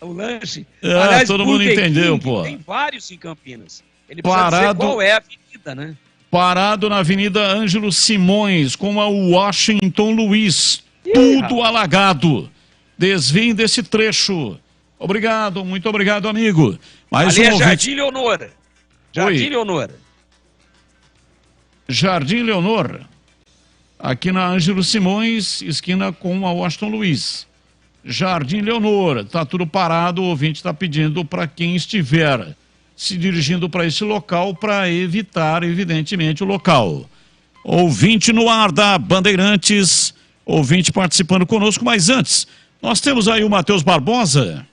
O lanche. Aliás, todo mundo entendeu, pô. Tem vários em Campinas. Ele precisa dizer qual é a avenida, né? Parado na Avenida Ângelo Simões, com a Washington Luiz. Tudo alagado. Desviem desse trecho. Obrigado, muito obrigado, amigo. Mais ali um Jardim Leonor. Jardim Leonor. Jardim Leonor. Aqui na Ângelo Simões, esquina com a Washington Luiz. Jardim Leonor, tá tudo parado, o ouvinte está pedindo para quem estiver se dirigindo para esse local para evitar, evidentemente, o local. Ouvinte no ar da Bandeirantes, ouvinte participando conosco, mas antes, nós temos aí o Matheus Barbosa.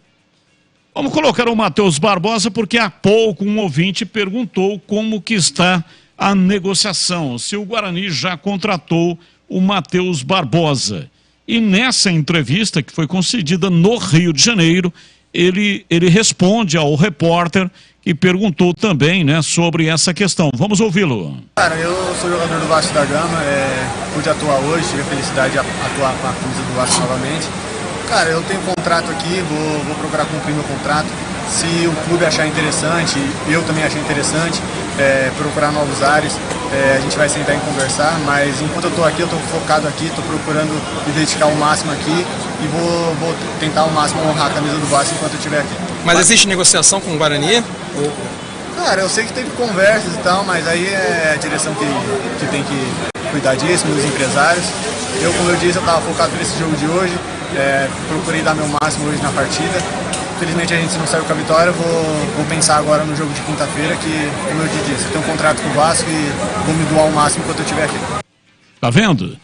Vamos colocar o Matheus Barbosa porque há pouco um ouvinte perguntou como que está a negociação, se o Guarani já contratou o Matheus Barbosa. E nessa entrevista que foi concedida no Rio de Janeiro, ele responde ao repórter que perguntou também, né, sobre essa questão. Vamos ouvi-lo. Cara, eu sou jogador do Vasco da Gama, pude atuar hoje, tive a felicidade de atuar com a camisa do Vasco novamente. Cara, eu tenho contrato aqui, vou procurar cumprir meu contrato. Se o clube achar interessante, eu também achei interessante, procurar novos ares, a gente vai sentar e conversar, mas enquanto eu estou aqui, eu estou focado aqui, estou procurando me dedicar ao máximo aqui e vou tentar ao máximo honrar a camisa do Vasco enquanto eu estiver aqui. Mas existe negociação com o Guarani? Cara, eu sei que teve conversas e tal, mas aí é a direção que tem que cuidar disso, meus empresários. Eu, como eu disse, eu estava focado nesse jogo de hoje, procurei dar meu máximo hoje na partida. Infelizmente a gente não saiu com a vitória, vou pensar agora no jogo de quinta-feira, que, como eu disse, eu tenho um contrato com o Vasco e vou me doar ao máximo enquanto eu estiver aqui. Tá vendo?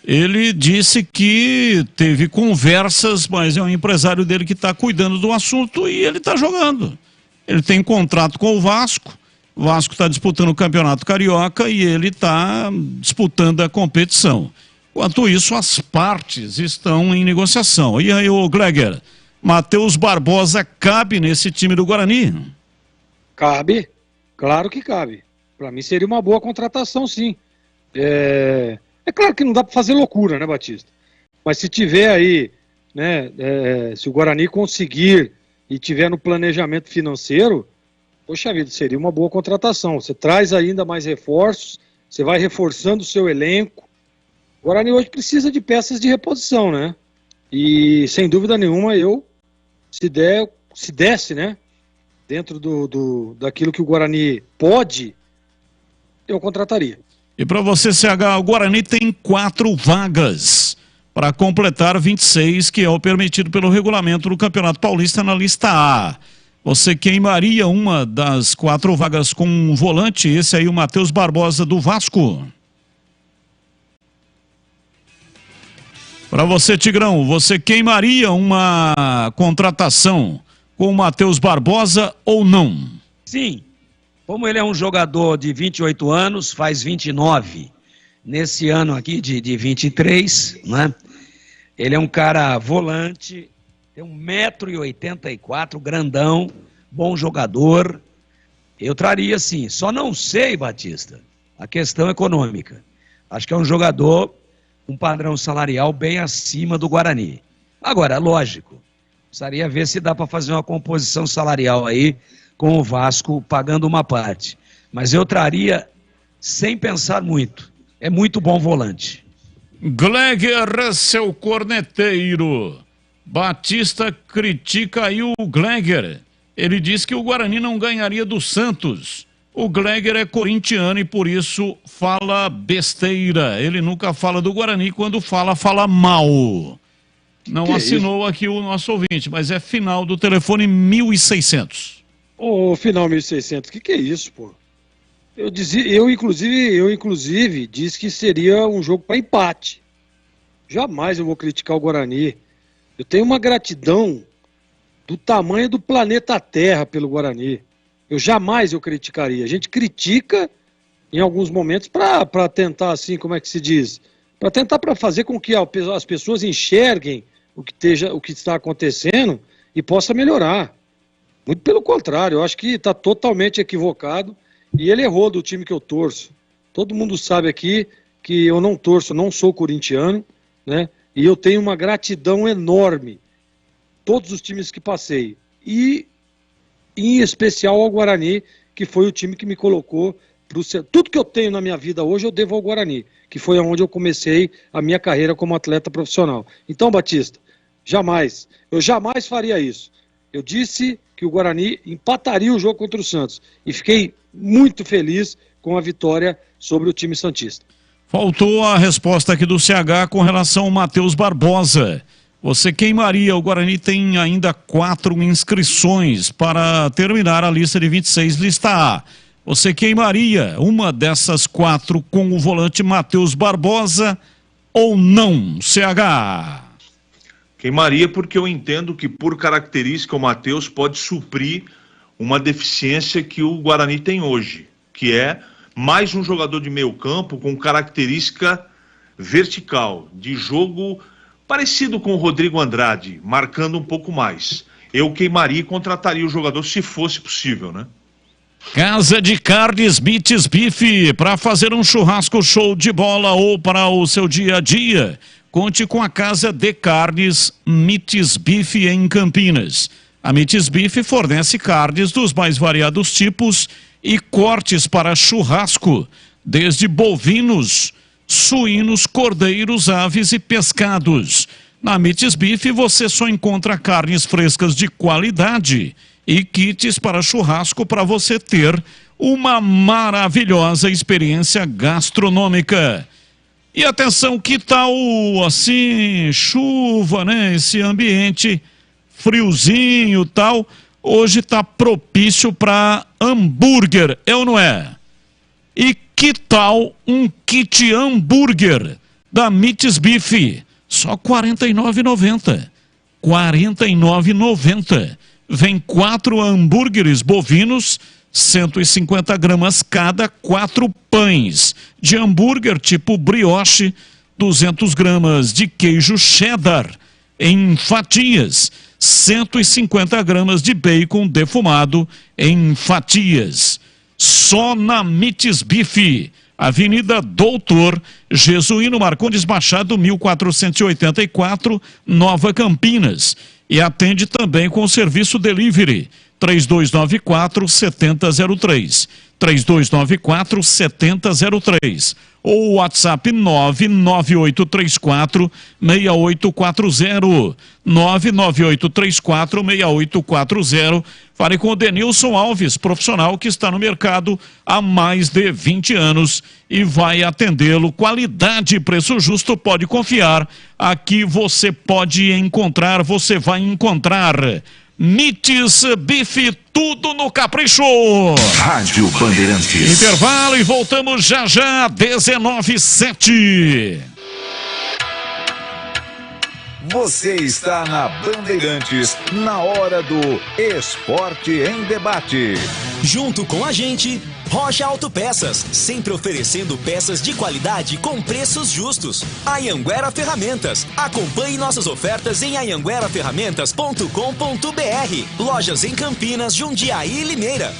Ele disse que teve conversas, mas é um empresário dele que está cuidando do assunto e ele está jogando. Ele tem contrato com o Vasco está disputando o Campeonato Carioca e ele está disputando a competição. Enquanto isso, as partes estão em negociação. E aí, ô Gleger, Matheus Barbosa cabe nesse time do Guarani? Cabe, claro que cabe. Para mim seria uma boa contratação, sim. É claro que não dá para fazer loucura, né, Batista? Mas se tiver aí, né, se o Guarani conseguir e tiver no planejamento financeiro, poxa vida, seria uma boa contratação. Você traz ainda mais reforços, você vai reforçando o seu elenco. O Guarani hoje precisa de peças de reposição, né? E sem dúvida nenhuma se desse, né, dentro daquilo que o Guarani pode, eu contrataria. E para você, CH, o Guarani tem 4 vagas para completar 26, que é o permitido pelo regulamento do Campeonato Paulista na lista A. Você queimaria uma das 4 vagas com um volante, esse aí o Matheus Barbosa do Vasco? Para você, Tigrão, você queimaria uma contratação com o Matheus Barbosa ou não? Sim. Como ele é um jogador de 28 anos, faz 29 nesse ano aqui de 23, né? Ele é um cara volante, tem 1,84 m, grandão, bom jogador. Eu traria sim, só não sei, Batista, a questão econômica. Acho que é um jogador, um padrão salarial bem acima do Guarani. Agora, lógico, precisaria ver se dá para fazer uma composição salarial aí com o Vasco pagando uma parte. Mas eu traria sem pensar muito. É muito bom volante. Gleger, seu corneteiro. Batista critica aí o Gleger. Ele diz que o Guarani não ganharia do Santos. O Gleger é corintiano e por isso fala besteira. Ele nunca fala do Guarani, quando fala mal. Não que assinou aqui o nosso ouvinte, mas é final do telefone 1600. Ô, final 1600, que é isso, pô? Eu inclusive disse que seria um jogo para empate. Jamais eu vou criticar o Guarani. Eu tenho uma gratidão do tamanho do planeta Terra pelo Guarani. Eu criticaria. A gente critica em alguns momentos para tentar, assim, como é que se diz? Para tentar fazer com que as pessoas enxerguem o que está acontecendo e possa melhorar. Muito pelo contrário, eu acho que está totalmente equivocado e ele errou do time que eu torço. Todo mundo sabe aqui que eu não torço, não sou corintiano, né? E eu tenho uma gratidão enorme. Todos os times que passei. E, em especial, ao Guarani, que foi o time que me colocou pro tudo que eu tenho na minha vida hoje eu devo ao Guarani, que foi onde eu comecei a minha carreira como atleta profissional. Então, Batista, eu jamais faria isso. Eu disse que o Guarani empataria o jogo contra o Santos e fiquei muito feliz com a vitória sobre o time santista. Faltou a resposta aqui do CH com relação ao Matheus Barbosa. Você queimaria, o Guarani tem ainda 4 inscrições para terminar a lista de 26, lista A. Você queimaria uma dessas 4 com o volante Matheus Barbosa ou não, CH? Queimaria porque eu entendo que, por característica, o Matheus pode suprir uma deficiência que o Guarani tem hoje, que é mais um jogador de meio campo com característica vertical, de jogo parecido com o Rodrigo Andrade, marcando um pouco mais. Eu queimaria e contrataria o jogador se fosse possível, né? Casa de Carnes Mites Bife, para fazer um churrasco show de bola ou para o seu dia a dia, conte com a Casa de Carnes Mites Bife em Campinas. A Mites Bife fornece carnes dos mais variados tipos e cortes para churrasco, desde bovinos, suínos, cordeiros, aves e pescados. Na Mites Bife você só encontra carnes frescas de qualidade e kits para churrasco para você ter uma maravilhosa experiência gastronômica. E atenção, que tal assim, chuva, né? Esse ambiente friozinho e tal, hoje está propício para hambúrguer, é ou não é? E que tal um kit hambúrguer da Mites Bife? Só R$ 49,90. R$ 49,90. Vem 4 hambúrgueres bovinos, 150 gramas cada, 4 pães de hambúrguer tipo brioche, 200 gramas de queijo cheddar em fatias, 150 gramas de bacon defumado em fatias. Só na Mites Bife, Avenida Doutor Jesuíno Marcondes Machado, 1484, Nova Campinas. E atende também com o serviço delivery, 3294-7003. 3294-7003. Ou WhatsApp 99834-6840. 99834-6840. Fale com o Denilson Alves, profissional que está no mercado há mais de 20 anos e vai atendê-lo. Qualidade e preço justo, pode confiar. Aqui você pode encontrar, você vai encontrar. Mites Bife, tudo no capricho. Rádio Bandeirantes. Intervalo e voltamos já 19h07. Você está na Bandeirantes, na hora do Esporte em Debate. Junto com a gente, Rocha Autopeças, sempre oferecendo peças de qualidade com preços justos. Anhanguera Ferramentas, acompanhe nossas ofertas em anhangueraferramentas.com.br. Lojas em Campinas, Jundiaí e Limeira.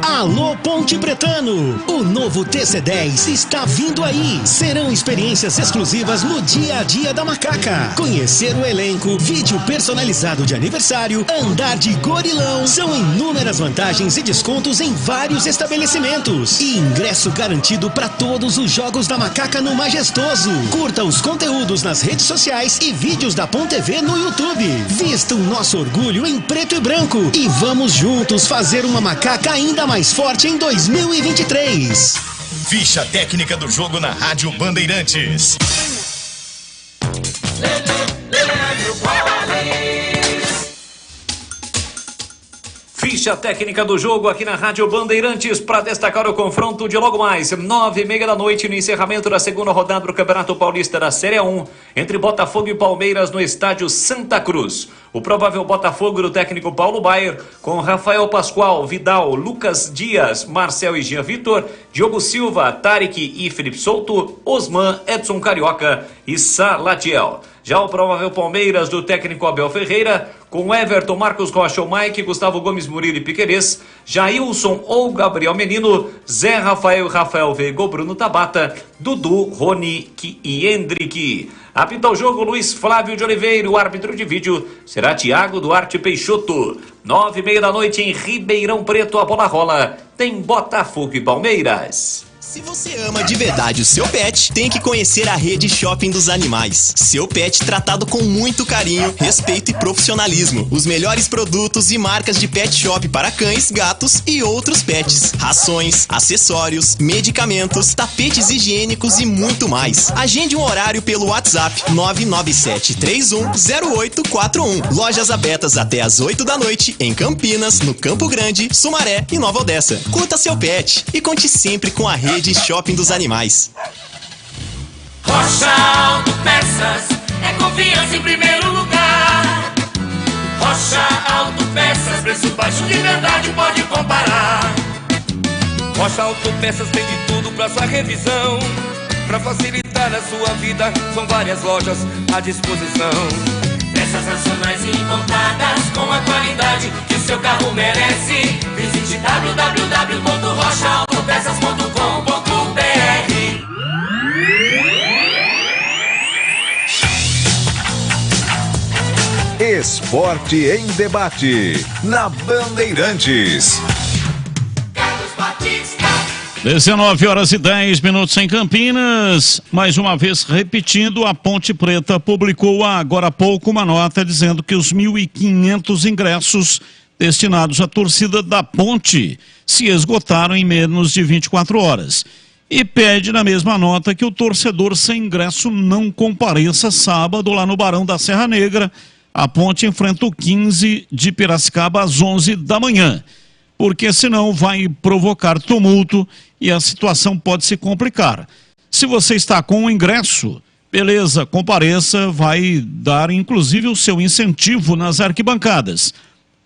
Alô Ponte Pretano, o novo TC10 está vindo aí. Serão experiências exclusivas no dia a dia da Macaca. Conhecer o elenco, vídeo personalizado de aniversário, andar de gorilão. São inúmeras vantagens e descontos em vários estabelecimentos. E ingresso garantido para todos os jogos da Macaca no Majestoso. Curta os conteúdos nas redes sociais e vídeos da Ponte TV no YouTube. Vista o nosso orgulho em preto e branco e vamos juntos fazer uma Macaca ainda mais forte em 2023. Ficha técnica do jogo na Rádio Bandeirantes. Ficha técnica do jogo aqui na Rádio Bandeirantes para destacar o confronto de logo mais 9h30 da noite no encerramento da segunda rodada do Campeonato Paulista da Série 1 entre Botafogo e Palmeiras no estádio Santa Cruz. O provável Botafogo do técnico Paulo Baier com Rafael Pascoal, Vidal, Lucas Dias, Marcel e Jean Vitor, Diogo Silva, Tarek e Felipe Souto, Osman, Edson Carioca e Salatiel. Já o provável Palmeiras do técnico Abel Ferreira, com Everton, Marcos Rocha ou Mike, Gustavo Gomes, Murilo e Piquerez, Jailson ou Gabriel Menino, Zé Rafael, Rafael Veiga, Bruno Tabata, Dudu, Rony e Hendrick. Apita o jogo Luiz Flávio de Oliveira, o árbitro de vídeo será Thiago Duarte Peixoto. 9h30 da noite em Ribeirão Preto, a bola rola, tem Botafogo e Palmeiras. Se você ama de verdade o seu pet, tem que conhecer a Rede Shopping dos Animais. Seu pet tratado com muito carinho, respeito e profissionalismo. Os melhores produtos e marcas de pet shop para cães, gatos e outros pets. Rações, acessórios, medicamentos, tapetes higiênicos e muito mais. Agende um horário pelo WhatsApp 997310841. Lojas abertas até às 8 da noite em Campinas, no Campo Grande, Sumaré e Nova Odessa. Curta seu pet e conte sempre com a Rede Shopping dos Animais. Rocha Autopeças é confiança em primeiro lugar. Rocha Autopeças, preço baixo de verdade, pode comparar. Rocha Autopeças tem de tudo pra sua revisão. Pra facilitar a sua vida, são várias lojas à disposição. Peças nacionais e importadas com a qualidade que o seu carro merece. Visite www.rochaautopeças.com.br. Esporte em debate na Bandeirantes. 19h10 em Campinas. Mais uma vez repetindo, a Ponte Preta publicou agora há pouco uma nota dizendo que os 1.500 ingressos destinados à torcida da Ponte se esgotaram em menos de 24 horas. E pede na mesma nota que o torcedor sem ingresso não compareça sábado lá no Barão da Serra Negra. A Ponte enfrenta o 15 de Piracicaba às 11 da manhã. Porque senão vai provocar tumulto e a situação pode se complicar. Se você está com o ingresso, beleza, compareça, vai dar inclusive o seu incentivo nas arquibancadas.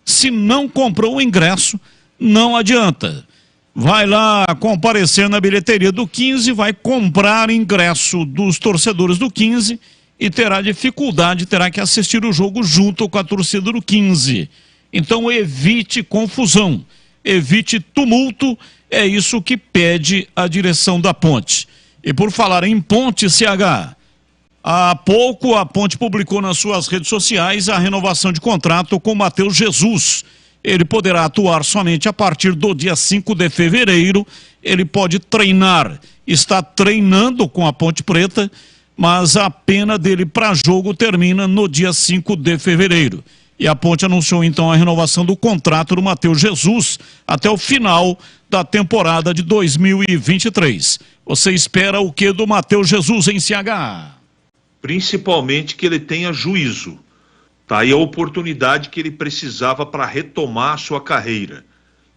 Se não comprou o ingresso, não adianta. Vai lá comparecer na bilheteria do 15, vai comprar ingresso dos torcedores do 15 e terá dificuldade, terá que assistir o jogo junto com a torcida do 15. Então evite confusão. Evite tumulto, é isso que pede a direção da Ponte. E por falar em Ponte, CH, há pouco a Ponte publicou nas suas redes sociais a renovação de contrato com Matheus Jesus. Ele poderá atuar somente a partir do dia 5 de fevereiro. Ele pode treinar, está treinando com a Ponte Preta, mas a pena dele para jogo termina no dia 5 de fevereiro. E a Ponte anunciou então a renovação do contrato do Matheus Jesus até o final da temporada de 2023. Você espera o que do Matheus Jesus em CH? Principalmente que ele tenha juízo. Tá aí a oportunidade que ele precisava para retomar a sua carreira.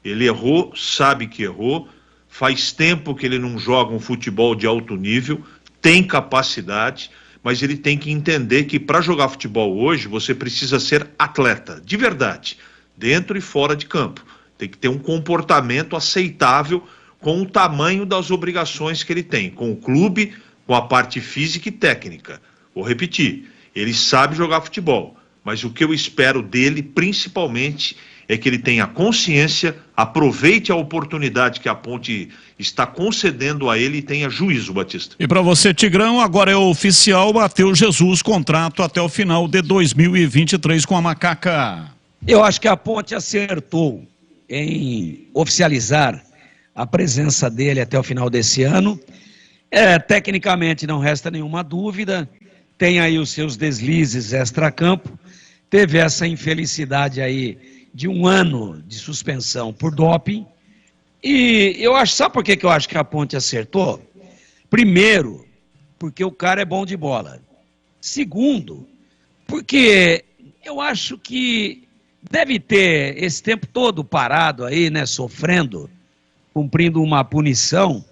Ele errou, sabe que errou, faz tempo que ele não joga um futebol de alto nível, tem capacidade, mas ele tem que entender que para jogar futebol hoje você precisa ser atleta, de verdade, dentro e fora de campo. Tem que ter um comportamento aceitável com o tamanho das obrigações que ele tem, com o clube, com a parte física e técnica. Vou repetir, ele sabe jogar futebol, mas o que eu espero dele, principalmente, é que ele tenha consciência, aproveite a oportunidade que a Ponte está concedendo a ele e tenha juízo, Batista. E para você, Tigrão, agora é oficial, Matheus Jesus, contrato até o final de 2023 com a Macaca. Eu acho que a Ponte acertou em oficializar a presença dele até o final desse ano. Tecnicamente não resta nenhuma dúvida, tem aí os seus deslizes extracampo, teve essa infelicidade aí de 1 ano de suspensão por doping, e eu acho, sabe por que eu acho que a Ponte acertou? Primeiro, porque o cara é bom de bola. Segundo, porque eu acho que deve ter esse tempo todo parado aí, né, sofrendo, cumprindo uma punição,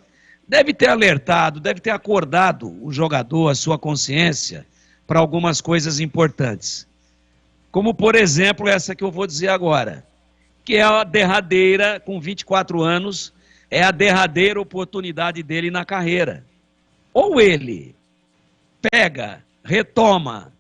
deve ter alertado, deve ter acordado o jogador, a sua consciência, para algumas coisas importantes. Como, por exemplo, essa que eu vou dizer agora, que é a derradeira, com 24 anos, é a derradeira oportunidade dele na carreira. Ou ele pega, retoma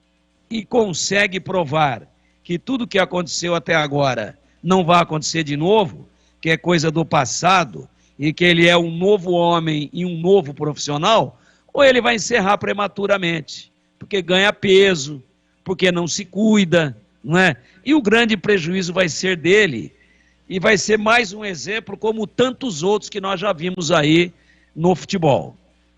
e consegue provar que tudo que aconteceu até agora não vai acontecer de novo, que é coisa do passado, e que ele é um novo homem e um novo profissional, ou ele vai encerrar prematuramente, porque ganha peso, porque não se cuida, não é? E o grande prejuízo vai ser dele, e vai ser mais um exemplo como tantos outros que nós já vimos aí no futebol.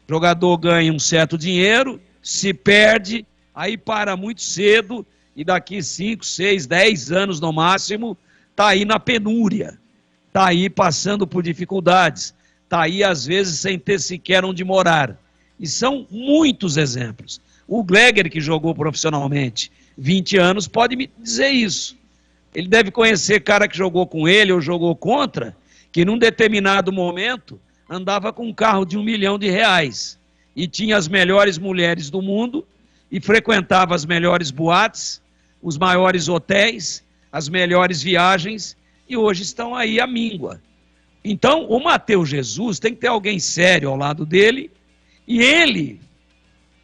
O jogador ganha um certo dinheiro, se perde, aí para muito cedo, e daqui 5, 6, 10 anos no máximo, está aí na penúria, está aí passando por dificuldades, está aí às vezes sem ter sequer onde morar. E são muitos exemplos. O Gleger, que jogou profissionalmente 20 anos, pode me dizer isso. Ele deve conhecer cara que jogou com ele ou jogou contra, que num determinado momento andava com um carro de R$1 milhão e tinha as melhores mulheres do mundo e frequentava as melhores boates, os maiores hotéis, as melhores viagens, e hoje estão aí à míngua. Então, o Matheus Jesus tem que ter alguém sério ao lado dele, e ele,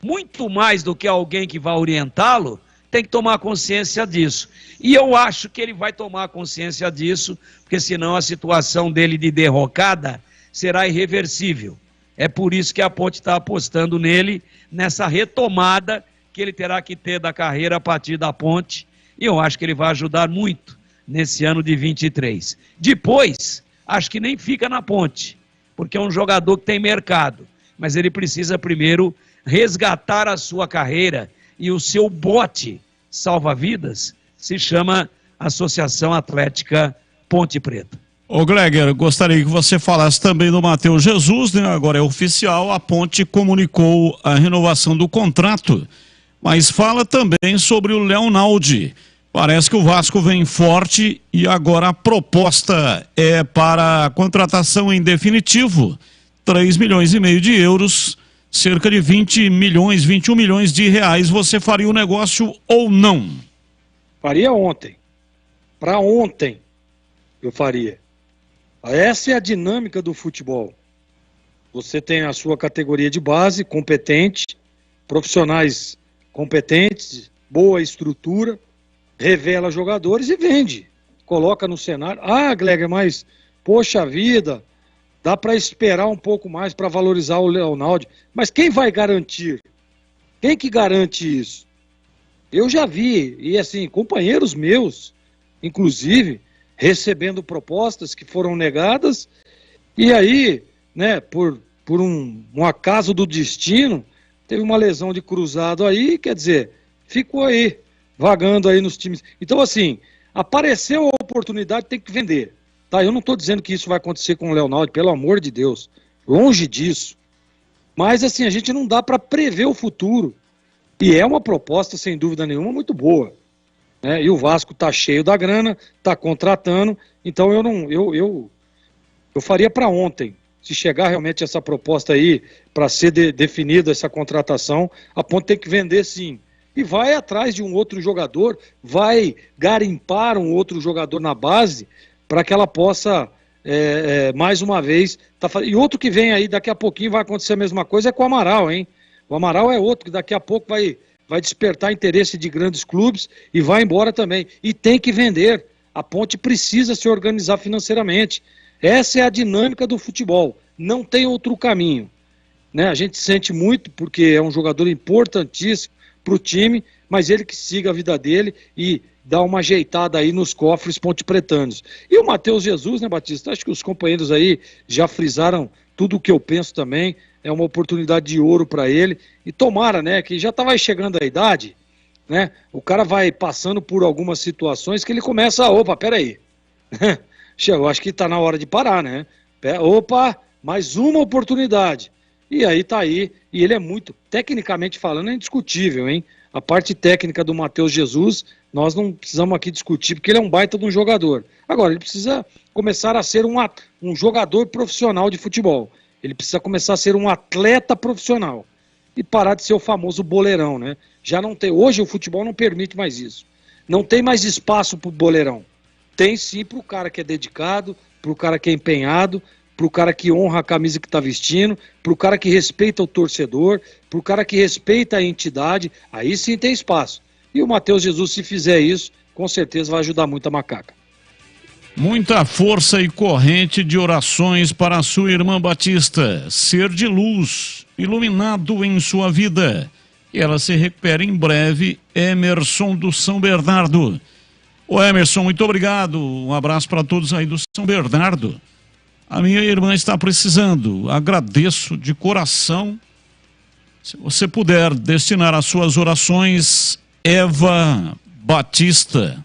muito mais do que alguém que vai orientá-lo, tem que tomar consciência disso. E eu acho que ele vai tomar consciência disso, porque senão a situação dele de derrocada será irreversível. É por isso que a Ponte está apostando nele, nessa retomada que ele terá que ter da carreira a partir da Ponte, e eu acho que ele vai ajudar muito nesse ano de 23. Depois, acho que nem fica na Ponte, porque é um jogador que tem mercado, mas ele precisa primeiro resgatar a sua carreira, e o seu bote salva-vidas se chama Associação Atlética Ponte Preta. Ô Gleger, gostaria que você falasse também do Matheus Jesus, né? Agora é oficial, a Ponte comunicou a renovação do contrato, mas fala também sobre o Leonaldi. Parece que o Vasco vem forte e agora a proposta é para a contratação em definitivo, 3,5 milhões de euros, cerca de 20 milhões, 21 milhões de reais. Você faria o negócio ou não? Faria ontem. Para ontem eu faria. Essa é a dinâmica do futebol. Você tem a sua categoria de base, competente, profissionais competentes, boa estrutura, revela jogadores e vende. Coloca no cenário. Ah, Gleger, mas poxa vida, dá para esperar um pouco mais para valorizar o Leonaldi. Mas quem vai garantir? Quem que garante isso? Eu já vi, e assim, companheiros meus, inclusive, recebendo propostas que foram negadas, e aí, né, por um acaso do destino, teve uma lesão de cruzado aí, quer dizer, ficou aí, vagando aí nos times. Então, assim, apareceu a oportunidade, tem que vender. Tá, eu não estou dizendo que isso vai acontecer com o Leonaldi, pelo amor de Deus, longe disso. Mas assim, a gente não dá para prever o futuro. E é uma proposta, sem dúvida nenhuma, muito boa. Né? E o Vasco está cheio da grana, está contratando, então eu faria para ontem. Se chegar realmente essa proposta aí, para ser definida essa contratação, a Ponte tem que vender sim. E vai atrás de um outro jogador, vai garimpar um outro jogador na base, para que ela possa, mais uma vez, e outro que vem aí, daqui a pouquinho vai acontecer a mesma coisa, é com o Amaral, hein? O Amaral é outro que daqui a pouco vai despertar interesse de grandes clubes e vai embora também. E tem que vender. A Ponte precisa se organizar financeiramente. Essa é a dinâmica do futebol. Não tem outro caminho. Né? A gente sente muito porque é um jogador importantíssimo para o time, mas ele que siga a vida dele e dá uma ajeitada aí nos cofres pontepretanos. E o Matheus Jesus, né, Batista? Acho que os companheiros aí já frisaram tudo o que eu penso também. É uma oportunidade de ouro para ele. E tomara, né, que já vai chegando a idade, né? O cara vai passando por algumas situações que ele começa, opa, peraí. Eu acho que tá na hora de parar, né? Opa, mais uma oportunidade. E aí tá aí, e ele é muito, tecnicamente falando, é indiscutível, hein? A parte técnica do Matheus Jesus, nós não precisamos aqui discutir, porque ele é um baita de um jogador. Agora, ele precisa começar a ser um jogador profissional de futebol. Ele precisa começar a ser um atleta profissional. E parar de ser o famoso boleirão, né? Já não tem, hoje o futebol não permite mais isso. Não tem mais espaço pro boleirão. Tem sim pro cara que é dedicado, pro cara que é empenhado, pro cara que honra a camisa que tá vestindo, pro cara que respeita o torcedor, pro cara que respeita a entidade, aí sim tem espaço. E o Matheus Jesus, se fizer isso, com certeza vai ajudar muito a Macaca. Muita força e corrente de orações para a sua irmã Batista, ser de luz, iluminado em sua vida. Que ela se recupere em breve. Emerson do São Bernardo. Ô Emerson, muito obrigado. Um abraço para todos aí do São Bernardo. A minha irmã está precisando. Agradeço de coração. Se você puder destinar as suas orações, Eva Batista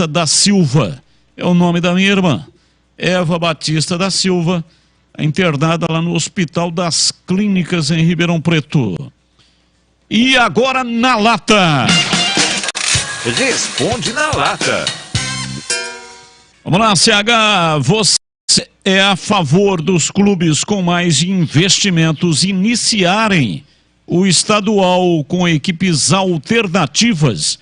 da Silva, é o nome da minha irmã. Eva Batista da Silva, internada lá no Hospital das Clínicas em Ribeirão Preto. E agora na lata. Responde na lata. Vamos lá, CH, você é a favor dos clubes com mais investimentos iniciarem o estadual com equipes alternativas?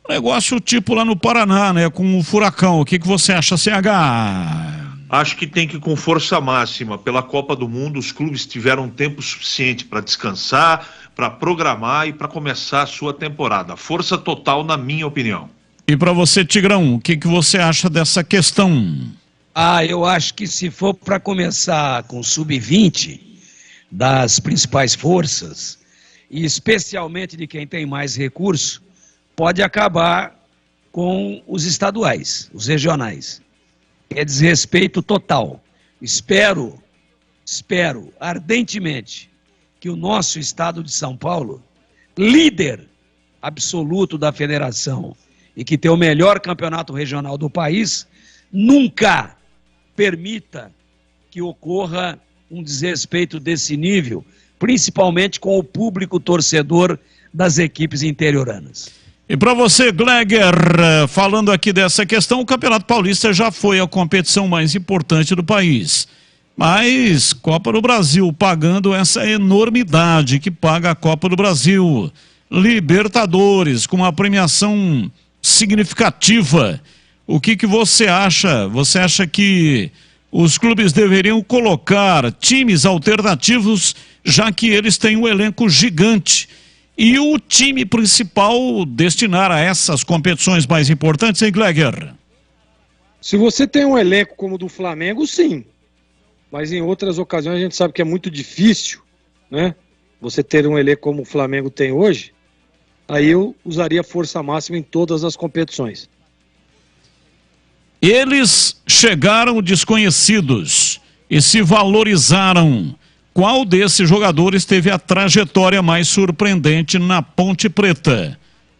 Negócio tipo lá no Paraná, né, com o Furacão. O que você acha, CH? Acho que tem que ir com força máxima. Pela Copa do Mundo, os clubes tiveram tempo suficiente para descansar, para programar e para começar a sua temporada. Força total, na minha opinião. E para você, Tigrão, o que você acha dessa questão? Eu acho que se for para começar com sub-20 das principais forças, e especialmente de quem tem mais recurso, pode acabar com os estaduais, os regionais. É desrespeito total. Espero ardentemente que o nosso estado de São Paulo, líder absoluto da federação e que tem o melhor campeonato regional do país, nunca permita que ocorra um desrespeito desse nível, principalmente com o público torcedor das equipes interioranas. E para você, Gleger, falando aqui dessa questão, o Campeonato Paulista já foi a competição mais importante do país. Mas Copa do Brasil, pagando essa enormidade que paga a Copa do Brasil. Libertadores, com uma premiação significativa. O que você acha? Você acha que os clubes deveriam colocar times alternativos, já que eles têm um elenco gigante? E o time principal destinar a essas competições mais importantes, hein, Gleger? Se você tem um elenco como o do Flamengo, sim. Mas em outras ocasiões a gente sabe que é muito difícil, né? Você ter um elenco como o Flamengo tem hoje. Aí eu usaria força máxima em todas as competições. Eles chegaram desconhecidos e se valorizaram. Qual desses jogadores teve a trajetória mais surpreendente na Ponte Preta?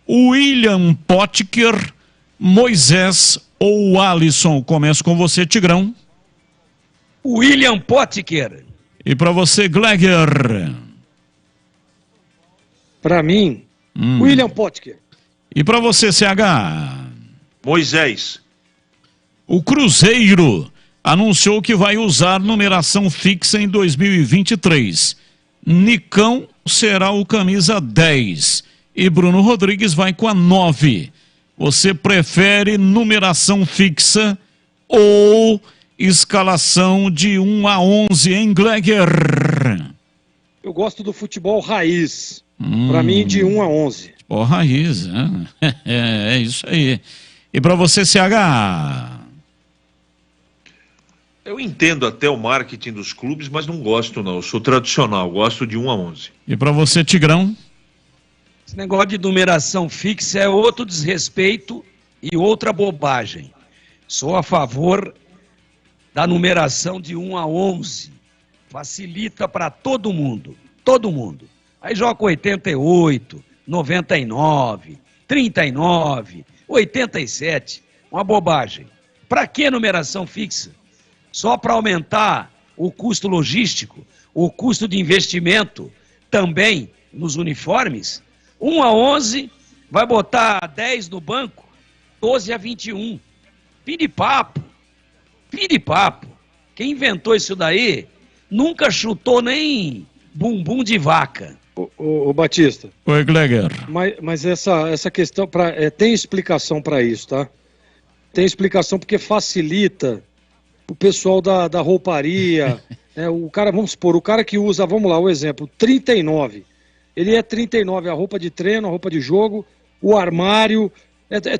William Potker, Moisés ou Alisson? Começo com você, Tigrão. William Potker. E para você, Gleger? Para mim, William Potker. E para você, CH? Moisés. O Cruzeiro anunciou que vai usar numeração fixa em 2023. Nicão será o camisa 10 e Bruno Rodrigues vai com a 9. Você prefere numeração fixa ou escalação de 1 a 11 em Gleger? Eu gosto do futebol raiz. Para mim, de 1 a 11. Futebol raiz, é isso aí. E para você, CH? Eu entendo até o marketing dos clubes, mas não gosto não. Eu sou tradicional, gosto de 1 a 11. E para você, Tigrão? Esse negócio de numeração fixa é outro desrespeito e outra bobagem. Sou a favor da numeração de 1 a 11. Facilita para todo mundo. Todo mundo. Aí joga 88, 99, 39, 87. Uma bobagem. Para que numeração fixa? Só para aumentar o custo logístico, o custo de investimento também nos uniformes? 1 a 11, vai botar 10 no banco, 12 a 21. Fim de papo. Fim de papo. Quem inventou isso daí nunca chutou nem bumbum de vaca. Ô Batista. Oi, Gleger. Mas essa questão, tem explicação para isso, tá? Tem explicação porque facilita o pessoal da rouparia, né? O cara, vamos supor, o cara que usa, vamos lá, o exemplo, 39. Ele é 39, a roupa de treino, a roupa de jogo, o armário,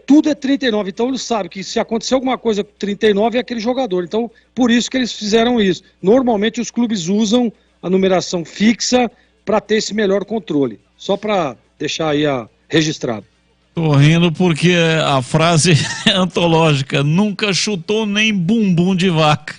tudo é 39. Então ele sabe que se acontecer alguma coisa com 39 é aquele jogador. Então, por isso que eles fizeram isso. Normalmente os clubes usam a numeração fixa para ter esse melhor controle. Só para deixar aí registrado. Tô rindo porque a frase é antológica. Nunca chutou nem bumbum de vaca.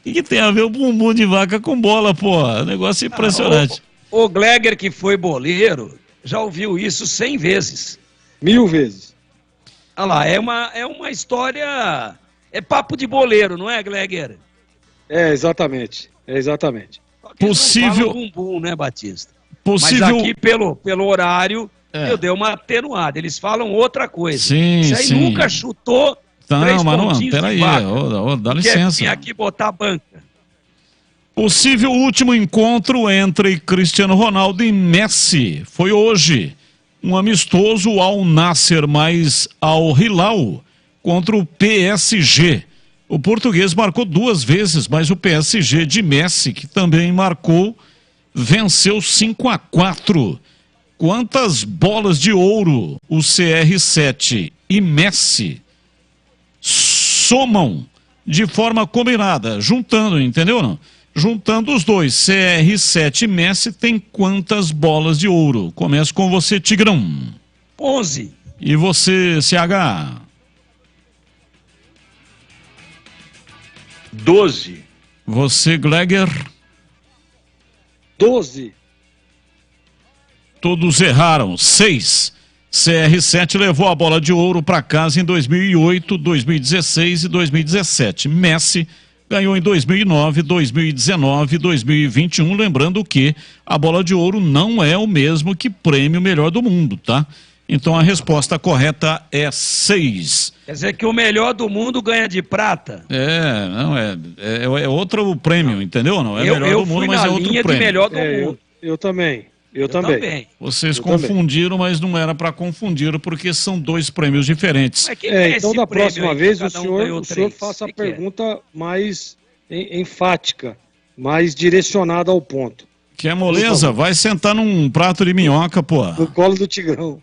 O que tem a ver o bumbum de vaca com bola, pô? Negócio impressionante. O Gleger, que foi boleiro, já ouviu isso 100 vezes. 1000 vezes. Olha lá, é uma história... É papo de boleiro, não é, Gleger? Exatamente. Possível... Não falam bumbum, né, Batista? Possível... Mas aqui, pelo horário, eu dei uma atenuada. Eles falam outra coisa. Sim, isso aí sim. nunca chutou... Não, mas não, peraí, dá licença. Quer vir aqui botar a banca. Possível último encontro entre Cristiano Ronaldo e Messi foi hoje. Um amistoso ao Nasser mais ao Hilal contra o PSG. O português marcou 2 vezes, mas o PSG de Messi, que também marcou, venceu 5-4. Quantas bolas de ouro o CR7 e Messi somam de forma combinada, juntando, entendeu não? Juntando os dois, CR7 e Messi tem quantas bolas de ouro? Começo com você, Tigrão. 11. E você, CH? 12. Você, Gleger? 12. Todos erraram, 6. CR7 levou a bola de ouro para casa em 2008, 2016 e 2017. Messi ganhou em 2009, 2019 e 2021, lembrando que a bola de ouro não é o mesmo que prêmio melhor do mundo, tá? Então a resposta correta é 6. Quer dizer que o melhor do mundo ganha de prata? É outro prêmio, entendeu? Não é melhor do mundo, mas é outro prêmio. Melhor do mundo. Eu também. Eu também. Vocês confundiram, mas não era para confundir, porque são 2 prêmios diferentes. Então, da próxima vez, o senhor faça a pergunta mais enfática, mais direcionada ao ponto. Que é moleza? Vai sentar num prato de minhoca, pô. No colo do Tigrão.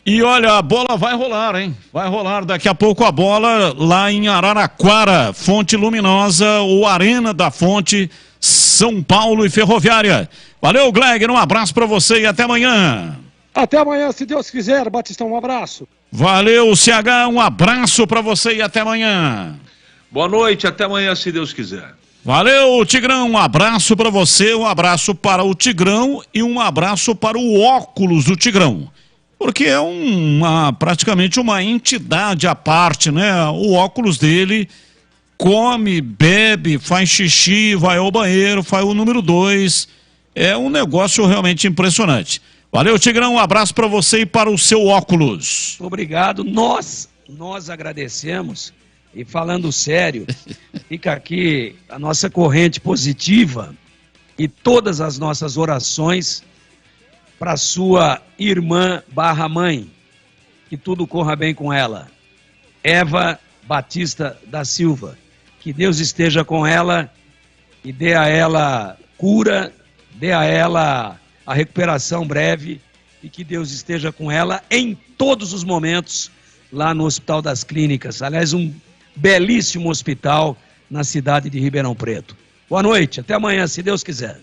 E olha, a bola vai rolar, hein? Vai rolar daqui a pouco a bola lá em Araraquara, Fonte Luminosa, ou Arena da Fonte, São Paulo e Ferroviária. Valeu, Gleger, um abraço pra você e até amanhã. Até amanhã, se Deus quiser, Batistão, um abraço. Valeu, CH, um abraço pra você e até amanhã. Boa noite, até amanhã, se Deus quiser. Valeu, Tigrão, um abraço pra você, um abraço para o Tigrão e um abraço para o óculos do Tigrão. Porque é praticamente uma entidade à parte, né? O óculos dele come, bebe, faz xixi, vai ao banheiro, faz o número 2. É um negócio realmente impressionante. Valeu, Tigrão, um abraço para você e para o seu óculos. Obrigado, nós agradecemos. E falando sério, fica aqui a nossa corrente positiva e todas as nossas orações para sua irmã / mãe, que tudo corra bem com ela, Eva Batista da Silva, que Deus esteja com ela e dê a ela cura, dê a ela a recuperação breve e que Deus esteja com ela em todos os momentos lá no Hospital das Clínicas. Aliás, um belíssimo hospital na cidade de Ribeirão Preto. Boa noite, até amanhã, se Deus quiser.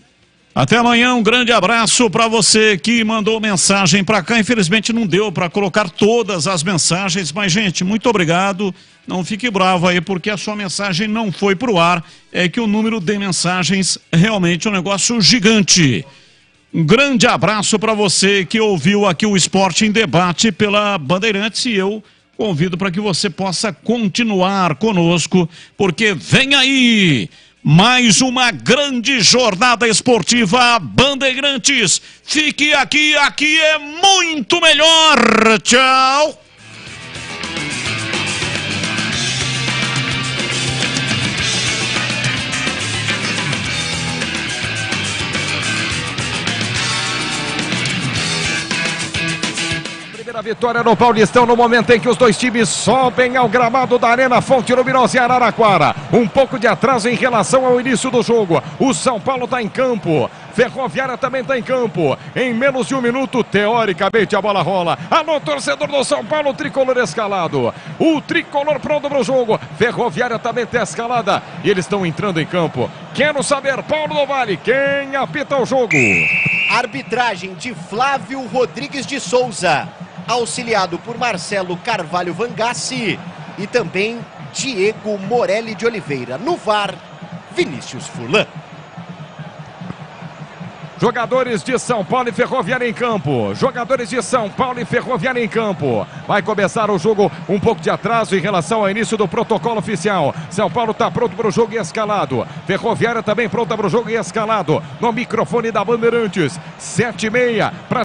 Até amanhã, um grande abraço para você que mandou mensagem para cá. Infelizmente não deu para colocar todas as mensagens, mas gente, muito obrigado. Não fique bravo aí porque a sua mensagem não foi pro ar. É que o número de mensagens realmente é um negócio gigante. Um grande abraço para você que ouviu aqui o Esporte em Debate pela Bandeirantes e eu convido para que você possa continuar conosco, porque vem aí mais uma grande jornada esportiva Bandeirantes. Fique aqui, aqui é muito melhor. Tchau. A vitória no Paulistão no momento em que os dois times sobem ao gramado da Arena Fonte Luminosa em Araraquara. Um pouco de atraso em relação ao início do jogo. O São Paulo está em campo. Ferroviária também está em campo. Em menos de um minuto, teoricamente, a bola rola. Alô, torcedor do São Paulo, tricolor escalado. O tricolor pronto para o jogo. Ferroviária também está escalada. E eles estão entrando em campo. Quero saber, Paulo do Vale, quem apita o jogo? Arbitragem de Flávio Rodrigues de Souza, auxiliado por Marcelo Carvalho Vangassi e também Diego Morelli de Oliveira. No VAR, Vinícius Furlan. Jogadores de São Paulo e Ferroviária em campo. Jogadores de São Paulo e Ferroviária em campo. Vai começar o jogo um pouco de atraso em relação ao início do protocolo oficial. São Paulo está pronto para o jogo e escalado. Ferroviária também pronta para o jogo e escalado. No microfone da Bandeirantes. 7:30 para